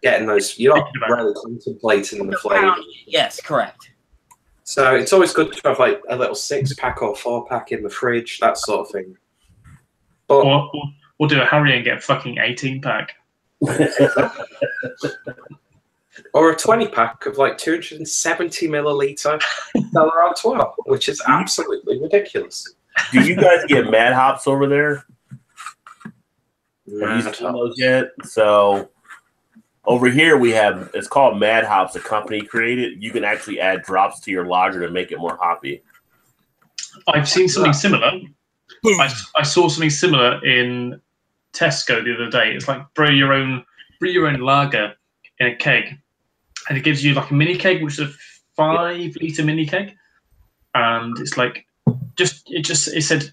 [SPEAKER 8] getting those. You're not really contemplating the flavour.
[SPEAKER 1] Yes, correct.
[SPEAKER 8] So it's always good to have like a little 6-pack or 4-pack in the fridge, that sort of thing. But
[SPEAKER 4] we'll do a Harry and get a fucking 18-pack.
[SPEAKER 8] Or a 20-pack of like 270 milliliter Stella Artois, which is absolutely ridiculous.
[SPEAKER 7] Do you guys get Mad Hops over there? Have you
[SPEAKER 8] Mad
[SPEAKER 7] seen those
[SPEAKER 8] Hops.
[SPEAKER 7] yet? So over here we have, it's called Mad Hops. A company created. You can actually add drops to your lager to make it more hoppy.
[SPEAKER 4] I've seen something similar. I saw something similar in Tesco the other day. It's like brew your own lager in a keg, and it gives you like a mini keg, which is a 5-liter mini keg, and it's like it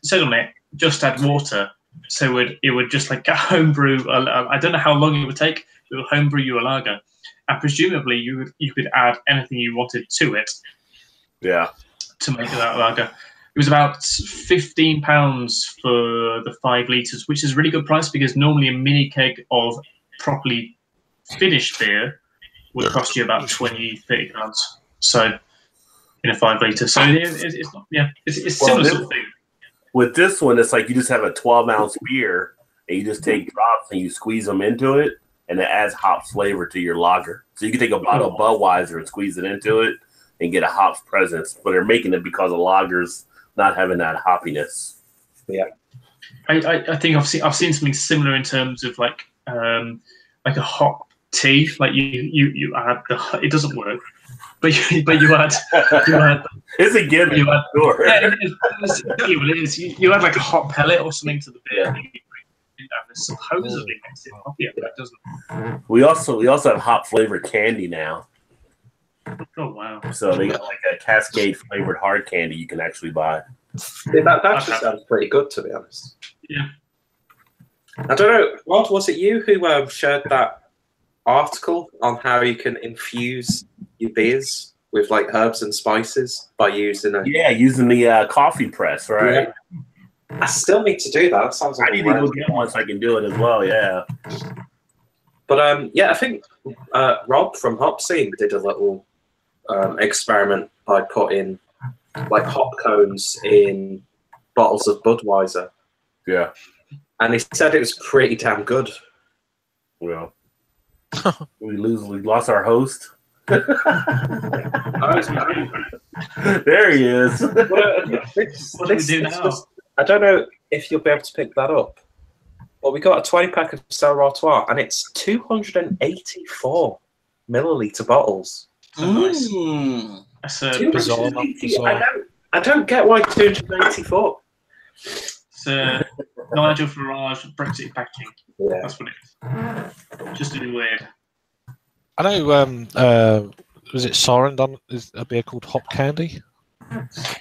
[SPEAKER 4] said on it just add water, so it would just like homebrew. I don't know how long it would take. It will homebrew you a lager, and presumably you could add anything you wanted to it.
[SPEAKER 7] Yeah.
[SPEAKER 4] To make that lager. It was about £15 for the 5 litres, which is a really good price because normally a mini keg of properly finished beer would cost you about £20-30. So in a 5 litre, so it's similar sort of thing.
[SPEAKER 7] With this one, it's like you just have a 12-ounce beer and you just take drops and you squeeze them into it, and it adds hops flavor to your lager. So you can take a bottle of Budweiser and squeeze it into it and get a hops presence, but they're making it because of lagers not having that hoppiness.
[SPEAKER 8] Yeah,
[SPEAKER 4] I think I've seen something similar in terms of like a hop tea. Like you add it doesn't work, but you add
[SPEAKER 7] it's a given.
[SPEAKER 4] You add,
[SPEAKER 7] sure.
[SPEAKER 4] Yeah, it's exactly what it is. You add like a hop pellet or something to the beer. And supposedly makes it hoppier, but it doesn't.
[SPEAKER 7] We also have hop flavored candy now.
[SPEAKER 4] Oh wow!
[SPEAKER 7] So they got like a Cascade flavored hard candy you can actually buy.
[SPEAKER 8] Yeah, that actually sounds pretty good, to be honest.
[SPEAKER 4] Yeah.
[SPEAKER 8] I don't know, Rod, was it you who shared that article on how you can infuse your beers with like herbs and spices by using
[SPEAKER 7] using the coffee press, right?
[SPEAKER 8] Yeah. I still need to do that. That sounds like
[SPEAKER 7] I need to go get one so I can do it as well. Yeah.
[SPEAKER 8] But I think Rob from Hop Scene did a little experiment by putting like hop cones in bottles of Budweiser.
[SPEAKER 7] Yeah.
[SPEAKER 8] And he said it was pretty damn good.
[SPEAKER 7] Well, we lost our host. There he is.
[SPEAKER 8] I don't know if you'll be able to pick that up. Well, we got a 20-pack of Stella Artois, and it's 284 milliliter bottles.
[SPEAKER 4] Nice. That's bizarre.
[SPEAKER 8] I don't get why 284.
[SPEAKER 4] It's Nigel Farage Brexit packaging.
[SPEAKER 8] Yeah.
[SPEAKER 4] That's what it is. Just a bit weird.
[SPEAKER 6] I know. Was it Siren done a beer called Hop Candy?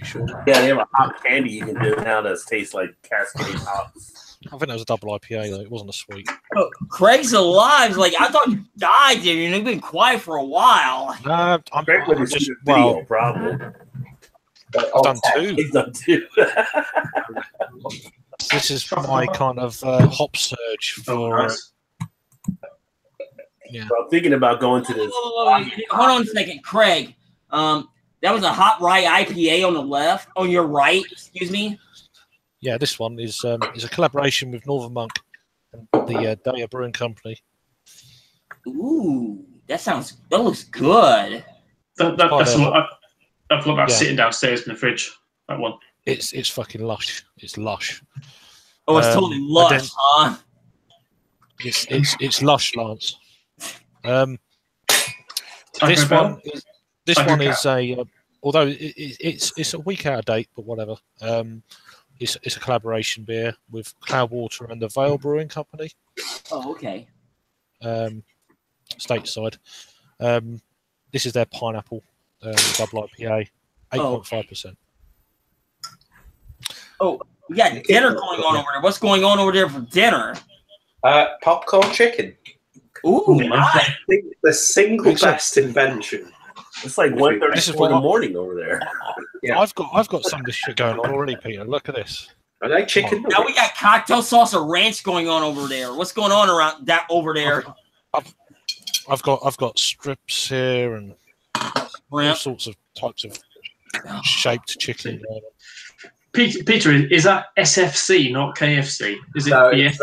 [SPEAKER 7] Sure. Yeah, they have a hop candy you can do now that tastes like Cascade hops.
[SPEAKER 6] I think that was a double IPA though. It wasn't a sweet.
[SPEAKER 1] Oh, Craig's alive. Like I thought you died, dude. You've been quiet for a while.
[SPEAKER 6] I'm
[SPEAKER 7] just video problem.
[SPEAKER 6] I've done two.
[SPEAKER 7] He's done two.
[SPEAKER 6] This is my kind of hop surge for. Yeah.
[SPEAKER 7] So I'm thinking about going to this.
[SPEAKER 1] Hold on a second, Craig. That was a Hot Rye IPA on the left. On your right, excuse me.
[SPEAKER 6] Yeah, this one is a collaboration with Northern Monk and the Daya Brewing Company.
[SPEAKER 1] Ooh, that looks good.
[SPEAKER 4] That's what I thought about sitting downstairs in the fridge. That one.
[SPEAKER 6] It's fucking lush. It's lush.
[SPEAKER 1] Oh, it's totally lush, huh?
[SPEAKER 6] It's lush, Lance. This one is a although it's a week out of date, but whatever. It's a collaboration beer with Cloudwater and the Vale Brewing Company.
[SPEAKER 1] Oh, okay.
[SPEAKER 6] Stateside. This is their pineapple double IPA, 8.5%.
[SPEAKER 1] Oh, we got dinner going on over there. What's going on over there for dinner?
[SPEAKER 8] Popcorn chicken.
[SPEAKER 1] Ooh, nice.
[SPEAKER 8] The single best invention.
[SPEAKER 7] It's like 1:34 in the morning over there.
[SPEAKER 6] Yeah. I've got some of this shit going on already, Peter. Look at this.
[SPEAKER 8] Are they chicken?
[SPEAKER 1] Now we got cocktail sauce or ranch going on over there. What's going on around that over there?
[SPEAKER 6] I've got strips here and all sorts of types of shaped chicken.
[SPEAKER 4] Peter, is that SFC, not KFC? Is it?
[SPEAKER 8] No,
[SPEAKER 4] BF?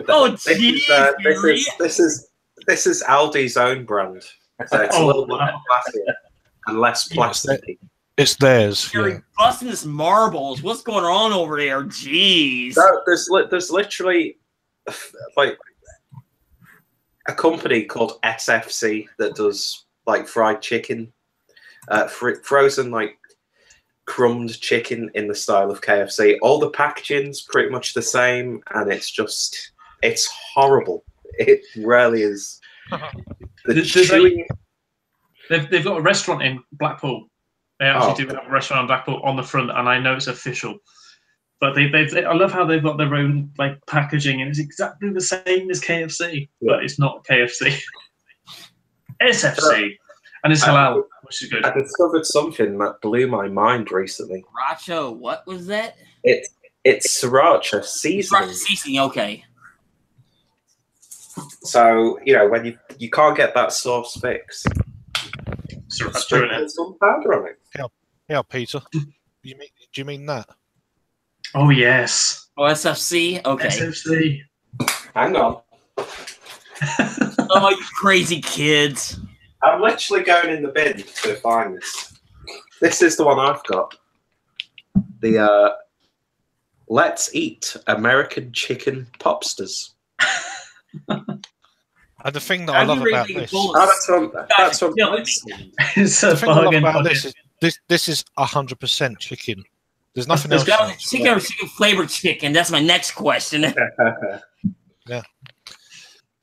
[SPEAKER 1] Oh, jeez,
[SPEAKER 8] this is Aldi's own brand. So it's a little bit classier and less plastic.
[SPEAKER 6] It's theirs.
[SPEAKER 1] You're busting this marbles. What's going on over there? Jeez.
[SPEAKER 8] No, there's literally like a company called SFC that does like fried chicken, frozen like crumbed chicken in the style of KFC. All the packaging's pretty much the same, and it's horrible. It really is.
[SPEAKER 4] They've got a restaurant in Blackpool. They actually do have a restaurant in Blackpool on the front, and I know it's official. But I love how they've got their own like packaging, and it's exactly the same as KFC, but it's not KFC. SFC, and it's halal, which is good.
[SPEAKER 8] I discovered something that blew my mind recently.
[SPEAKER 1] Sriracha, what was that?
[SPEAKER 8] It's sriracha seasoning.
[SPEAKER 1] Sriracha seasoning, okay.
[SPEAKER 8] So when you can't get that sauce fix, sprinkle some powder on it.
[SPEAKER 6] Yeah, Peter. Do you mean that?
[SPEAKER 4] Oh yes.
[SPEAKER 1] Oh, SFC. Okay.
[SPEAKER 4] SFC.
[SPEAKER 8] Hang on.
[SPEAKER 1] Oh, you crazy kids!
[SPEAKER 8] I'm literally going in the bin to find this. This is the one I've got. The Let's Eat American Chicken Popsters.
[SPEAKER 6] And the thing that I love about this,
[SPEAKER 8] that's what
[SPEAKER 4] it's
[SPEAKER 6] the thing I love about this is this is 100% chicken. There's nothing else.
[SPEAKER 1] Chicken or chicken flavored chicken? That's my next question.
[SPEAKER 6] Yeah.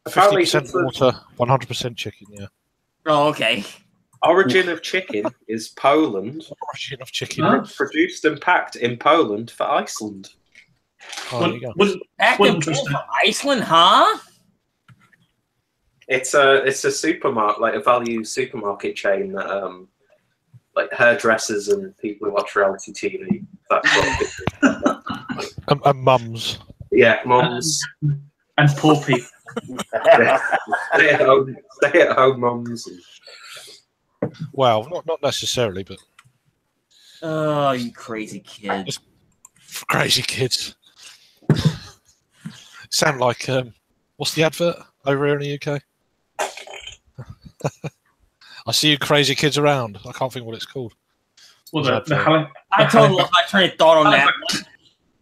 [SPEAKER 6] 50% water, 100% chicken. Yeah.
[SPEAKER 1] Oh, okay.
[SPEAKER 8] Origin of chicken is Poland.
[SPEAKER 6] Origin of chicken.
[SPEAKER 8] Produced and packed in Poland for Iceland.
[SPEAKER 6] Oh, there you go.
[SPEAKER 1] Packed in Poland for Iceland, huh?
[SPEAKER 8] It's a supermarket, like a value supermarket chain that like hairdressers and people who watch reality TV. That sort of
[SPEAKER 6] and mums.
[SPEAKER 8] Yeah, mums.
[SPEAKER 4] And poor people.
[SPEAKER 8] Stay at home mums.
[SPEAKER 6] Well, not necessarily, but.
[SPEAKER 1] Oh, you crazy kids!
[SPEAKER 6] Crazy kids. Sound like what's the advert over here in the UK? I see you crazy kids around. I can't think what it's called.
[SPEAKER 4] Well,
[SPEAKER 1] I totally lost my train of thought on that.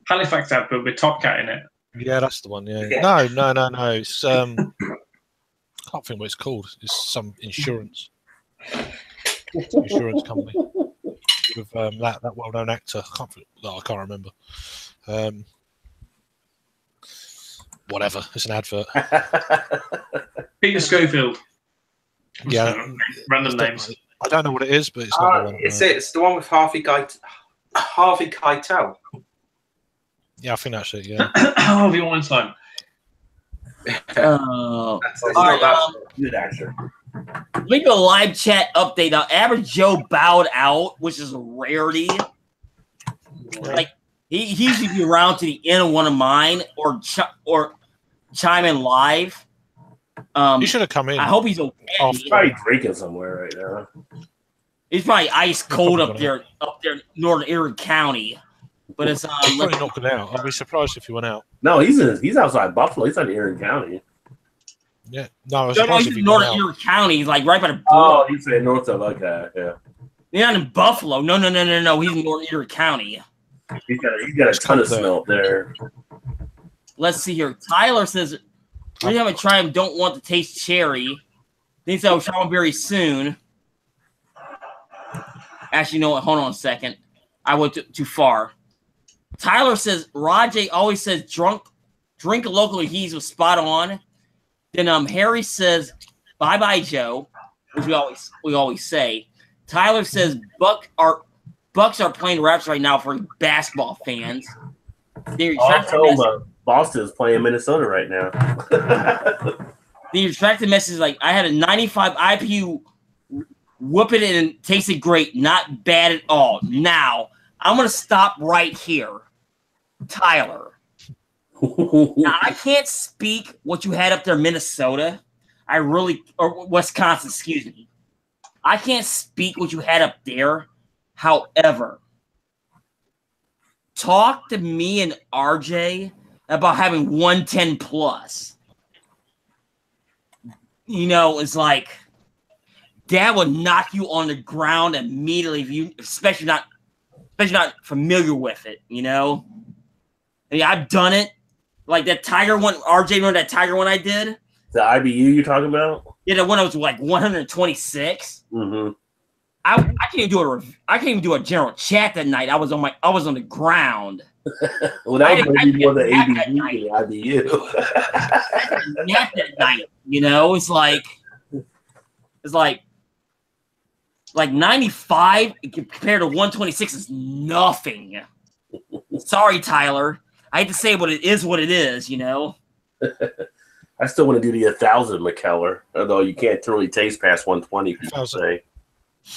[SPEAKER 4] Halifax advert with Top Cat in it.
[SPEAKER 6] Yeah, that's the one. Yeah. No. It's I can't think what it's called. It's some insurance company with that well-known actor. I can't remember. Whatever. It's an advert.
[SPEAKER 4] Peter Schofield.
[SPEAKER 6] Yeah.
[SPEAKER 4] Random names.
[SPEAKER 6] I don't know what it is, but it's not the one.
[SPEAKER 8] It's the one with Harvey Keitel.
[SPEAKER 6] Yeah, I think that's it. Yeah.
[SPEAKER 4] Harvey Weinstein.
[SPEAKER 1] Oh,
[SPEAKER 7] good actor.
[SPEAKER 1] Leave a live chat update. Now, Average Joe bowed out, which is a rarity. Like he usually be around to the end of one of mine or chime in live.
[SPEAKER 6] You should have come in.
[SPEAKER 1] I hope he's okay.
[SPEAKER 7] He's probably drinking somewhere right now.
[SPEAKER 1] He's probably ice cold up there, Northern Erie County. But it's
[SPEAKER 6] he's probably knocking out. I'd be surprised if he went out.
[SPEAKER 7] No, he's outside Buffalo. He's in Erie County.
[SPEAKER 6] Yeah, no, I was surprised if he went out.
[SPEAKER 1] Northern Erie County. He's like right by the border.
[SPEAKER 7] Oh, he's in north of yeah.
[SPEAKER 1] He's not in Buffalo. No. He's in Northern Erie County.
[SPEAKER 7] He's got a ton of smell there.
[SPEAKER 1] Let's see here. Tyler says, we haven't tried him, don't want to taste cherry. Thinks I'll try one very soon. Actually, you know what? Hold on a second. I went too far. Tyler says, Rajay always says drink locally. He's spot on. Then Harry says, bye-bye, Joe, which we always say. Tyler says, Bucks are playing Raps right now for basketball fans.
[SPEAKER 7] Boston's playing Minnesota right now.
[SPEAKER 1] The retracted message is like, I had a 95 IPU, whoop it and tasted great, not bad at all. Now, I'm going to stop right here. Tyler. Now, I can't speak what you had up there in Minnesota. Or Wisconsin, excuse me. I can't speak what you had up there, However, talk to me and RJ about having 110 plus. You know, it's like that would knock you on the ground immediately if you, especially not familiar with it. You know, I mean, I've done it. Like that Tiger one, RJ, remember that Tiger one I did?
[SPEAKER 7] The IBU you're talking about?
[SPEAKER 1] Yeah, the one that was like 126.
[SPEAKER 7] Mm-hmm.
[SPEAKER 1] I can't even do a general chat that night. I was on the ground.
[SPEAKER 7] Well, that was maybe more the ABU than the IBU.
[SPEAKER 1] Nap that night, you know, it's like 95 compared to 126 is nothing. Sorry, Tyler. I hate to say what it is, you know.
[SPEAKER 7] I still want to do the 1,000 McKellar, although you can't really taste past 120. People say.
[SPEAKER 6] I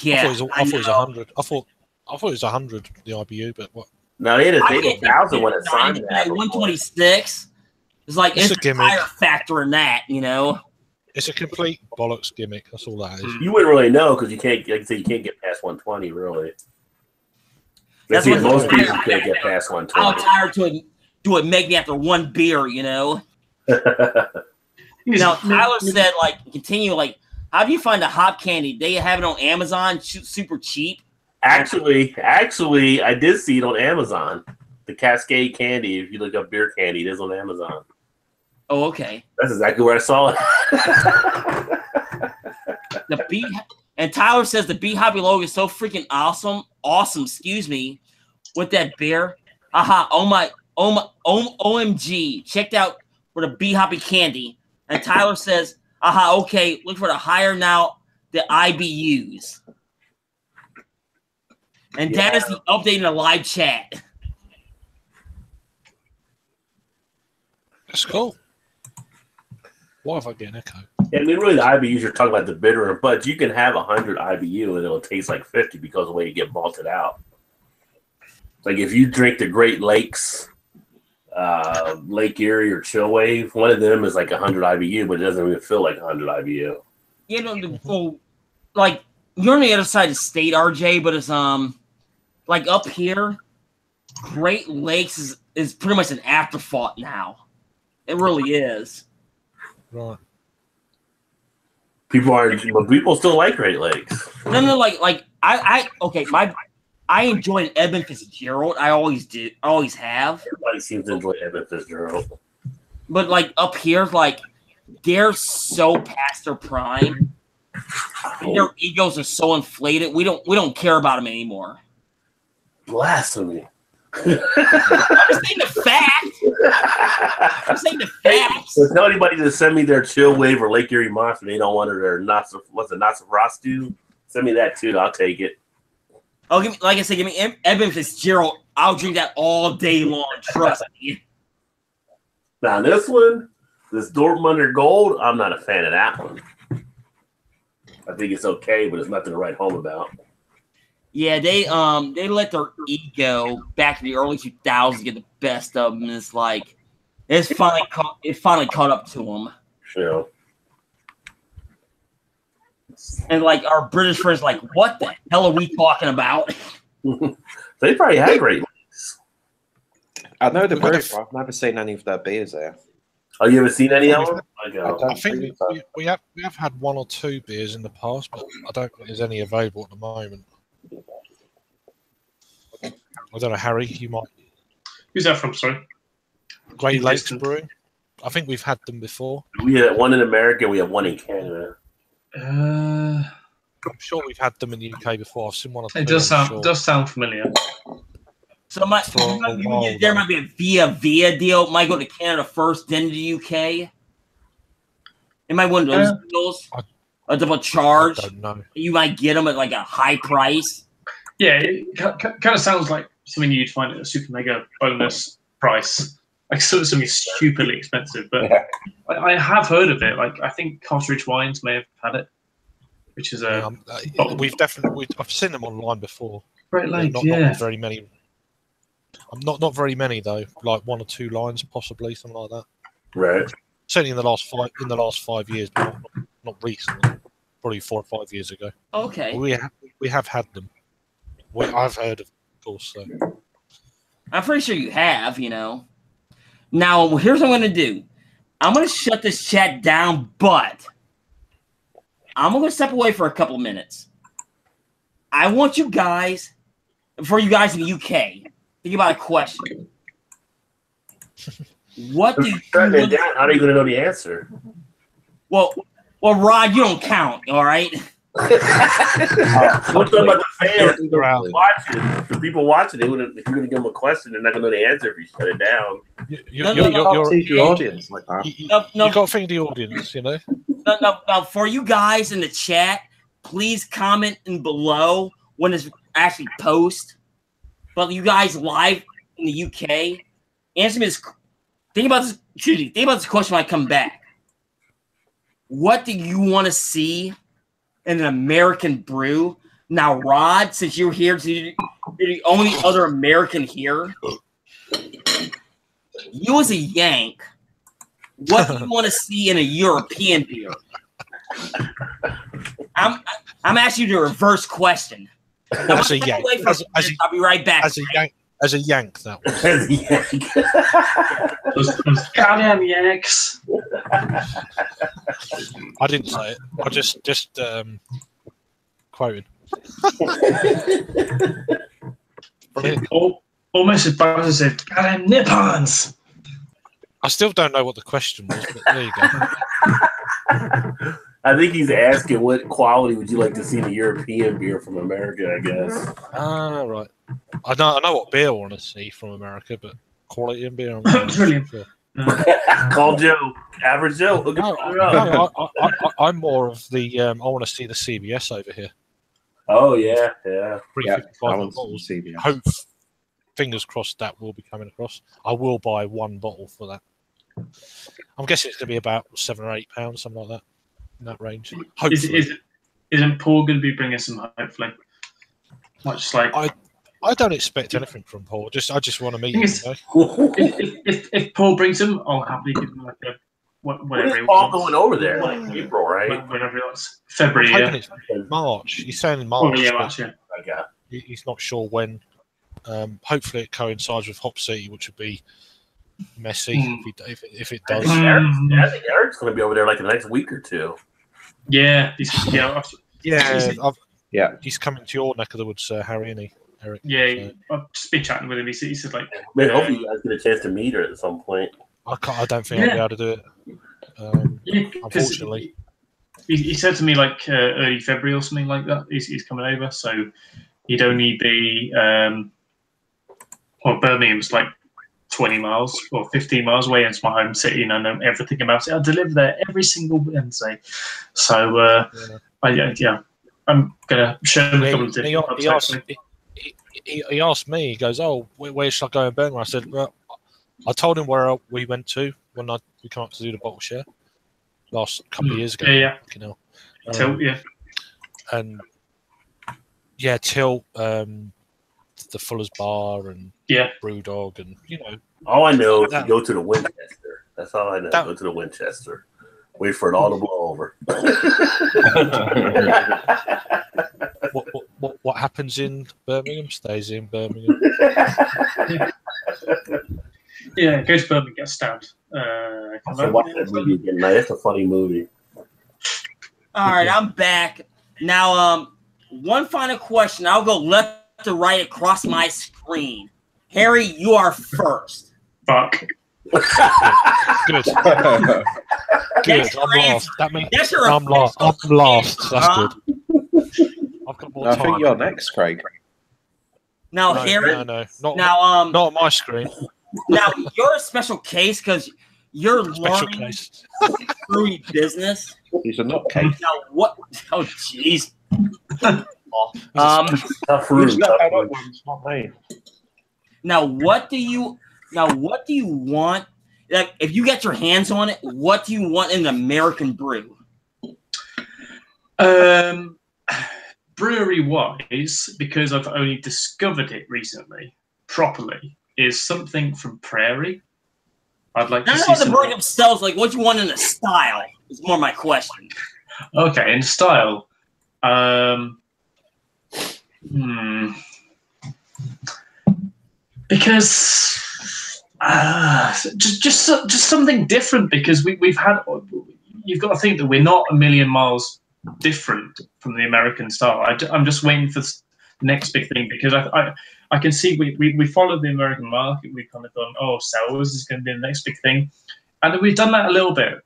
[SPEAKER 1] Yeah,
[SPEAKER 6] thought it was 100. I thought it was 100 the IBU, but what?
[SPEAKER 7] No, they had a 1,000 when it signed that.
[SPEAKER 1] 126. It's like it's a fire factor in that, you know.
[SPEAKER 6] It's a complete bollocks gimmick. That's all that is.
[SPEAKER 7] You wouldn't really know because you can't, like I say, you can't get past 120 really.
[SPEAKER 1] That's
[SPEAKER 7] what most people can't get past 120.
[SPEAKER 1] How tired do it make me after one beer, you know? Now Tyler said, like, continue, like, how do you find the hop candy? They have it on Amazon, super cheap.
[SPEAKER 7] Actually, I did see it on Amazon. The Cascade candy. If you look up beer candy, it is on Amazon.
[SPEAKER 1] Oh, okay.
[SPEAKER 7] That's exactly where I saw
[SPEAKER 1] it. And Tyler says the B Hoppy logo is so freaking awesome. Excuse me, with that beer. OMG. Checked out for the B Hoppy candy. And Tyler says, okay, look for the higher now, the IBUs. And that is the update in the live chat.
[SPEAKER 6] That's cool. Why have I get an echo?
[SPEAKER 7] Yeah, I mean, really, the IBUs you're talking about the bitter, but you can have 100 IBU and it'll taste like 50 because of the way you get malted out. Like if you drink the Great Lakes, Lake Erie or Chill Wave, one of them is like 100 IBU, but it doesn't even feel like 100 IBU.
[SPEAKER 1] You know, like you're on the other side of the state, RJ, but it's like up here, Great Lakes is pretty much an afterthought now. It really is.
[SPEAKER 6] Right.
[SPEAKER 7] People still like Great Lakes.
[SPEAKER 1] No, like I enjoy Edmund Fitzgerald. I always do. I always have.
[SPEAKER 7] Everybody seems to enjoy Edmund Fitzgerald.
[SPEAKER 1] But like up here, like they're so past their prime. Their egos are so inflated. We don't care about them anymore.
[SPEAKER 7] Blasphemy.
[SPEAKER 1] I'm just saying the fact. I'm saying the facts.
[SPEAKER 7] So tell anybody to send me their Chill Wave or Lake Erie Monster. They don't want their Nosferatu. Send me that too. I'll take it.
[SPEAKER 1] Oh, give me Edmund Fitzgerald. I'll drink that all day long. Trust me.
[SPEAKER 7] Now this one, this Dortmunder Gold, I'm not a fan of that one. I think it's okay, but it's nothing to write home about.
[SPEAKER 1] Yeah, they let their ego back in the early 2000s get the best of them. And it's like it finally caught up to them.
[SPEAKER 7] Yeah.
[SPEAKER 1] And like our British friends, like, what the hell are we talking about?
[SPEAKER 7] They probably had Great Lakes.
[SPEAKER 5] I know the British. I've never seen any of their beers there.
[SPEAKER 7] Oh, you haven't seen any of them?
[SPEAKER 6] I think we have had one or two beers in the past, but I don't think there's any available at the moment. I don't know, Harry, you might.
[SPEAKER 4] Who's that from, sorry?
[SPEAKER 6] Great Lakes Brewing. I think we've had them before.
[SPEAKER 7] We had one in America, we have one in Canada.
[SPEAKER 6] I'm sure we've had them in the UK before. I've seen one or two.
[SPEAKER 4] It does sound familiar.
[SPEAKER 1] So there might be a via deal. It might go to Canada first, then to the UK. It might one of those deals. A double charge.
[SPEAKER 6] I don't know.
[SPEAKER 1] You might get them at like a high price.
[SPEAKER 4] Yeah, it kind of sounds like something you'd find at a super mega bonus price. Like something stupidly expensive, but yeah. I have heard of it. Like I think Castle Ridge Wines may have had it, which is a.
[SPEAKER 6] I've seen them online before.
[SPEAKER 4] Great Lakes,
[SPEAKER 6] not very many. Not very many though. Like one or two lines, possibly something like that.
[SPEAKER 7] Right.
[SPEAKER 6] Certainly in the last 5 years, but not recently. Probably 4 or 5 years ago.
[SPEAKER 1] Okay.
[SPEAKER 6] We have had them. I've heard of course. So.
[SPEAKER 1] I'm pretty sure you have, you know. Now, here's what I'm going to do. I'm going to shut this chat down, but I'm going to step away for a couple of minutes. I want you guys, for you guys in the UK, think about a question. What do you
[SPEAKER 7] Shutting it down, how are you going to know the answer?
[SPEAKER 1] Well, Rod, you don't count, all right?
[SPEAKER 7] I'm talking about the fans watching. The people watching, if you're going to give them a question, they're not going to know the answer if you shut it down.
[SPEAKER 6] You're
[SPEAKER 8] the audience like that.
[SPEAKER 6] You got to think the audience, you know.
[SPEAKER 1] No, for you guys in the chat, please comment in below when it's actually post. But you guys live in the UK, answer me this. Think about this. Excuse me. Think about this question when I come back. What do you want to see in an American brew? Now, Rod, since you're here, you're the only other American here. You as a Yank, what do you want to see in a European beer? I'm asking you the reverse question.
[SPEAKER 6] As a Yank,
[SPEAKER 1] I'll be right back.
[SPEAKER 6] As a Yank, that was.
[SPEAKER 7] As a Yank.
[SPEAKER 4] Those goddamn Yanks.
[SPEAKER 6] I didn't say it. I just quoted.
[SPEAKER 4] Almost as bad as it. Goddamn Nippons.
[SPEAKER 6] I still don't know what the question was, but there you go.
[SPEAKER 7] I think he's asking what quality would you like to see in a European beer from America, I guess.
[SPEAKER 6] Right. I know what beer I want to see from America, but quality in beer.
[SPEAKER 4] Brilliant.
[SPEAKER 6] Sure.
[SPEAKER 7] Call Joe. Average Joe.
[SPEAKER 6] I'm more of the I want to see the CBS over here.
[SPEAKER 7] Oh, yeah.
[SPEAKER 6] 355 bottles.
[SPEAKER 8] CBS.
[SPEAKER 6] Hope, fingers crossed, that will be coming across. I will buy one bottle for that. I'm guessing it's going to be about £7 or £8, something like that. In that range.
[SPEAKER 4] Isn't Paul going to be bringing some? Hopefully, much like
[SPEAKER 6] I don't expect anything from Paul. I just want to meet him.
[SPEAKER 4] If Paul brings him, I'll happily give him like a whatever.
[SPEAKER 7] Paul going over there like April, right?
[SPEAKER 4] Whatever it was, February.
[SPEAKER 6] I'm hoping it's March. He's saying in March.
[SPEAKER 4] Oh, yeah, March. Yeah.
[SPEAKER 7] Okay.
[SPEAKER 6] He's not sure when. Hopefully, it coincides with Hop City, which would be messy if it does.
[SPEAKER 7] I think Eric's going to be over there like the next week or two.
[SPEAKER 4] Yeah, he's
[SPEAKER 6] coming to your neck of the woods, Harry, and Eric.
[SPEAKER 4] Yeah, I've just been chatting with him. He said like,
[SPEAKER 7] man, hopefully you guys get a chance to meet her at some point.
[SPEAKER 6] I don't think I'll be able to do it. Unfortunately,
[SPEAKER 4] he said to me like early February or something like that. He's coming over, so he'd only be Birmingham's like 20 miles or 15 miles away into my home city, and I know everything about it. I deliver there every single Wednesday, so I'm gonna show him a couple of different pubs.
[SPEAKER 6] He asked me. He goes, "Oh, where should I go in Birmingham?" I said, "Well, I told him where we went to when we came up to do the bottle share last couple of years ago."
[SPEAKER 4] Yeah.
[SPEAKER 6] You know,
[SPEAKER 4] Till,
[SPEAKER 6] and Till, the Fuller's Bar and Brewdog, and you know.
[SPEAKER 7] All I know is to go to the Winchester. That's all I know. Go to the Winchester. Wait for it all to blow over.
[SPEAKER 6] What happens in Birmingham stays in Birmingham.
[SPEAKER 4] Yeah, go to Birmingham, get stabbed.
[SPEAKER 7] Watch that movie again, man. It's a funny movie.
[SPEAKER 1] All right, I'm back now. One final question. I'll go left to right across my screen. Harry, you are first.
[SPEAKER 4] Fuck.
[SPEAKER 6] Good. Good. I'm lost. That means I'm lost. I'm lost. That's good. I've got more time.
[SPEAKER 8] I think you're next, Craig.
[SPEAKER 1] Now, Harry.
[SPEAKER 6] No.
[SPEAKER 1] Not
[SPEAKER 6] on my screen.
[SPEAKER 1] Now, you're a special case because you're learning brewing business.
[SPEAKER 8] He's a nutcase.
[SPEAKER 1] Now, what? Oh, jeez. Now, what do you want? Like, if you get your hands on it, what do you want in an American brew?
[SPEAKER 4] Brewery wise, because I've only discovered it recently properly, is something from Prairie. I'd like to see
[SPEAKER 1] the brewery themselves. Like, what you want in a style is more my question.
[SPEAKER 4] Okay, in style. Because just something different. Because you've got to think that we're not a million miles different from the American style. I'm just waiting for the next big thing, because I can see we follow the American market. We've kind of gone, oh, sours is going to be the next big thing, and we've done that a little bit.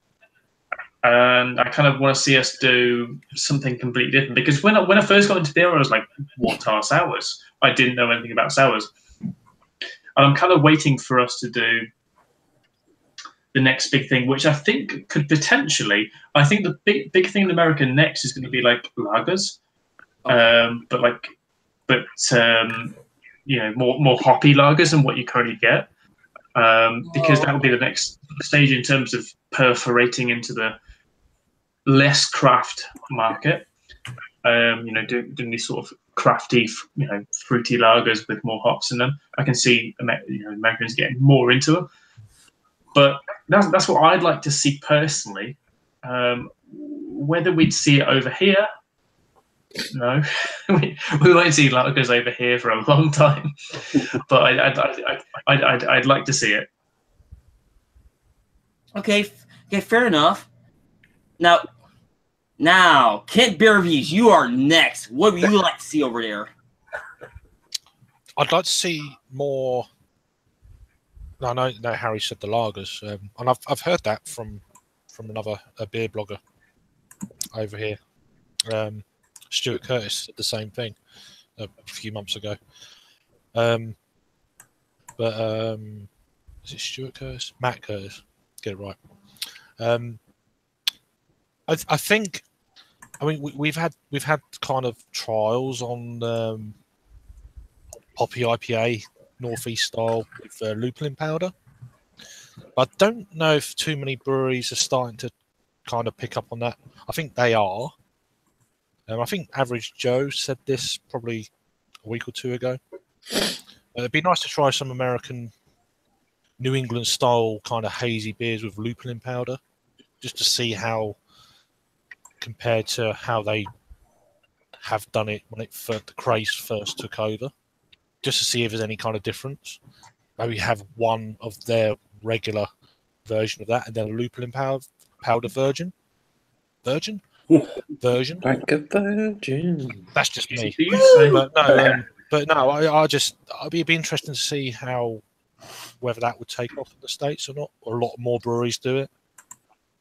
[SPEAKER 4] And I kind of want to see us do something completely different, because when I first got into beer, I was like, what are sours? I didn't know anything about sours. And I'm kind of waiting for us to do the next big thing, which I think could potentially, I think the big thing in America next is going to be like lagers, but you know, more hoppy lagers than what you currently get, because that will be the next stage in terms of perforating into the less craft market. You know, doing these sort of crafty, you know, fruity lagers with more hops in them. I can see, you know, Americans getting more into them, but that's what I'd like to see personally. Whether we'd see it over here, no, we won't see lagers over here for a long time. But I'd like to see it.
[SPEAKER 1] Okay, fair enough. Now, Kent Beer Reviews, you are next. What would you like to see over there?
[SPEAKER 6] I'd like to see more. I know Harry said the lagers, and I've heard that from another beer blogger over here. Stuart Curtis said the same thing a few months ago. Is it Stuart Curtis? Matt Curtis. Get it right. I think. I mean, we've had kind of trials on Poppy IPA Northeast style with lupulin powder. But I don't know if too many breweries are starting to kind of pick up on that. I think they are. I think Average Joe said this probably a week or two ago. It'd be nice to try some American New England style kind of hazy beers with lupulin powder, just to see how, compared to how they have done it when the craze first took over, just to see if there's any kind of difference. Maybe have one of their regular version of that, and then a lupulin powder version. Like a virgin. That's just me. But no, I'd be interested to see whether that would take off in the States or not, or a lot more breweries do it.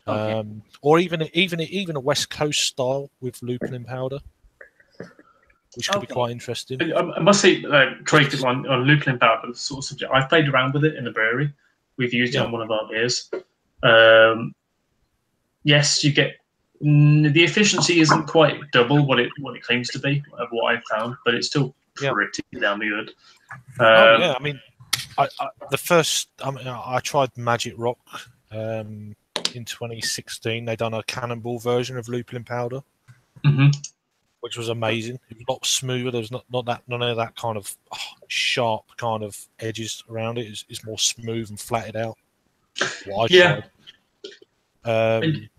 [SPEAKER 6] Okay. Or even a West Coast style with lupulin powder, which could be quite interesting.
[SPEAKER 4] I must say, Craig, on lupulin powder, sort of subject. I've played around with it in the brewery. We've used it on one of our beers. Yes, you get the efficiency isn't quite double what it claims to be of what I've found, but it's still pretty damn good.
[SPEAKER 6] I mean, I tried Magic Rock. In 2016, they done a Cannonball version of lupulin powder, which was amazing. It was a lot smoother. There was none of that kind of sharp kind of edges around it. It's more smooth and flatted out. What I tried,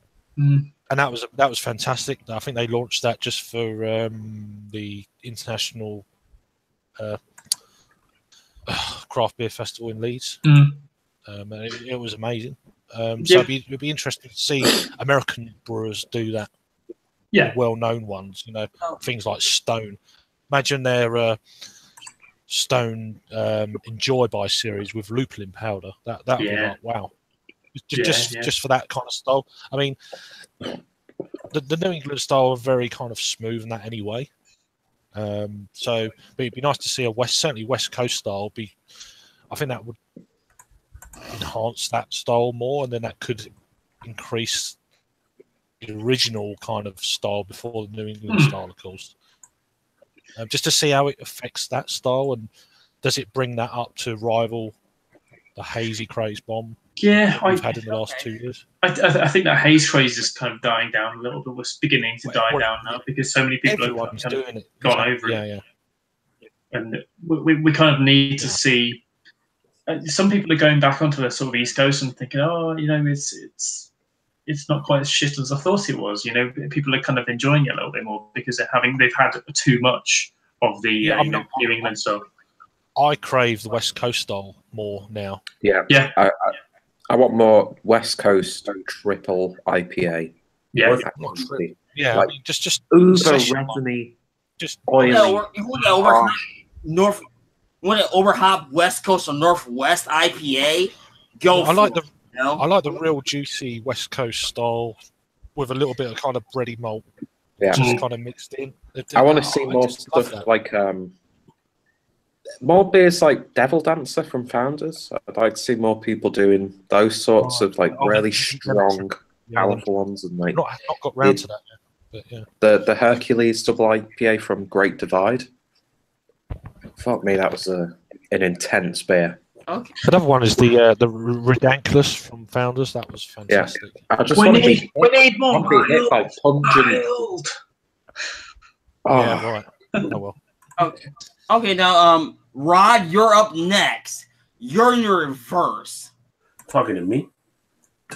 [SPEAKER 6] and that was fantastic. I think they launched that just for the International Craft Beer Festival in Leeds. And it was amazing. So it'd be interesting to see American brewers do that.
[SPEAKER 4] Yeah,
[SPEAKER 6] well-known ones, you know, things like Stone. Imagine their Stone Enjoy By series with lupulin powder. That would be like wow. Just for that kind of style. I mean, the New England style are very kind of smooth in that anyway. So it'd be nice to see certainly West Coast style. I think that would enhance that style more, and then that could increase the original kind of style before the New England style, of course. Just to see how it affects that style, and does it bring that up to rival the hazy craze bomb we've had in the last 2 years?
[SPEAKER 4] I think that haze craze is kind of dying down a little bit. We're beginning to die down now because so many people have kind of gone over it. And we kind of need to see. Some people are going back onto the sort of East Coast and thinking, oh, you know, it's not quite as shit as I thought it was. You know, people are kind of enjoying it a little bit more because they've had too much of the New England stuff.
[SPEAKER 6] I crave the West Coast style more now.
[SPEAKER 5] Yeah. I want more West Coast triple IPA.
[SPEAKER 4] Yeah.
[SPEAKER 6] Not triple. Yeah,
[SPEAKER 5] like
[SPEAKER 6] I mean, just
[SPEAKER 5] uber
[SPEAKER 6] session
[SPEAKER 5] resiny,
[SPEAKER 6] just
[SPEAKER 5] oily.
[SPEAKER 1] You want an overhop West Coast or Northwest IPA? Go.
[SPEAKER 6] I like
[SPEAKER 1] for it, you know?
[SPEAKER 6] I like the real juicy West Coast style with a little bit of kind of bready malt, just kind of mixed in.
[SPEAKER 5] I want to see more stuff like more beers like Devil Dancer from Founders. I'd like to see more people doing those sorts of like really strong, powerful ones, and like
[SPEAKER 6] not got round to that yet, but yeah.
[SPEAKER 5] The Hercules double IPA from Great Divide. Fuck me, that was an intense beer.
[SPEAKER 1] Okay.
[SPEAKER 6] Another one is the Ridiculous from Founders. That was fantastic.
[SPEAKER 5] Yeah. I just want to be hit by pungent.
[SPEAKER 6] Oh. Yeah, right. Oh well.
[SPEAKER 1] Okay, now Rod, you're up next. You're in the reverse.
[SPEAKER 7] Talking to me?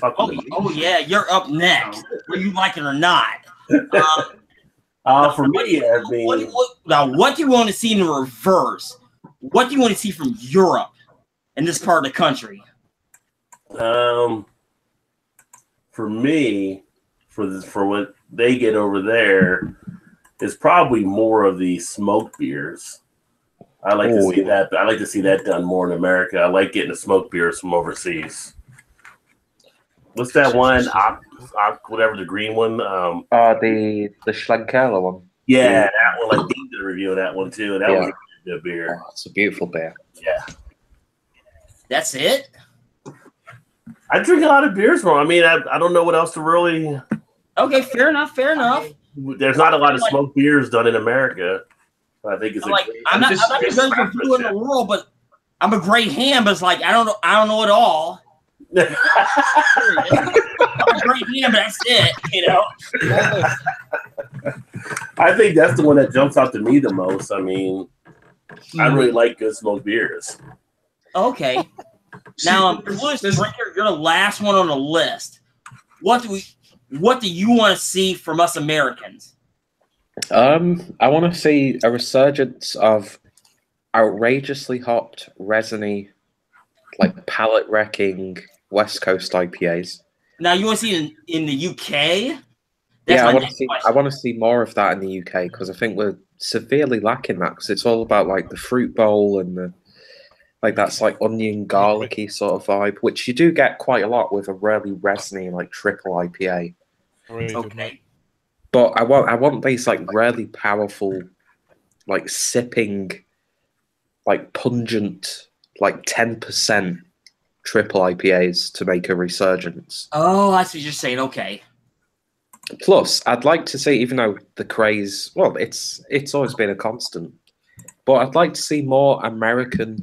[SPEAKER 1] Oh yeah, you're up next. Whether you like it or not.
[SPEAKER 7] For me, I mean,
[SPEAKER 1] what do you want to see in the reverse? What do you want to see from Europe in this part of the country?
[SPEAKER 7] For me, for what they get over there, is probably more of the smoked beers. I like to see that. I like to see that done more in America. I like getting the smoked beers from overseas. What's that one? Whatever the green one.
[SPEAKER 5] The Schlenkerla one.
[SPEAKER 7] Yeah, that one. Like Dean did a review of that one too. That was a good beer.
[SPEAKER 5] Oh, it's a beautiful beer.
[SPEAKER 7] Yeah.
[SPEAKER 1] That's it.
[SPEAKER 7] I drink a lot of beers from. I mean, I don't know what else to really.
[SPEAKER 1] Okay, fair enough.
[SPEAKER 7] There's not a lot of smoked beers done in America. I think it's
[SPEAKER 1] I'm not the best brewer in the world, but I'm a great ham. But it's like I don't know it all. I'm a great ham, but that's it. You know.
[SPEAKER 7] I think that's the one that jumps out to me the most. I mean, I really like good smoked beers.
[SPEAKER 1] Okay. Now, Clueless Drinker, you're the last one on the list. What do you want to see from us Americans?
[SPEAKER 5] I want to see a resurgence of outrageously hopped, resiny, like palate wrecking West Coast IPAs.
[SPEAKER 1] Now, you want to see it in the UK?
[SPEAKER 5] I want to see more of that in the UK because I think we're severely lacking that because it's all about like the fruit bowl and the that's like onion garlicky sort of vibe, which you do get quite a lot with a really resiny like triple IPA.
[SPEAKER 1] Okay.
[SPEAKER 5] But I want these like really powerful, like sipping, like pungent, like 10% triple IPAs to make a resurgence.
[SPEAKER 1] Oh, I see what you're saying. Okay.
[SPEAKER 5] Plus, I'd like to see, even though the craze, well, it's always been a constant, but I'd like to see more American,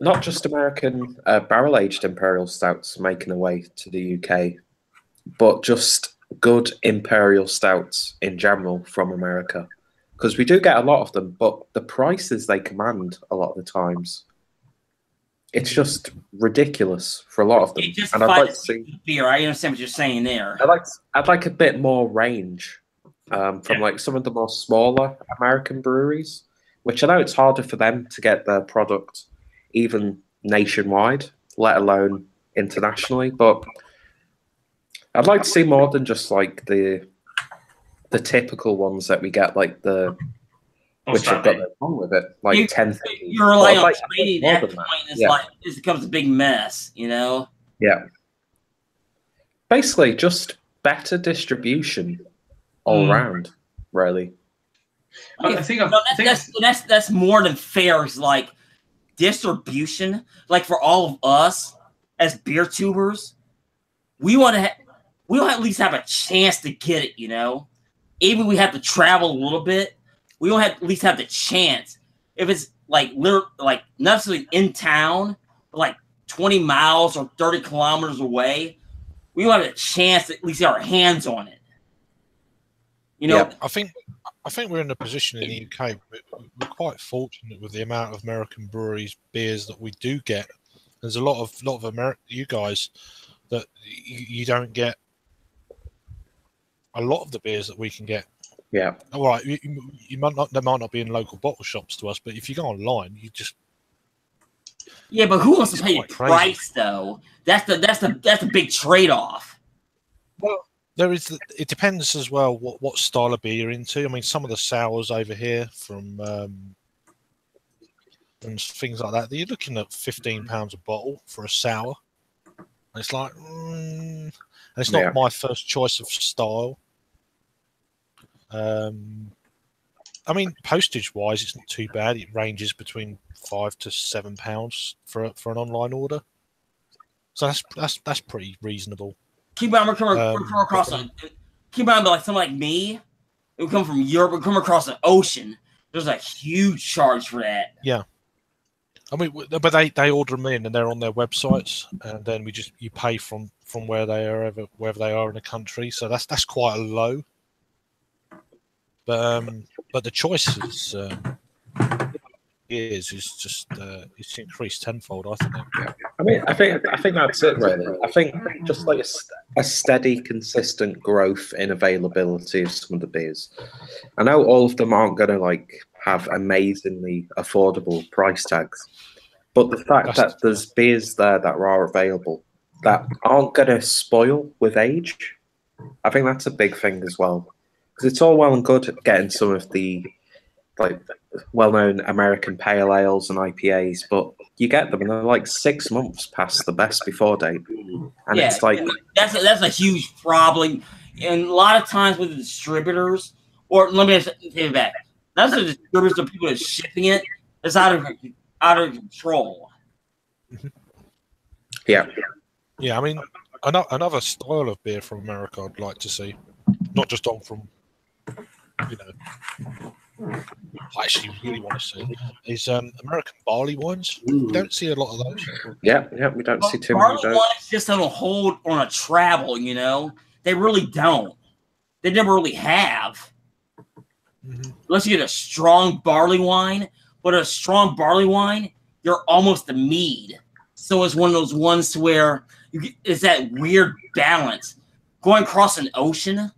[SPEAKER 5] not just American barrel-aged imperial stouts making their way to the UK, but just good imperial stouts in general from America. Because we do get a lot of them, but the prices they command a lot of the times, it's just ridiculous for a lot of them.
[SPEAKER 1] And I'd like to see beer. I understand what you're saying there.
[SPEAKER 5] I'd like a bit more range from like some of the more smaller American breweries, which I know it's harder for them to get their product even nationwide, let alone internationally. But I'd like to see more than just like the typical ones that we get, like the which have got no wrong with it, like 10.
[SPEAKER 1] You're relying on trading at that point. It's like it becomes a big mess, you know.
[SPEAKER 5] Yeah. Basically, just better distribution all around, really.
[SPEAKER 1] I think that's more than fair. It's like distribution, like for all of us as beer tubers, we want to at least have a chance to get it, you know. Even we have to travel a little bit, we don't at least have the chance. If it's like not necessarily in town, but like 20 miles or 30 kilometers away, we want a chance to at least get our hands on it. You know,
[SPEAKER 6] I think we're in a position in the UK. We're quite fortunate with the amount of American breweries beers that we do get. There's a lot of you guys that you don't get a lot of the beers that we can get
[SPEAKER 5] Yeah.
[SPEAKER 6] All right, you might not. They might not be in local bottle shops to us, but if you go online, you just
[SPEAKER 1] but who wants to pay the
[SPEAKER 6] crazy.
[SPEAKER 1] price though? That's the big trade-off.
[SPEAKER 6] Well, there is. It depends as well what style of beer you're into. I mean, some of the sours over here from and things like that. You're looking at £15 a bottle for a sour. And it's like, and it's not my first choice of style. I mean, postage-wise, it's not too bad. It ranges between £5 to £7 for an online order. So that's pretty reasonable.
[SPEAKER 1] Keep in mind, we're coming across keep in mind, like someone like me, it would come from Europe, we come across an ocean. There's a huge charge for that.
[SPEAKER 6] Yeah. I mean, but they order them in and they're on their websites, and then you pay from where they are wherever they are in the country. So that's quite low. But the choice is just it's increased tenfold. I think.
[SPEAKER 5] I mean, I think that's it really. I think just like a steady, consistent growth in availability of some of the beers. I know all of them aren't going to like have amazingly affordable price tags, but the fact that there's beers there that are available that aren't going to spoil with age, I think that's a big thing as well. Because it's all well and good getting some of the like well-known American pale ales and IPAs, but you get them and they're like 6 months past the best before date, and it's like
[SPEAKER 1] that's a huge problem. And a lot of times with the distributors, or let me take it back. That's the distributors, the people that are shipping it. It's out of control.
[SPEAKER 5] Yeah.
[SPEAKER 6] I mean, another style of beer from America I'd like to see, not just on from, I actually really want to see is American barley wines. We don't see a lot of those.
[SPEAKER 5] Yeah, we don't see too many of those.
[SPEAKER 1] Barley wines just don't hold on a travel, They really don't. They never really have. Unless you get a strong barley wine, but a strong barley wine, you're almost a mead. So it's one of those ones to where it's that weird balance. Going across an ocean,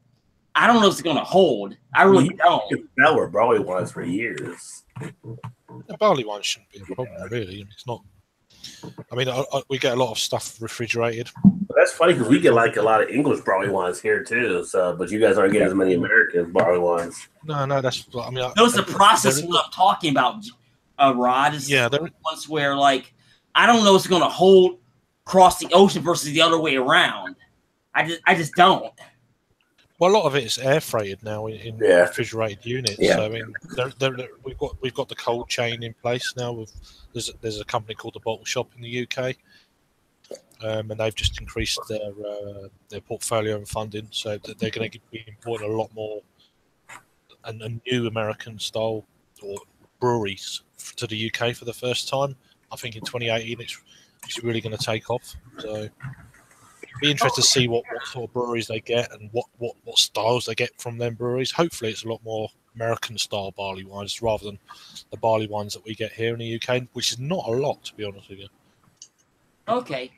[SPEAKER 1] I don't know if it's going to hold. I really don't.
[SPEAKER 7] That were barley wines for years.
[SPEAKER 6] The barley wine shouldn't be a problem, really. It's not. I mean, we get a lot of stuff refrigerated.
[SPEAKER 7] But that's funny because we get like a lot of English barley wines here too. So, but you guys aren't getting as many American barley wines.
[SPEAKER 6] No, that's. I mean,
[SPEAKER 1] those the process what I'm talking about, Rod. Is ones where like I don't know if it's going to hold across the ocean versus the other way around. I just don't.
[SPEAKER 6] Well, a lot of it is air freighted now in refrigerated units.
[SPEAKER 5] Yeah.
[SPEAKER 6] So, I mean, we've got the cold chain in place now. There's a company called the Bottle Shop in the UK, and they've just increased their portfolio and funding, so that they're going to be importing a lot more and new American style or breweries to the UK for the first time. I think in 2018 it's really going to take off. So. Be interested to see what sort of breweries they get and what styles they get from them breweries. Hopefully, it's a lot more American style barley wines rather than the barley wines that we get here in the UK, which is not a lot, to be honest with you.
[SPEAKER 1] Okay,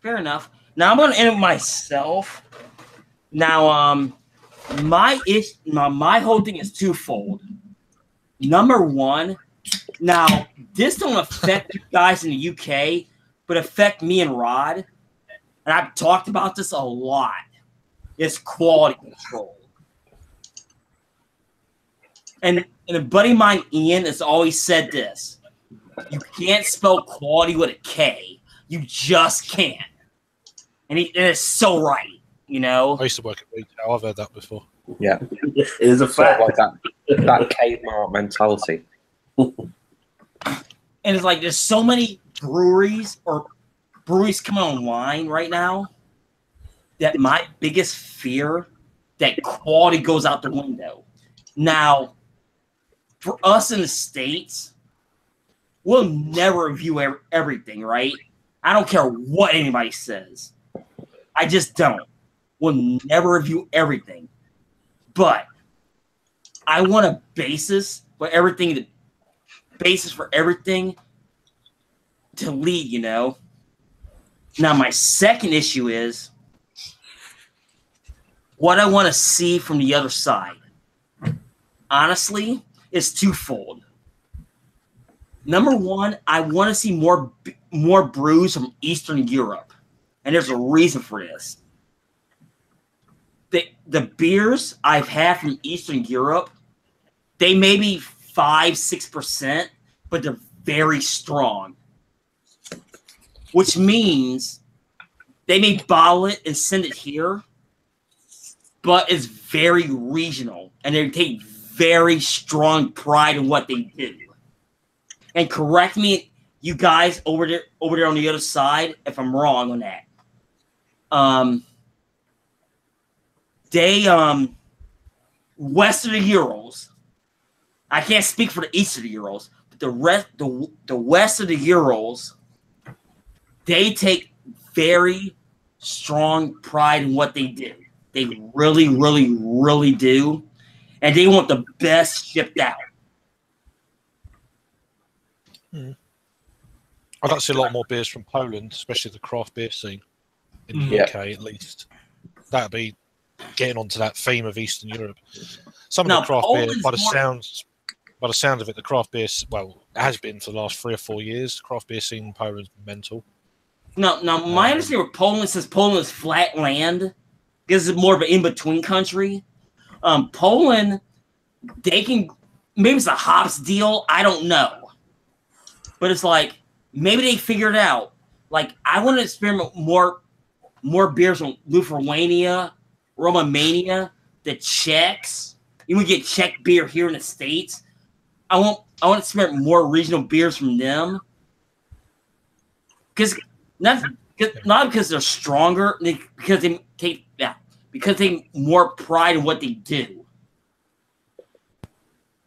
[SPEAKER 1] fair enough. Now I'm going to end it myself. Now, my whole thing is twofold. Number one, now this don't affect you guys in the UK, but affect me and Rod. And I've talked about this a lot. It's quality control. And a buddy of mine, Ian, has always said this. You can't spell quality with a K. You just can't. And it is so right,
[SPEAKER 6] I used to work at retail. I've heard that before.
[SPEAKER 5] Yeah.
[SPEAKER 7] It is a fact.
[SPEAKER 5] Like that Kmart mentality.
[SPEAKER 1] And it's like there's so many breweries coming online right now that my biggest fear that quality goes out the window. Now, for us in the States, we'll never review everything, right? I don't care what anybody says. I just don't. We'll never review everything. But I want a basis for everything to lead, Now, my second issue is what I want to see from the other side. honestly, is twofold. Number one, I want to see more brews from Eastern Europe, and there's a reason for this. The beers I've had from Eastern Europe, they may be 5-6%, but they're very strong, which means they may bottle it and send it here, but it's very regional, and they take very strong pride in what they do. And correct me, you guys over there on the other side, if I'm wrong on that. They west of the Urals. I can't speak for the east of the Urals, but the west of the Urals, they take very strong pride in what they do. They really, really, really do, and they want the best shipped out.
[SPEAKER 6] I'd like to see a lot more beers from Poland, especially the craft beer scene in the UK at least. That'd be getting onto that theme of Eastern Europe. Some of the craft beer, by the sound of it, the craft beer, well, it has been for the last 3 or 4 years. The craft beer scene in Poland's mental.
[SPEAKER 1] Now, my understanding with Poland says Poland is flat land because it's more of an in-between country. Poland, they can, maybe it's a hops deal, I don't know. But it's like, maybe they figured it out. Like, I want to experiment more beers from Lithuania, Romania, the Czechs. You would get Czech beer here in the States. I want to experiment more regional beers from them. Not because they're stronger, because they take more pride in what they do.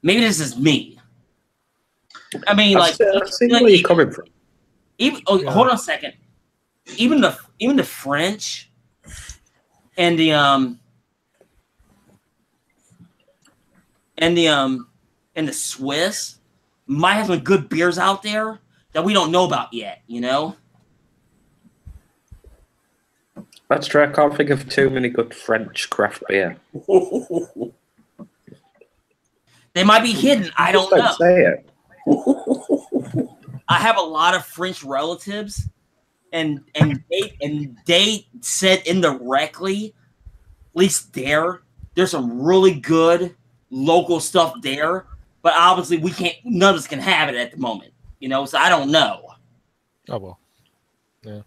[SPEAKER 1] Maybe this is me. I mean,
[SPEAKER 8] I see where you're coming from.
[SPEAKER 1] Hold on a second. Even the French and the Swiss might have some good beers out there that we don't know about yet. You know.
[SPEAKER 8] That's true. I can't think of too many good French craft beer.
[SPEAKER 1] They might be hidden. I don't know.
[SPEAKER 8] Say it.
[SPEAKER 1] I have a lot of French relatives, and they said indirectly, at least there's some really good local stuff there, but obviously none of us can have it at the moment, you know. So I don't know.
[SPEAKER 6] Oh well, yeah.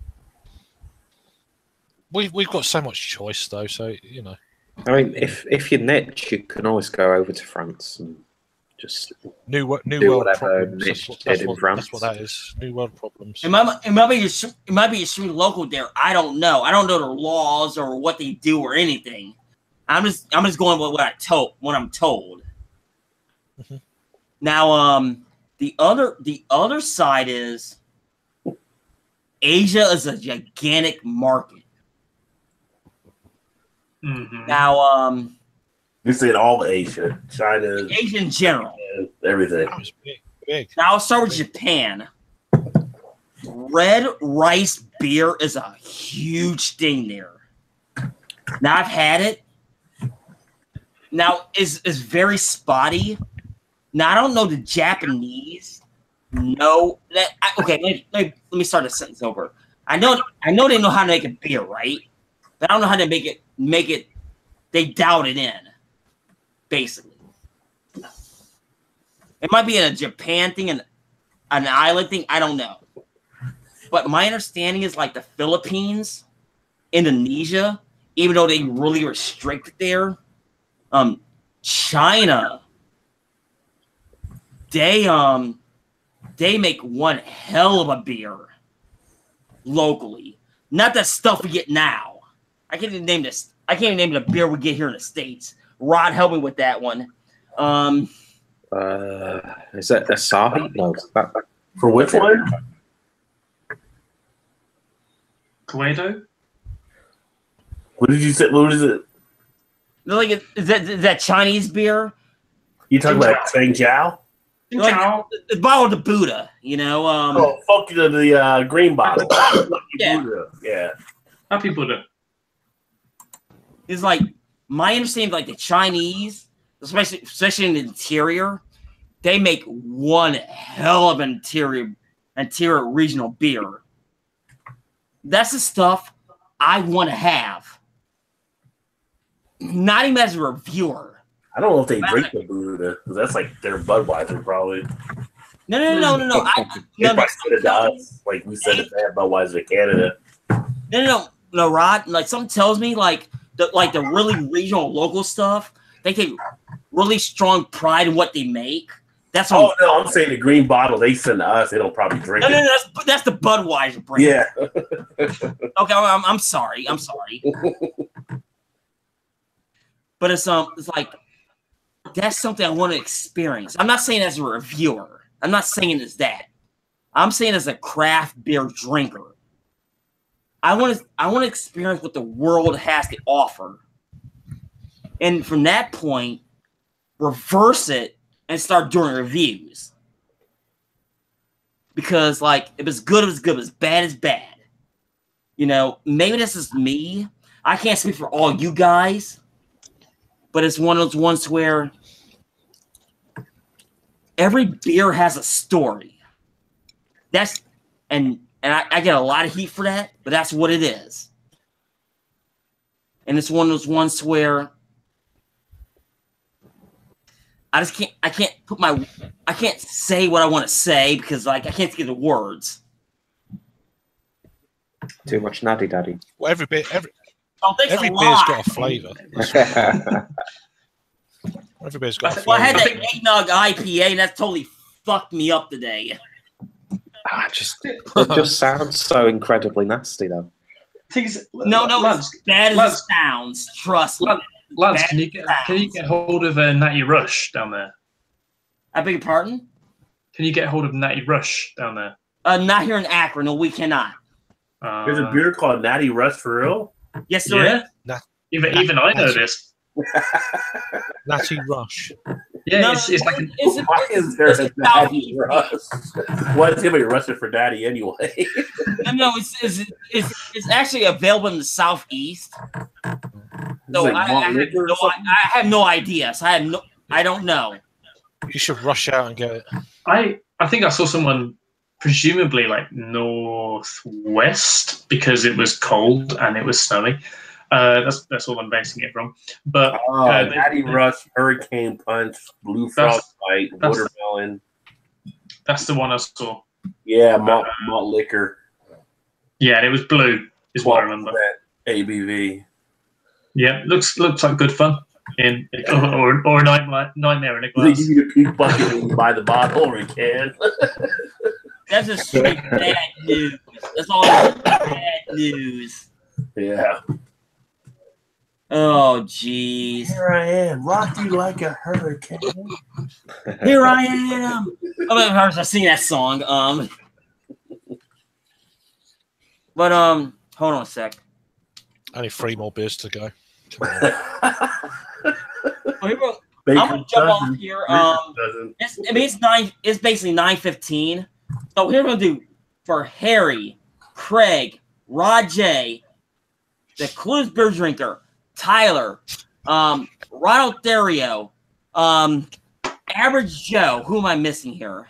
[SPEAKER 6] We've got so much choice though, so you know.
[SPEAKER 8] I mean, if you're niche, you can always go over to France and just
[SPEAKER 6] new world problems. That's what that is. New world problems.
[SPEAKER 1] It might be extremely local there. I don't know. I don't know their laws or what they do or anything. I'm just going with what I'm told. Mm-hmm. Now, the other side is Asia is a gigantic market.
[SPEAKER 7] Mm-hmm.
[SPEAKER 1] Now,
[SPEAKER 7] you said all Asia, China,
[SPEAKER 1] Asia in general,
[SPEAKER 7] everything.
[SPEAKER 6] That was big.
[SPEAKER 1] Now I'll start with Japan. Red rice beer is a huge thing there. Now I've had it. Now it's very spotty. Now I don't know the Japanese. Okay, let me start the sentence over. I know they know how to make a beer, right? But I don't know how to make it. They doubt it in. Basically, it might be a Japan thing and an island thing. I don't know, but my understanding is like the Philippines, Indonesia, even though they really restrict there, China, they make one hell of a beer locally. Not that stuff we get now. I can't even name this. I can't even name the beer we get here in the States. Rod, help me with that one.
[SPEAKER 8] Is that Asahi? No.
[SPEAKER 7] For which one?
[SPEAKER 4] Cluedo?
[SPEAKER 7] What did you say? What is it?
[SPEAKER 1] Like, is that Chinese beer?
[SPEAKER 7] You talking about Changjiao?
[SPEAKER 1] Like, the bottle of the Buddha, you know.
[SPEAKER 7] Fuck the green bottle.
[SPEAKER 1] Yeah.
[SPEAKER 7] Buddha. Yeah.
[SPEAKER 4] Happy Buddha.
[SPEAKER 1] It's like my understanding, like the Chinese, especially in the interior, they make one hell of an interior regional beer. That's the stuff I want to have. Not even as a reviewer.
[SPEAKER 7] I don't know if they drink the Buddha, because that's like their Budweiser, probably.
[SPEAKER 1] No.
[SPEAKER 7] They probably said it to us, like we said it to Budweiser Canada.
[SPEAKER 1] No, Rod. Like something tells me, like the really regional local stuff, they take really strong pride in what they make. That's what
[SPEAKER 7] I'm saying the green bottle they send to us, they don't probably drink it.
[SPEAKER 1] No, that's the Budweiser brand.
[SPEAKER 7] Yeah.
[SPEAKER 1] Okay, I'm sorry. But it's like that's something I want to experience. I'm not saying as a reviewer. I'm not saying as that. I'm saying as a craft beer drinker. I want to experience what the world has to offer. And from that point, reverse it and start doing reviews. Because like if it's good, it's good. If it's bad, it's bad. You know, maybe this is me. I can't speak for all you guys. But it's one of those ones where every beer has a story. And I get a lot of heat for that, but that's what it is. And it's one of those ones where I can't say what I want to say because like I can't get the words.
[SPEAKER 5] Too much natty daddy.
[SPEAKER 6] Well, every beer's
[SPEAKER 1] lot.
[SPEAKER 6] got a flavour. Every beer's got a flavour.
[SPEAKER 1] Well, I had that eggnog IPA, and that totally fucked me up today.
[SPEAKER 5] It just sounds so incredibly nasty, though.
[SPEAKER 1] No,
[SPEAKER 4] Lance,
[SPEAKER 1] it's bad as it sounds. Trust me.
[SPEAKER 4] Lance, can you get hold of Natty Rush down there?
[SPEAKER 1] I beg your pardon?
[SPEAKER 4] Can you get hold of Natty Rush down there?
[SPEAKER 1] Not here in Akron. No, we cannot.
[SPEAKER 7] There's a beer called Natty Rush for real?
[SPEAKER 1] Yes, there is.
[SPEAKER 4] Even I know this.
[SPEAKER 6] Natty Rush.
[SPEAKER 4] Yeah, it's like
[SPEAKER 7] why is there a Natty Rush? Why is anybody rushing for Natty anyway?
[SPEAKER 1] No, it's actually available in the Southeast. So
[SPEAKER 7] like
[SPEAKER 1] I have no idea. So I don't know.
[SPEAKER 6] You should rush out and get it.
[SPEAKER 4] I think I saw someone presumably like northwest because it was cold and it was snowy. That's all I'm basing it from. But
[SPEAKER 7] Natty Rush, Hurricane Punch, Blue Frostbite, Watermelon.
[SPEAKER 4] That's the one I saw.
[SPEAKER 7] Yeah, malt liquor.
[SPEAKER 4] Yeah, and it was blue, is what I remember.
[SPEAKER 7] ABV.
[SPEAKER 4] Yeah, looks like good fun. Or a nightmare in a glass.
[SPEAKER 7] They give you a pink bucket when you buy the bottle or a can.
[SPEAKER 1] That's just straight bad news. That's all bad news.
[SPEAKER 7] Yeah.
[SPEAKER 1] Oh, jeez.
[SPEAKER 7] Here I am, rock you like a hurricane.
[SPEAKER 1] Here I am. I've seen that song. But hold on a sec.
[SPEAKER 6] Only 3 more beers to go.
[SPEAKER 1] I'm gonna jump off here. It's basically 9:15. So here's what I'm gonna do for Harry, Craig, Rod J, the Clues Beer Drinker, Tyler, Ronald Therio, Average Joe. Who am I missing here?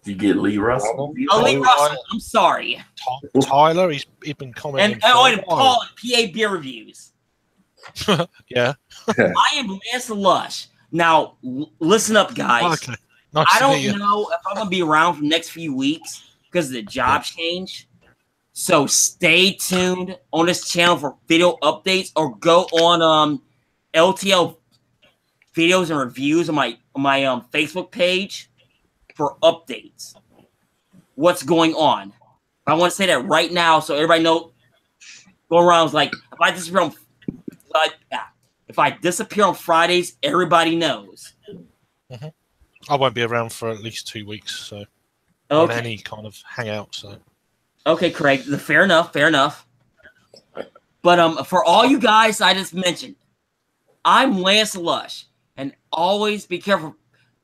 [SPEAKER 7] Did you get Lee Russell?
[SPEAKER 1] Lee Russell. I'm sorry.
[SPEAKER 6] Tyler, he's been commenting.
[SPEAKER 1] And Paul at PA Beer Reviews.
[SPEAKER 6] Yeah.
[SPEAKER 1] I am Lance Lush. Now, listen up, guys.
[SPEAKER 6] Okay. Nice
[SPEAKER 1] I don't know if I'm going to be around for the next few weeks because of the job change. So stay tuned on this channel for video updates or go on LTL videos and reviews on my Facebook page for updates. What's going on? I want to say that right now so everybody knows. Go around like if I disappear on Fridays, everybody knows.
[SPEAKER 6] Mm-hmm. I won't be around for at least 2 weeks, so
[SPEAKER 1] okay.
[SPEAKER 6] On any kind of hangout. So
[SPEAKER 1] okay, Craig, fair enough. But for all you guys I just mentioned, I'm Lance Lush, and always be careful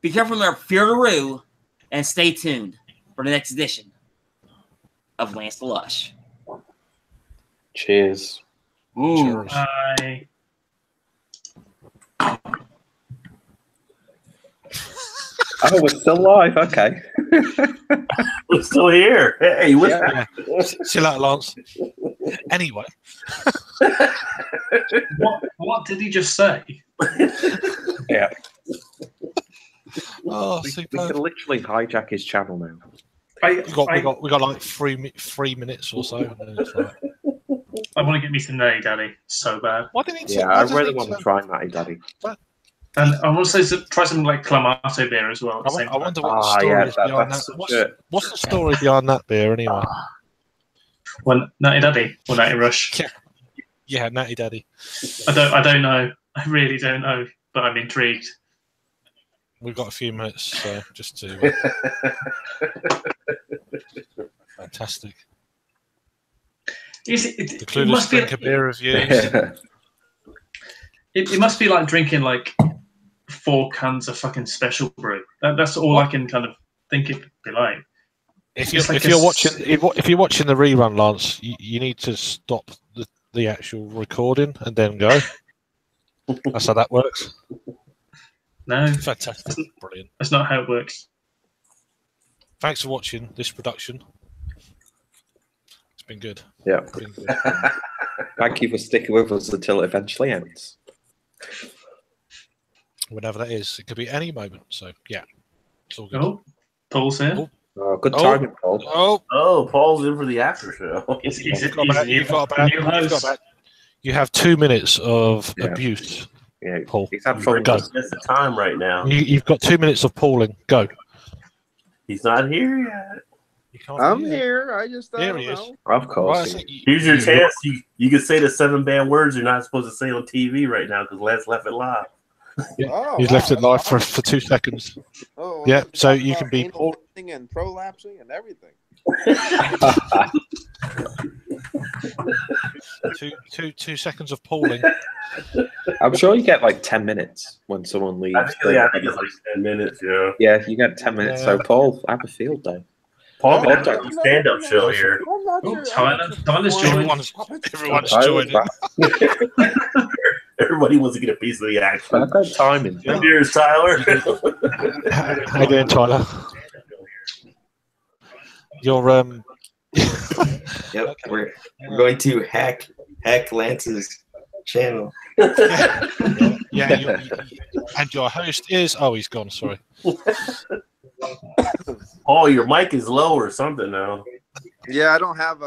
[SPEAKER 1] there, fear-a-roo, and stay tuned for the next edition of Lance Lush.
[SPEAKER 5] Cheers.
[SPEAKER 6] Cheers.
[SPEAKER 4] Bye.
[SPEAKER 5] Oh, we're still live. Okay.
[SPEAKER 7] We're still here. Hey, what's
[SPEAKER 6] Yeah. See you later, Lance. Anyway.
[SPEAKER 4] What did he just say?
[SPEAKER 5] Yeah.
[SPEAKER 6] Oh,
[SPEAKER 5] We
[SPEAKER 6] superb.
[SPEAKER 5] can literally hijack his channel now.
[SPEAKER 6] We got like 3 minutes or so. And then it's like,
[SPEAKER 4] I want to get me to Nay Daddy so bad.
[SPEAKER 6] why didn't he
[SPEAKER 5] Yeah, I really want to try Natty Daddy.
[SPEAKER 4] And I want to say try something like Clamato beer as well. At the same
[SPEAKER 6] I
[SPEAKER 4] time.
[SPEAKER 6] wonder what the story is behind
[SPEAKER 5] that's
[SPEAKER 6] that. What's the story behind that beer anyway?
[SPEAKER 4] Well, Natty Daddy or Natty Rush.
[SPEAKER 6] Yeah, Natty Daddy.
[SPEAKER 4] I don't know. I really don't know, but I'm intrigued.
[SPEAKER 6] We've got a few minutes, so just to fantastic.
[SPEAKER 4] It
[SPEAKER 6] Clueless
[SPEAKER 4] must be
[SPEAKER 6] drink a beer reviews.
[SPEAKER 4] It must be like drinking like 4 cans of fucking special brew. That's all I can kind of think it would be like.
[SPEAKER 6] If you're watching the rerun, Lance, you need to stop the actual recording and then go. That's how that works.
[SPEAKER 4] No,
[SPEAKER 6] fantastic, brilliant.
[SPEAKER 4] That's not how it works.
[SPEAKER 6] Thanks for watching this production. It's been good.
[SPEAKER 5] Yeah.
[SPEAKER 6] Been good.
[SPEAKER 5] Thank you for sticking with us until it eventually ends.
[SPEAKER 6] Whenever that is, it could be any moment. So yeah, it's all good.
[SPEAKER 4] Oh, Paul's here.
[SPEAKER 5] Oh, good timing, Paul.
[SPEAKER 7] Oh, Paul's in for the after show.
[SPEAKER 6] You have 2 minutes of abuse.
[SPEAKER 5] Yeah,
[SPEAKER 6] Paul.
[SPEAKER 7] He's having
[SPEAKER 6] Go.
[SPEAKER 7] That's the time right now.
[SPEAKER 6] You've got 2 minutes of Pauling. Go.
[SPEAKER 7] He's not here yet.
[SPEAKER 10] I'm here. I just
[SPEAKER 6] Here
[SPEAKER 10] don't
[SPEAKER 6] he is.
[SPEAKER 10] know.
[SPEAKER 5] Of course.
[SPEAKER 7] Here's your chance. You can say the 7 bad words you're not supposed to say on TV right now because Les left it live.
[SPEAKER 6] He's left it live for 2 seconds.
[SPEAKER 10] Oh,
[SPEAKER 6] yeah, so you can be Paul
[SPEAKER 10] and prolapsing and everything.
[SPEAKER 6] two seconds of Pauling.
[SPEAKER 5] I'm sure you get like 10 minutes when someone leaves.
[SPEAKER 7] I think it's like 10 minutes, yeah.
[SPEAKER 5] Yeah, you get 10 minutes. So, Paul, have a field day.
[SPEAKER 7] Paul got a stand-up show here.
[SPEAKER 4] Tyler's joining.
[SPEAKER 6] Everyone's joining.
[SPEAKER 7] Everybody wants to get a piece of the action.
[SPEAKER 5] Good timing.
[SPEAKER 7] Here's Tyler.
[SPEAKER 6] How you doing, Tyler? You're
[SPEAKER 11] Yep, we're going to hack Lance's channel.
[SPEAKER 6] Yeah, and your host is he's gone. Sorry.
[SPEAKER 7] Oh, your mic is low or something now.
[SPEAKER 10] Yeah, I don't have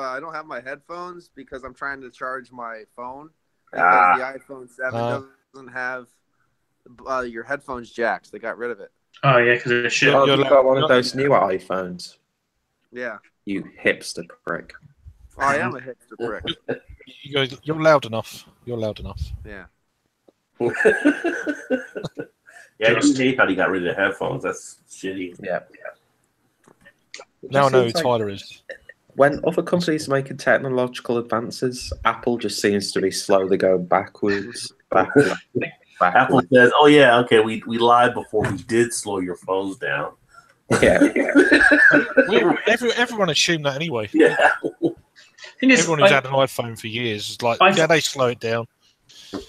[SPEAKER 10] my headphones because I'm trying to charge my phone. Because the iPhone 7 doesn't have your headphones jacks. They got rid of it.
[SPEAKER 4] Oh yeah, because it's shit.
[SPEAKER 5] Oh, you've got one of those newer iPhones.
[SPEAKER 10] Yeah.
[SPEAKER 5] You hipster prick.
[SPEAKER 10] Oh, I am a hipster prick.
[SPEAKER 6] You're loud enough. You're loud enough.
[SPEAKER 10] Yeah.
[SPEAKER 7] Yeah, I just hate how he got rid of the headphones. That's shitty.
[SPEAKER 5] Yeah.
[SPEAKER 6] Now I know who Tyler is.
[SPEAKER 5] When other companies are making technological advances, Apple just seems to be slowly going backwards.
[SPEAKER 7] Apple says, "Oh yeah, okay, we lied before we did slow your phones down."
[SPEAKER 5] Yeah.
[SPEAKER 6] Everyone assumed that anyway.
[SPEAKER 7] Yeah.
[SPEAKER 6] Everyone who's had an iPhone for years is like, they slow it down.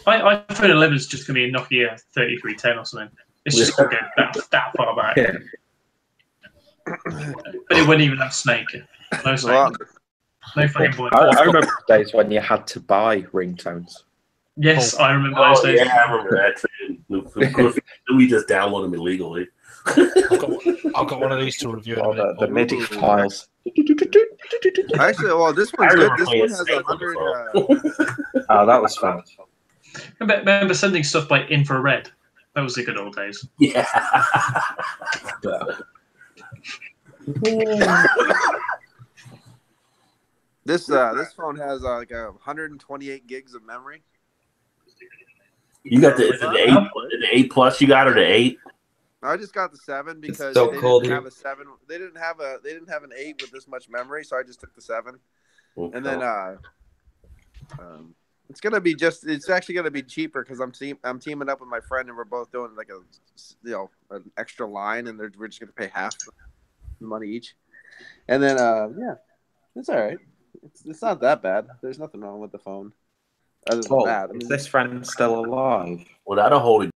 [SPEAKER 4] iPhone 11 is just going to be a Nokia 3310 or something. It's just going to go that far back.
[SPEAKER 5] Yeah.
[SPEAKER 4] But it wouldn't even have Snake. No Snake. No fucking point.
[SPEAKER 5] I remember the days when you had to buy ringtones.
[SPEAKER 4] Yes, I remember those days.
[SPEAKER 7] Yeah, I remember that. Of course, we just download them illegally.
[SPEAKER 6] I've got one of these to review.
[SPEAKER 5] The MIDI files.
[SPEAKER 10] Actually, well, this one's good. This one has 100.
[SPEAKER 5] Oh, that was fun.
[SPEAKER 4] Remember sending stuff by infrared? That was the good old days.
[SPEAKER 7] Yeah.
[SPEAKER 10] This phone has like 128 gigs of memory.
[SPEAKER 7] You got the 8 plus. You got her to 8.
[SPEAKER 10] I just got the 7 because
[SPEAKER 11] so
[SPEAKER 10] they
[SPEAKER 11] cold
[SPEAKER 10] didn't
[SPEAKER 11] here.
[SPEAKER 10] have a 7. They didn't have an 8 with this much memory, so I just took the 7.
[SPEAKER 7] Okay.
[SPEAKER 10] And then it's gonna be it's actually gonna be cheaper because I'm teaming up with my friend and we're both doing like an extra line and we're just gonna pay half the money each. And then it's all right. It's not that bad. There's nothing wrong with the phone. Other than that,
[SPEAKER 5] Is this friend still alive?
[SPEAKER 7] Without a holy